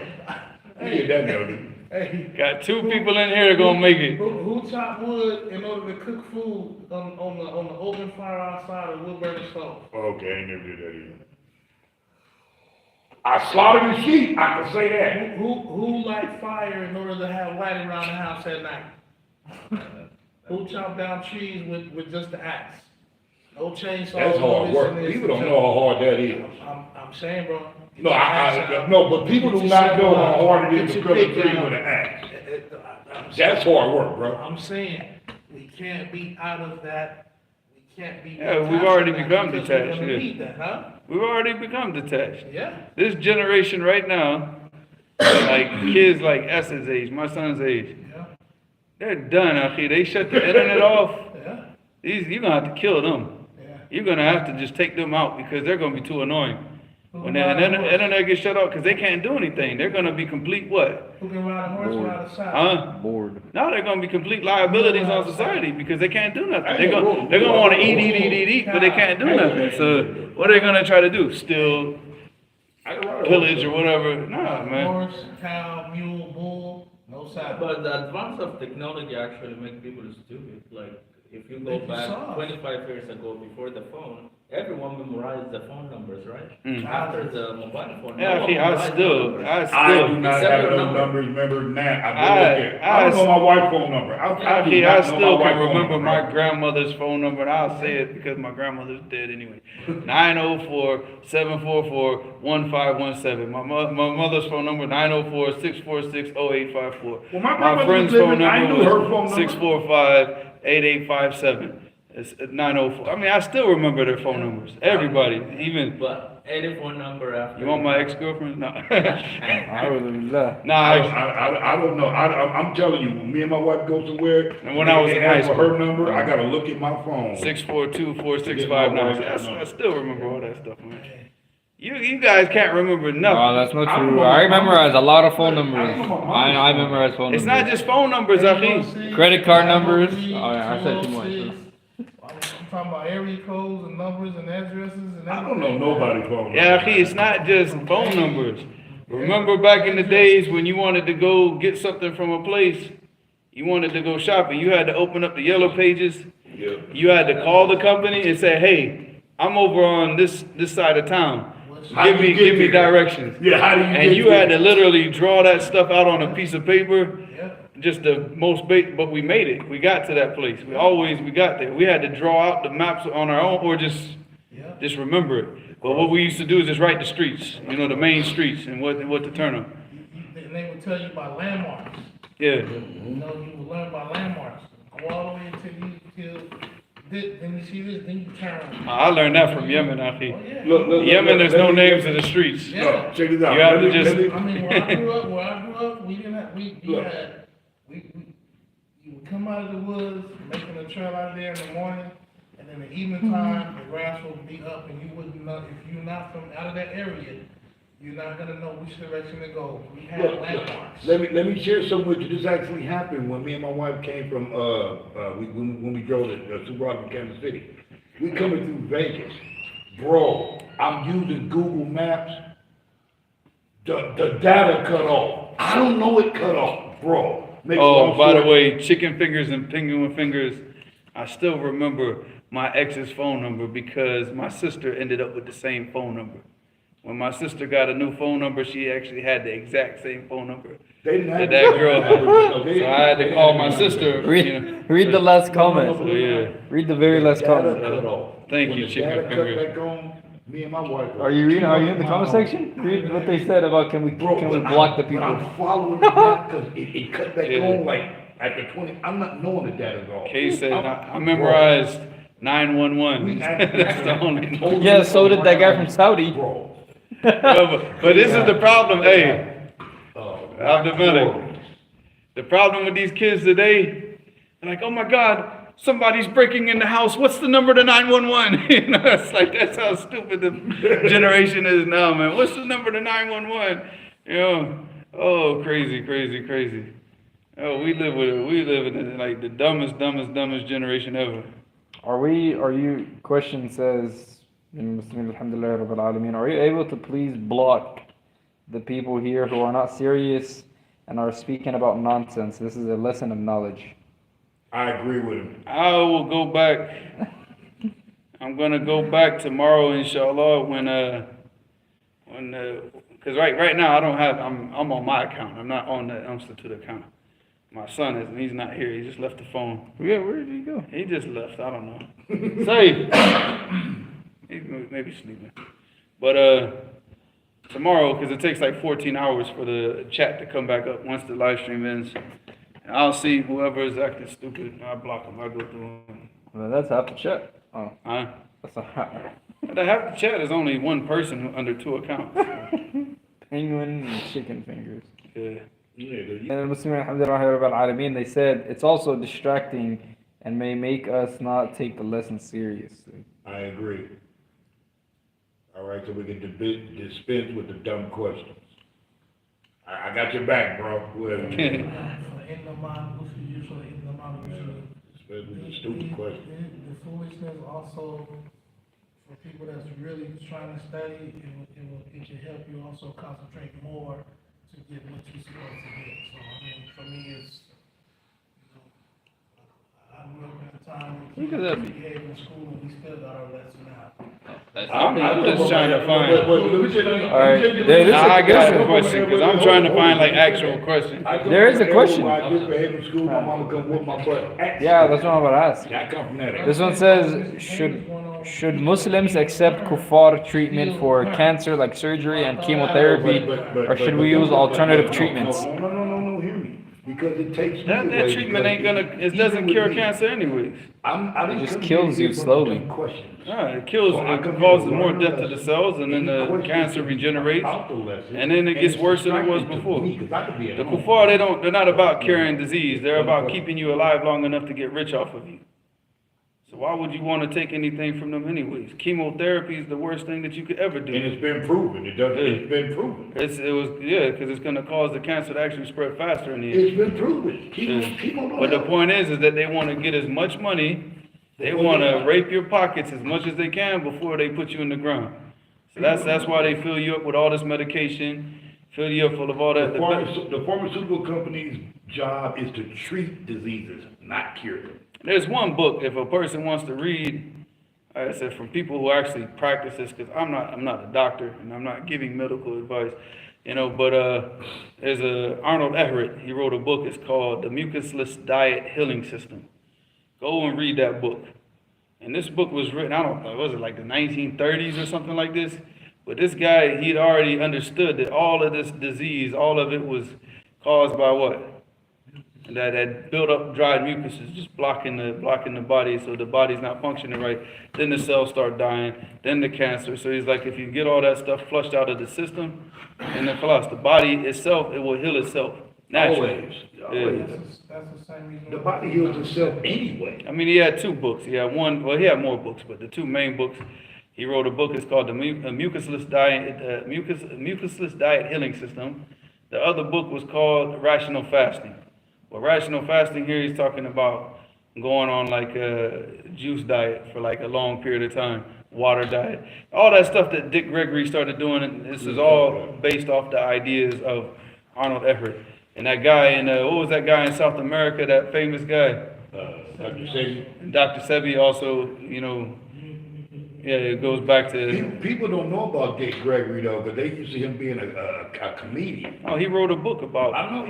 I did that now. Hey. Got 2 people in here gonna make it. Who chop wood in order to cook food on the open fire outside of wood burning stove? Okay, I ain't never did that either. I slaughtered the sheep, I can say that. Who light fire in order to have light around the house at night? Who chop down trees with just the axe? No chainsaw. That's hard work. People don't know how hard that is. I'm saying, bro. No, no, but people do not know how hard it is to cut a tree with an axe. That's hard work, bro. I'm saying, we can't be out of that. We can't be. Yeah, we've already detached become because we're detached, gonna yeah. need that, huh? We've already become detached. Yeah. This generation right now, like kids like S's age, my son's age, Yeah. they're done, akhi. They shut the internet off. Yeah. You're gonna have to kill them. Yeah. You're gonna have to just take them out because they're gonna be too annoying. When the internet gets shut off, because they can't do anything, they're gonna be complete what? Who can ride a horse without a saddle? Huh? Bored. No, they're gonna be complete liabilities on society because they can't do nothing. They're gonna want to eat, but they can't do nothing. So what are they gonna try to do? Steal, pillage, or whatever? Nah, man. Horse, cow, mule, bull, no saddle. But the advance of technology actually make people stupid. Like, if you go Make you back soft. 25 years ago before the phone, everyone memorized the phone numbers, right? Mm. After the mobile phone. Yeah, no one I memorized the numbers. I still, do not Except have your those number. numbers remembered now. I I don't know my wife's phone number. I do I not know still my can wife's phone remember number, my bro. grandmother's phone number, and I'll say it because my grandmother's dead anyway. 904-744-1517. My mother's phone number, 904-646-0854. Well, my My grandmother friend's was phone living, I number knew her was phone number. 645-8857. It's 904. I mean, I still remember their phone numbers. Everybody, even. But any phone number after. You want my ex-girlfriend? No. Alhamdulillah. Nah, I don't know. I'm telling you, when me and my wife go somewhere, And when I was in they high ask for school. her number, I gotta look at my phone. 642-4659. I still remember all that stuff, man. You guys can't remember No, nothing. that's not I don't true. know I my memorize a lot of phone I numbers. don't know my I mom's memorize phone It's numbers. not just phone numbers, Akhi. Credit card numbers. Oh, yeah, I said too much. I'm talking about area codes and numbers and addresses and everything. I don't know nobody's phone number. Yeah, Akhi, it's not just phone numbers. Remember back in the days when you wanted to go get something from a place, you wanted to go shopping, you had to open up the yellow pages. Yeah. You had to call the company and say, hey, I'm over on this side of town. How do you get Give me there? directions. Yeah, how do you And get you there? had to literally draw that stuff out on a piece of paper. Yep. Just the most but we made it. We got to that place. We got there. We had to draw out the maps on our own or just remember it. But what we used to do is just write the streets, the main streets and what to turn them. And they would tell you about landmarks. Yeah. You would learn by landmarks. Go all the way until then you see this, then you turn. I learned that from Yemen, Akhi. Oh, yeah. Look, Yemen, there's no let me- names of the streets. Yeah. No, check this out. You have to Let me- just- let me- I mean, where I grew up, we didn't have, we Look. had, you would come out of the woods, making a trail out of there in the morning, and then the evening time, the grass would be up, and you wouldn't know, if you're not from out of that area, you're not gonna know which direction to go. We had Look, landmarks. let me share something with you. This actually happened when me and my wife came from when we drove to Subaru from Kansas City. We coming through Vegas, bro. I'm using Google Maps. The data cut off. I don't know it cut off, bro. Make a Oh, long by the story- way, chicken fingers and penguin fingers, I still remember my ex's phone number because my sister ended up with the same phone number. When my sister got a new phone number, she actually had the exact same phone number They didn't have that girl had. No, they So I had to call my sister, Read the last comment. So, yeah. Read the very last Data comment. cut off. Thank When you, the chicken data cut fingers. back on, me and my wife. Are you reading? Are you in the comment section? Read what they said about can we block the But people? I'm following the map because it cut back Yeah. on like at the 20. I'm not knowing the data's off. Kay said, I'm- I memorized 911. We That's the only. Yeah, so did that guy from Saudi. Bro. But this is the problem, hey. Oh, Abdul The problem with these kids today, they're like, oh my God, somebody's breaking in the house. What's the number to 911? It's like, that's how stupid the generation is now, man. What's the number to 911? Oh, crazy. Oh, we live in like the dumbest generation ever. Question says, alhamdulillah rabbil alameen, are you able to please block the people here who are not serious and are speaking about nonsense? This is a lesson of knowledge. I agree with him. I will go back. I'm gonna go back tomorrow, inshallah, because right now I don't have. I'm on my account. I'm not on the Institute account. My son is, and he's not here. He just left the phone. Yeah, where did he go? He just left. I don't know. Say, he's maybe sleeping. But tomorrow, because it takes like 14 hours for the chat to come back up once the live stream ends. And I'll see whoever is acting stupid. I block them. I go through them. Well, that's half the chat. Oh, Huh? that's a half. The half the chat is only one person under two accounts. Penguin and chicken fingers. Yeah. And the Muslim alhamdulillah rabbil alameen, they said it's also distracting and may make us not take the lesson seriously. I agree. All right, so we can dispense with the dumb questions. I got your back, bro. Whoever. In the mind, Dispense with the stupid questions. the foolishness also, for people that's really trying to study, it should help you also concentrate more to get what you're supposed to get. So, I mean, for me, it's, I grew up in a time Look at that. he behaved in school and we still got our lesson out. I'm just trying to find. Alright, there is I a got a question. question because I'm trying to find like actual questions. There is a question. When I misbehave in school, my mama come whoop my butt. Yeah, that's what I'm about to ask. I come from that. This one says, should Muslims accept kuffar treatment for cancer like surgery and chemotherapy, or should we use alternative treatments? No, hear me. Because it takes me That away, treatment because ain't gonna, it even doesn't with cure me, cancer anyways. I didn't It just come kills here you for slowly. dumb questions. It kills, So I it come here causes to more learn death to lessons. the cells, and then Any the questions cancer regenerates, about the lesson, and then it gets it's worse than it was distracting to before. me, 'cause I could be at The home. kuffar, they're not about curing disease. They're about keeping you alive long enough to get rich off of you. So why would you want to take anything from them anyways? Chemotherapy is the worst thing that you could ever And do. it's been proven, it's been proven. Because it's going to cause the cancer to actually spread faster in the end. It's been proven. Chemo don't But the help. point is that they want to get as much money, they want to rape your pockets as much as they can before they put you in the ground. So that's why they fill you up with all this medication, fill you up full of all that. The pharmaceutical company's job is to treat diseases, not cure them. There's one book, if a person wants to read, like I said, from people who actually practice this, because I'm not a doctor and I'm not giving medical advice, but there's Arnold Everett, he wrote a book, it's called The Mucusless Diet Healing System. Go and read that book. And this book was written, I don't know, was it like the 1930s or something like this? But this guy, he'd already understood that all of this disease, all of it was caused by what? That had built up dried mucuses, just blocking the body, so the body's not functioning right. Then the cells start dying, then the cancer. So he's like, if you get all that stuff flushed out of the system, and then the body itself, it will heal itself naturally. Always. That's the same reason. The body heals itself anyway. I mean, he had two books. He had one. Well, he had more books, but the two main books. He wrote a book. It's called the Mucusless Diet Healing System. The other book was called Rational Fasting. Well, rational fasting here, he's talking about going on like a juice diet for like a long period of time, water diet, all that stuff that Dick Gregory started doing. And this is all based off the ideas of Arnold Everett. And that guy what was that guy in South America, that famous guy? Dr. Sebi. Dr. Sebi also, it goes back to... People don't know about Dick Gregory though, because they used to him being a comedian. Oh, he wrote a book about... I know,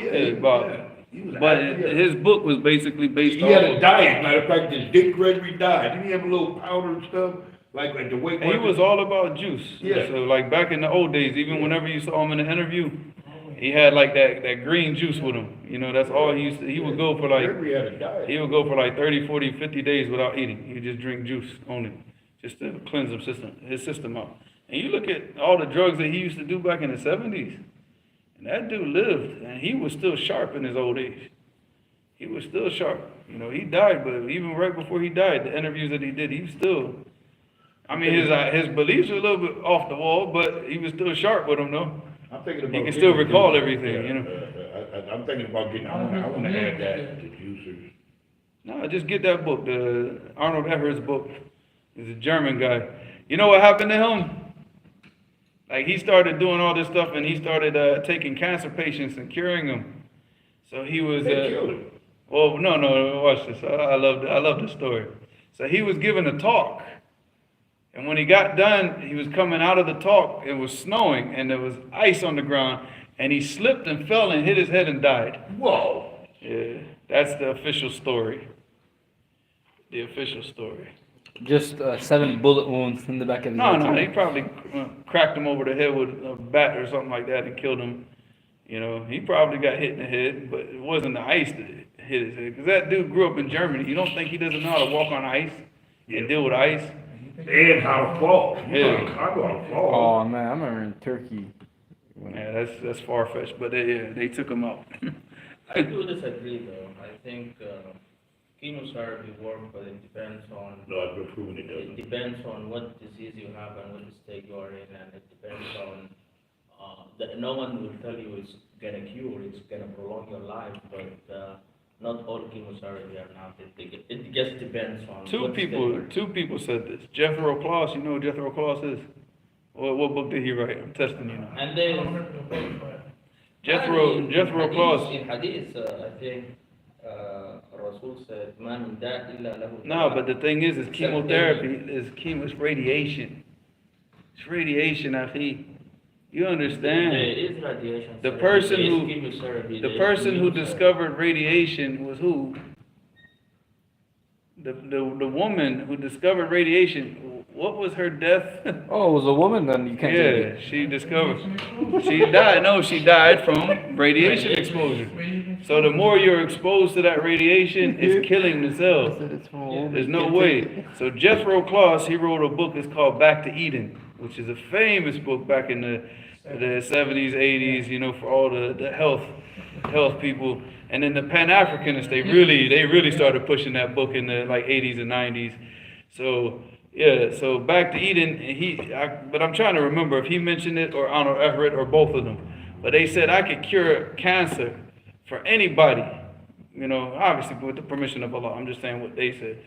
He was But actor, his book was basically based He off... had a diet, matter of fact, this Dick Gregory diet. Didn't he have a little powder and stuff? Like the Weight And he was all about juice. Yeah. So like back in the old days, even whenever you saw him in an interview, he had like that green juice with him. That's all he used to, he would go for like, Gregory had a diet. he would go for like 30, 40, 50 days without eating. He would just drink juice only, just to cleanse his system out. And you look at all the drugs that he used to do back in the 70s, and that dude lived, and he was still sharp in his old age. He was still sharp. He died, but even right before he died, the interviews that he did, he was still, his beliefs were a little bit off the wall, but he was still sharp with them, though. I'm thinking about He can still recall everything, I'm thinking about getting, I want to add that to juicers. No, just get that book, the Arnold Everett's book. He's a German guy. You know what happened to him? Like, he started doing all this stuff, and he started taking cancer patients and curing them. So he was... They killed him. Well, no, watch this. I love the story. So he was giving a talk. And when he got done, he was coming out of the talk. It was snowing, and there was ice on the ground. And he slipped and fell and hit his head and died. Whoa. Yeah, that's the official story. The official story. Just 7 bullet wounds in the back of his head. No, he probably cracked him over the head with a bat or something like that and killed him. He probably got hit in the head, but it wasn't the ice that hit his head. Because that dude grew up in Germany. You don't think he doesn't know how to walk on ice and deal with ice? And how to fall. Yeah. I know how to fall. Oh man, I remember in Turkey. Yeah, that's far-fetched, but they took him out. I do disagree though. I think chemotherapy works, but it depends on No, I've been proven it it doesn't. depends on what disease you have and what state you are in, and it depends on that no one will tell you it's gonna cure, it's gonna prolong your life, but not all chemotherapy are not. It just depends on what state you're in. Two people said this. Jethro Kloss, you know who Jethro Kloss is? What book did he write? I'm testing you now. And I then don't remember the book, but Jethro Kloss. in Hadith, I think Rasul said, "Man min da illa lahu." No, but the thing is chemotherapy, it's radiation. It's radiation, akhi. You There understand? is radiation. The therapy, person there is who- chemotherapy, The there is person who immunotherapy. discovered radiation was who? The woman who discovered radiation. What was her death? Oh, it was a woman, then you can't take Yeah, it. she discovered. She died. No, she died from radiation exposure. So the more you're exposed to that radiation, it's killing the cells. There's no way. So Jethro Kloss, he wrote a book. It's called Back to Eden, which is a famous book back in the 70s, 80s. You know, for all the health people. And then the Pan-Africanists, they really started pushing that book in the like 80s and 90s. So yeah, so Back to Eden, but I'm trying to remember if he mentioned it or Arnold Everett or both of them. But they said I could cure cancer for anybody, you know, obviously with the permission of Allah. I'm just saying what they said.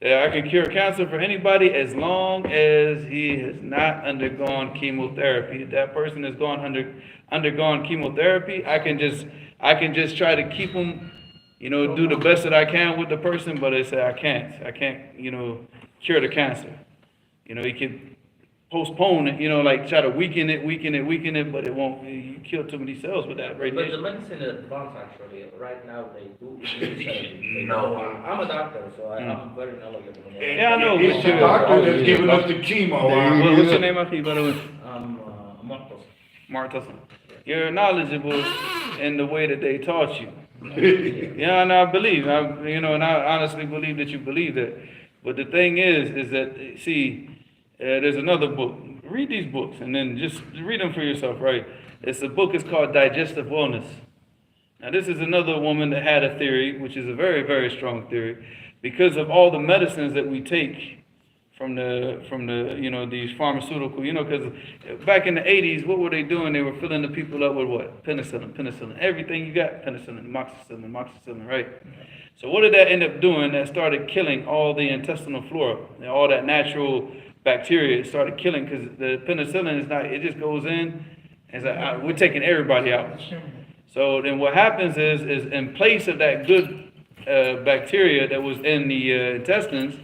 I can cure cancer for anybody as long as he has not undergone chemotherapy. If that person has undergone chemotherapy, I can just try to keep them, you know, do the best that I can with the person. But they say I can't, you know, cure the cancer. You know, you can postpone it, you know, like try to weaken it, but it won't. You kill too many cells with that But the radiation. medicine is advanced actually. Right now they do immunotherapy. No. I'm a doctor, so I'm very knowledgeable. Yeah, I know. It's the doctor that's giving us the chemo. What's your name, Afi, by the way? I'm Mu'tas. Martas. You're knowledgeable in the way that they taught you. Yeah, and I honestly believe that you believe that. But the thing is that, see, there's another book. Read these books and then just read them for yourself, right? The book is called Digestive Wellness. Now, this is another woman that had a theory, which is a very, very strong theory, because of all the medicines that we take from the you know, these pharmaceutical, you know, because back in the 80s, what were they doing? They were filling the people up with what? Penicillin. Everything you got, penicillin, amoxicillin, right? So what did that end up doing? That started killing all the intestinal flora, and all that natural bacteria. It started killing because the penicillin is not, it just goes in, and it's like, we're taking everybody out. So then what happens is in place of that good bacteria that was in the intestines,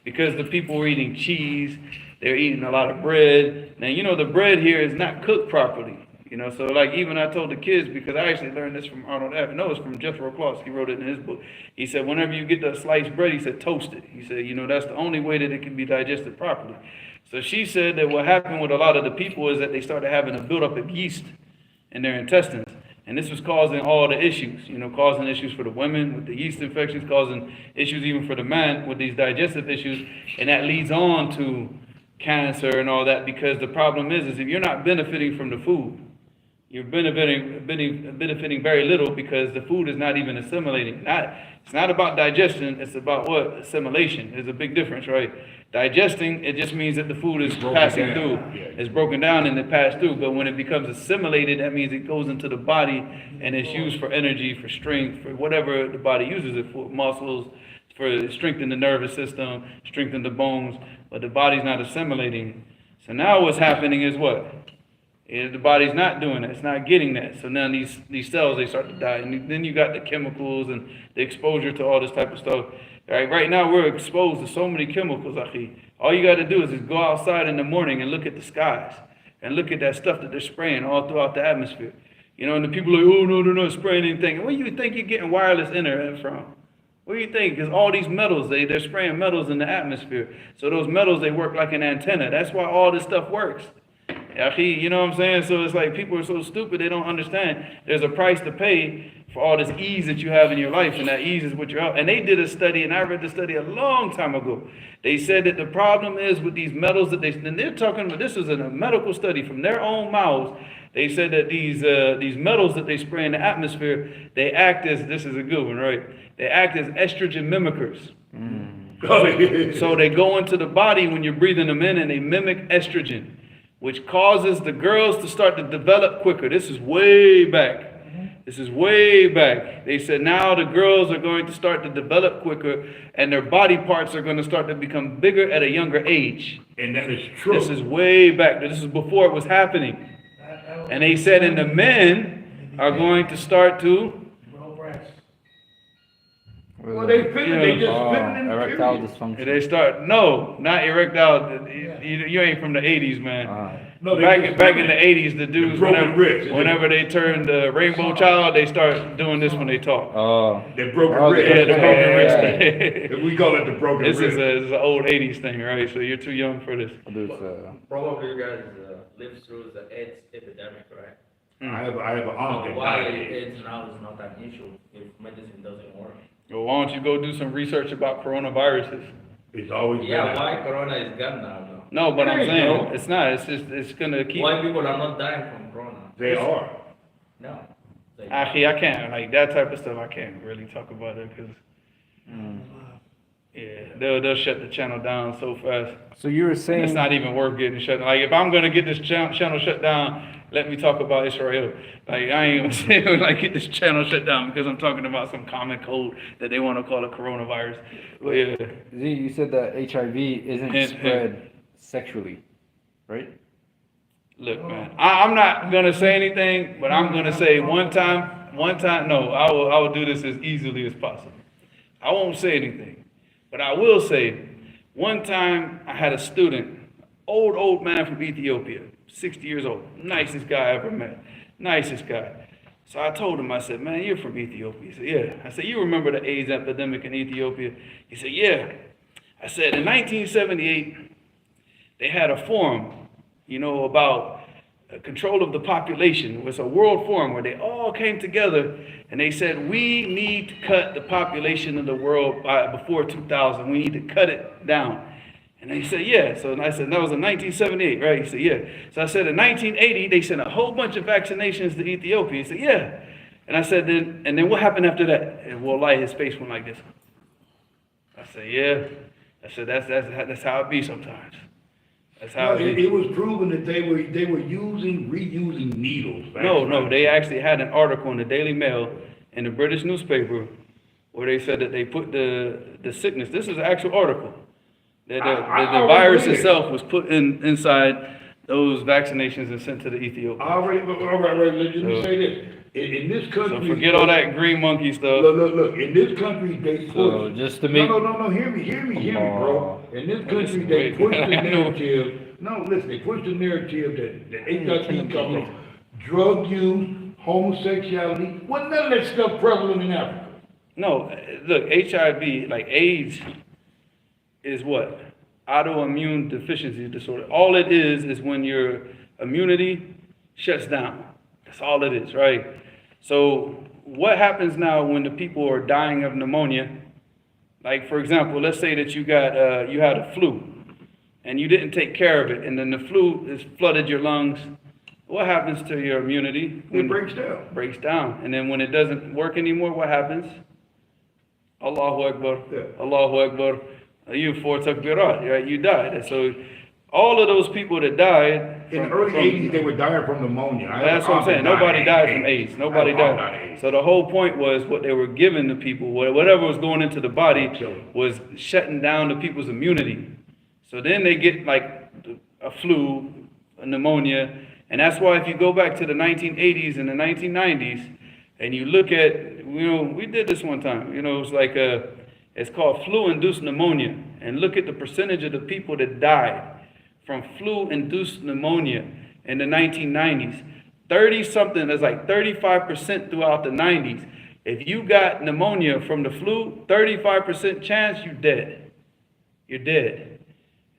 because the people were eating cheese, they're eating a lot of bread. Now, you know, the bread here is not cooked properly. You know, so like even I told the kids, because I actually learned this from Arnold Everett. No, it's from Jethro Kloss. He wrote it in his book. He said, whenever you get the sliced bread, he said, toast it. He said, you know, that's the only way that it can be digested properly. So she said that what happened with a lot of the people is that they started having a buildup of yeast in their intestines. And this was causing all the issues, you know, causing issues for the women with the yeast infections, causing issues even for the men with these digestive issues. And that leads on to cancer and all that, because the problem is if you're not benefiting from the food, you're benefiting very little, because the food is not even assimilating. It's not about digestion, it's about what? Assimilation. There's a big difference, right? Digesting, it just means that the food is passing through. It's broken down and it passed through. But when it becomes assimilated, that means it goes into the body and it's used for energy, for strength, for whatever the body uses it for, muscles, for strengthen the nervous system, strengthen the bones, but the body's not assimilating. So now what's happening is what? The body's not doing that. It's not getting that. So now these cells, they start to die. And then you got the chemicals and the exposure to all this type of stuff. Right now we're exposed to so many chemicals, akhi. All you got to do is just go outside in the morning and look at the skies and look at that stuff that they're spraying all throughout the atmosphere. You know, and the people are like, oh, no, they're not spraying anything. Where do you think you're getting wireless internet from? Where do you think? Because all these metals, they're spraying metals in the atmosphere. So those metals, they work like an antenna. That's why all this stuff works. You know what I'm saying? So it's like people are so stupid, they don't understand. There's a price to pay for all this ease that you have in your life, and that ease is what you're out. And they did a study, and I read the study a long time ago. They said that the problem is with these metals that and they're talking about, this is a medical study from their own mouths. They said that these metals that they spray in the atmosphere, they act as, this is a good one, right? They act as estrogen mimickers. So they go into the body when you're breathing them in, and they mimic estrogen, which causes the girls to start to develop quicker. This is way back. They said now the girls are going to start to develop quicker, and their body parts are going to start to become bigger at a younger age. And that is true. This is way back. This is before it was happening. And they said, and the men are going to start to Well, they fit it, they just Oh, fit it in the erectile period. dysfunction. They start, no, not erectile. You ain't from the 80s, man. No, they Back just in fit the it. 80s, the dudes, broken wrist. whenever they turned Rainbow Child, they start doing this when they talk. Oh. The broken Oh, wrist. Yeah, the broken wrist yeah. thing. We call it the broken This wrist. is an old 80s thing, right? So you're too young for this. I'll do it, Probably you guys lived through the AIDS epidemic, right? I have an aunt So that why died. AIDS now is not an issue if medicine doesn't work? Well, why don't you go do some research about coronaviruses? It's always been. Yeah, that. why Corona is gone now though? No, but I'm There you saying, go. it's not. It's just, it's gonna keep. Why people are not dying from Corona? They are. No. They- Actually, I can't, like, that type of stuff, I can't really talk about it, because, yeah, they'll shut the channel down so fast. So you were It's saying, not even worth getting shut down. Like, if I'm gonna get this channel shut down, let me talk about Israel. Like, I ain't gonna say, like, get this channel shut down because I'm talking about some common cold that they wanna call a coronavirus. But yeah, Z, you said that HIV isn't And- spread sexually, right? look, man, I'm not gonna say anything, but I'm gonna say one time, no, I will do this as easily as possible. I won't say anything, but I will say, one time I had a student, old man from Ethiopia, 60 years old, nicest guy I ever met, nicest guy. So I told him, I said, man, you're from Ethiopia. He said, yeah. I said, you remember the AIDS epidemic in Ethiopia? He said, yeah. I said, in 1978, they had a forum, about control of the population. It was a world forum where they all came together and they said, we need to cut the population of the world before 2000. We need to cut it down. And he said, yeah. So I said, that was in 1978, right? He said, yeah. So I said, in 1980, they sent a whole bunch of vaccinations to Ethiopia. He said, yeah. And I said, then what happened after that? And Wallahi, his face went like this. I said, yeah. I said, that's how it be sometimes. That's how No, it it be. was proven that they were reusing needles. No, they actually had an article in the Daily Mail in the British newspaper where they said that they put the sickness, this is an actual article, that the virus read it. itself was put inside those vaccinations and sent to the Ethiopians. All right, let me So- say this. In this So country. forget all that green monkey stuff. Look, in this country, they push. So just to make- No, hear me, bro. In this country, they Wait, push the I know. narrative, they push the narrative that HIV comes from drug use, homosexuality, well, none of that stuff prevalent in Africa. No, look, HIV, like AIDS, is what? Autoimmune deficiency disorder. All it is when your immunity shuts down. That's all it is, right? So what happens now when the people are dying of pneumonia? Like, for example, let's say that you had a flu and you didn't take care of it, and then the flu has flooded your lungs. What happens to your immunity? It breaks down. Breaks down. And then when it doesn't work anymore, what happens? Allahu Akbar. Yeah. Allahu Akbar. You four takbirat, right? You died. And so all of those people that died In the early 80s, they were dying from pneumonia. that's what I'm saying. Nobody died from AIDS. Nobody I have a died. AIDS. So the whole point was what they were giving the people, whatever was going into the body, was shutting down the people's immunity. So then they get like a flu, a pneumonia, and that's why if you go back to the 1980s and the 1990s, and you look at, we did this one time. It's like it's called flu-induced pneumonia, and look at the percentage of the people that died from flu-induced pneumonia in the 1990s. 30-something, that's like 35% throughout the 90s. If you got pneumonia from the flu, 35% chance you're dead. You're dead.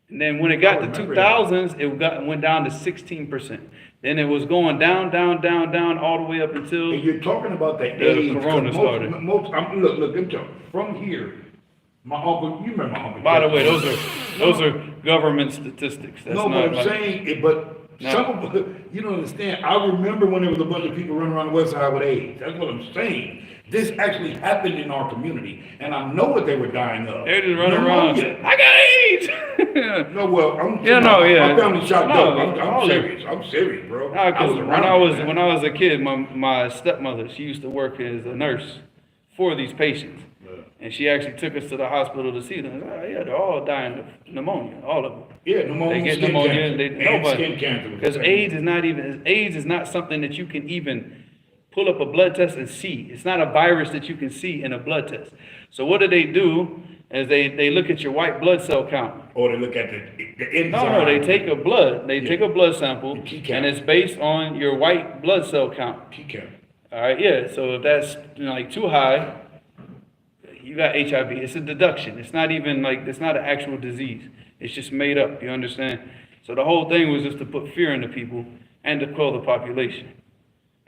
And then when it got to 2000s, it went down to 16%. Then it was going down, all the way up until And you're talking about the the AIDS. corona started. Look, I'm telling from here, my uncle, you remember my uncle. By the way, Jesse. those are government statistics. That's No, not but I'm like, saying, but No. some of, you don't understand. I remember when there was a bunch of people running around the west side with AIDS. That's what I'm saying. This actually happened in our community, and I know what they were dying of. they're just running around. Pneumonia. I got AIDS. No, well, I'm Yeah, no, yeah. My family shot No, dope. all I'm of serious. I'm serious, bro. Nah, 'cause around when that. I was a kid, my stepmother, she used to work as a nurse for these patients, and she actually took us to the hospital to see them. Oh, yeah, they're all dying of pneumonia, all of them. Yeah, pneumonia, They get skin pneumonia, cancer, and and skin cancer. was the because same. AIDS is not something that you can even pull up a blood test and see. It's not a virus that you can see in a blood test. So what do? Is they look at your white blood cell count. Or they look at the enzyme. No, they take a blood. They Yeah. take a blood sample, The T count. and it's based on your white blood cell count. T count. All right, yeah. So if that's like too high, you got HIV. It's a deduction. It's not even like it's not an actual disease. It's just made up. You understand? So the whole thing was just to put fear into people and to quell the population.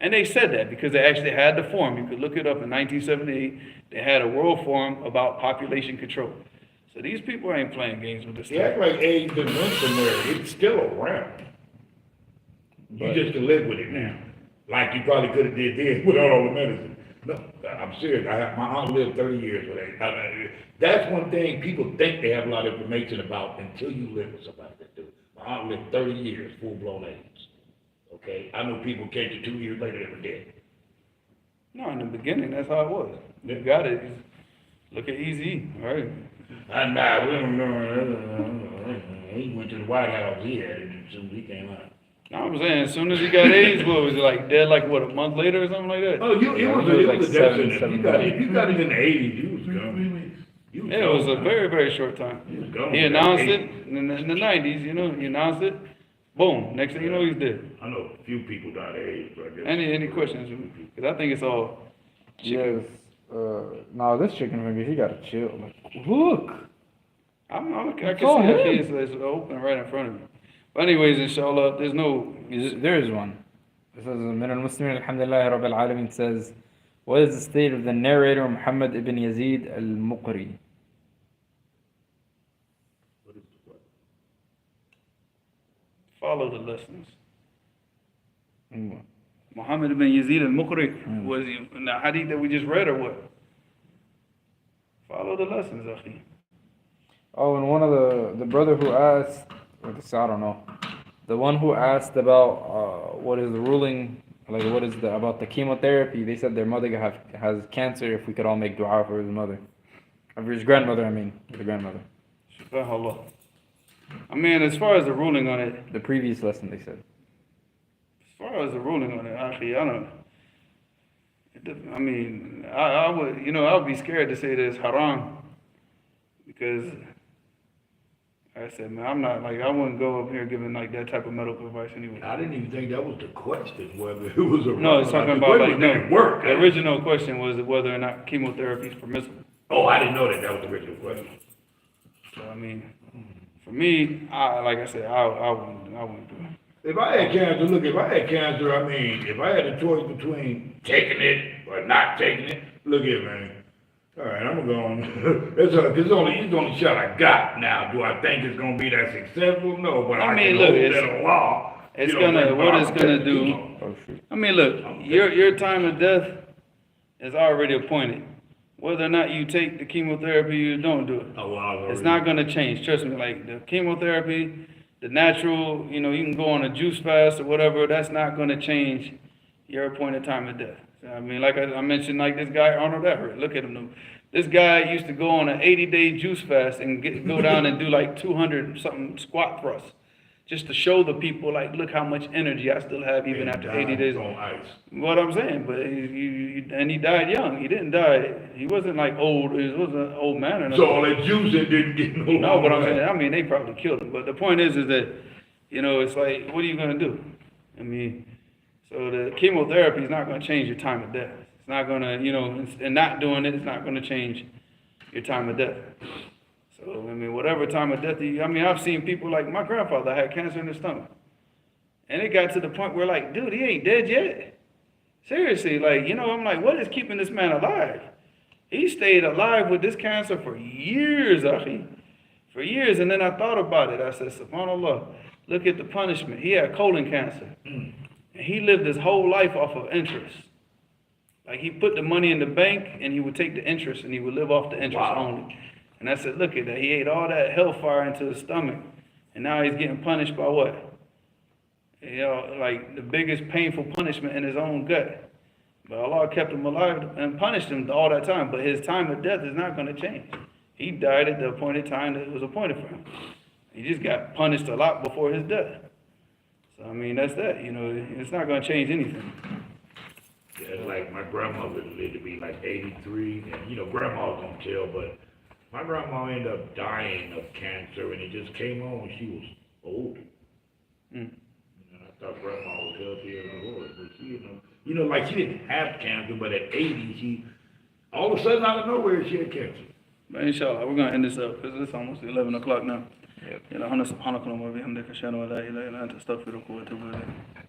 And they said that because they actually had the forum. You could look it up in 1978. They had a world forum about population control. So these people ain't playing games with this They act stuff. like AIDS been went somewhere. It's still around. You just can live with it now. Like you probably could have did then without all the medicine. No, I'm serious. My aunt lived 30 years with AIDS. That's one thing people think they have a lot of information about until you live with somebody that do. My aunt lived 30 years, full-blown AIDS. Okay? I know people catch it 2 years later, they were dead. No, in the beginning, that's how it was. You got it. Look at Easy, right? And now, we don't know. He went to the White House, he had it as soon as he came out. No, I'm saying, as soon as he got AIDS, what was it, like dead like what, a month later or something like that? Oh, it was a death sentence. seven You got it in the 80s, you was gone. 3 weeks. You was Yeah, it was a gone. very, very short time. You was gone. He announced it in the 90s, you know, he announced it, boom, next thing you know, he's dead. I know a few people died of AIDS, but I guess. Any questions? Because I think it's all chicken. Yes. No, this chicken finger, he gotta chill. Like, look. I can It's see all that him. it's open right in front of me. But anyways, inshallah, there's no, There is one. It says, من المسلمين الحمد لله رب العالمين. It says, what is the state of the narrator Muhammad ibn Yazid al-Muqri? follow the lessons. Mm. Muhammad ibn Yazid al-Muqri, was he in the hadith that we just read or what? Follow the lessons, akhi. Oh, and one of the brother who asked, or this, I don't know, the one who asked about what is the ruling, like what is the about the chemotherapy? They said their mother has cancer. If we could all make du'a for his mother, or for his grandmother, I mean, the grandmother. Subhanallah. I mean, as far as the ruling on it, The previous lesson they said. as far as the ruling on it, akhi, I don't. I mean, I would, I would be scared to say that it's haram because. Like I said, man, I'm not like I wouldn't go up here giving like that type of medical advice anyway. I didn't even think that was the question, whether it was a. No, it's talking about like no. Work. The original question was whether or not chemotherapy is permissible. Oh, I didn't know that. That was the original question. So I mean, for me, like I said, I wouldn't do it. If I had cancer, I mean, if I had a choice between taking it or not taking it, look here, man. All right, I'm going. It's the only shot I got. Now, do I think it's going to be that successful? No, but I I mean, can look, hold that law. it's gonna what it's gonna do. Oh shoot. I mean, look, your time of death is already appointed. Whether or not you take the chemotherapy, you don't do it. Oh, well, It's not gonna change. Trust me. Like the chemotherapy, the natural, you can go on a juice fast or whatever. That's not gonna change your appointed time of death. I mean, like I mentioned, like this guy Arnold Everett. Look at him. Though. This guy used to go on an 80-day juice fast and go down and do like 200 something squat thrusts, just to show the people, like, look how much energy I still have even after 80 days. on ice. What I'm saying, but and he died young. He didn't die. He wasn't like old. He wasn't an old man or nothing. So all that juicing didn't get no longer. No, but I'm saying, I mean, they probably killed him. But the point is that, it's like, what are you gonna do? I mean. So the chemotherapy is not going to change your time of death. It's not going to, and not doing it is not going to change your time of death. So, I mean, whatever time of death I've seen people like my grandfather had cancer in his stomach. And it got to the point where like, dude, he ain't dead yet. Seriously, like, I'm like, what is keeping this man alive? He stayed alive with this cancer for years, akhi. For years. And then I thought about it. I said, subhanAllah, look at the punishment. He had colon cancer. He lived his whole life off of interest. Like he put the money in the bank and he would take the interest and he would live off the interest only. And I said, look at that. He ate all that hellfire into his stomach. And now he's getting punished by what? Like the biggest painful punishment in his own gut. But Allah kept him alive and punished him all that time. But his time of death is not going to change. He died at the appointed time that was appointed for him. He just got punished a lot before his death. So, I mean, that's that. It's not going to change anything. Yeah, like my grandmother lived to be like 83, and you know, grandma's don't tell, but my grandma ended up dying of cancer, and it just came on when she was older. Mm. I thought grandma was healthy as the Lord, but she, you know, like she didn't have cancer, but at 80, she, all of a sudden out of nowhere, she had cancer. But inshallah, we're gonna end this up because it's almost 11 o'clock now. Yep. يلا هنا سبحانك اللهم وبحمدك أشهد أن لا إله إلا أنت أستغفرك وأتوب إليك.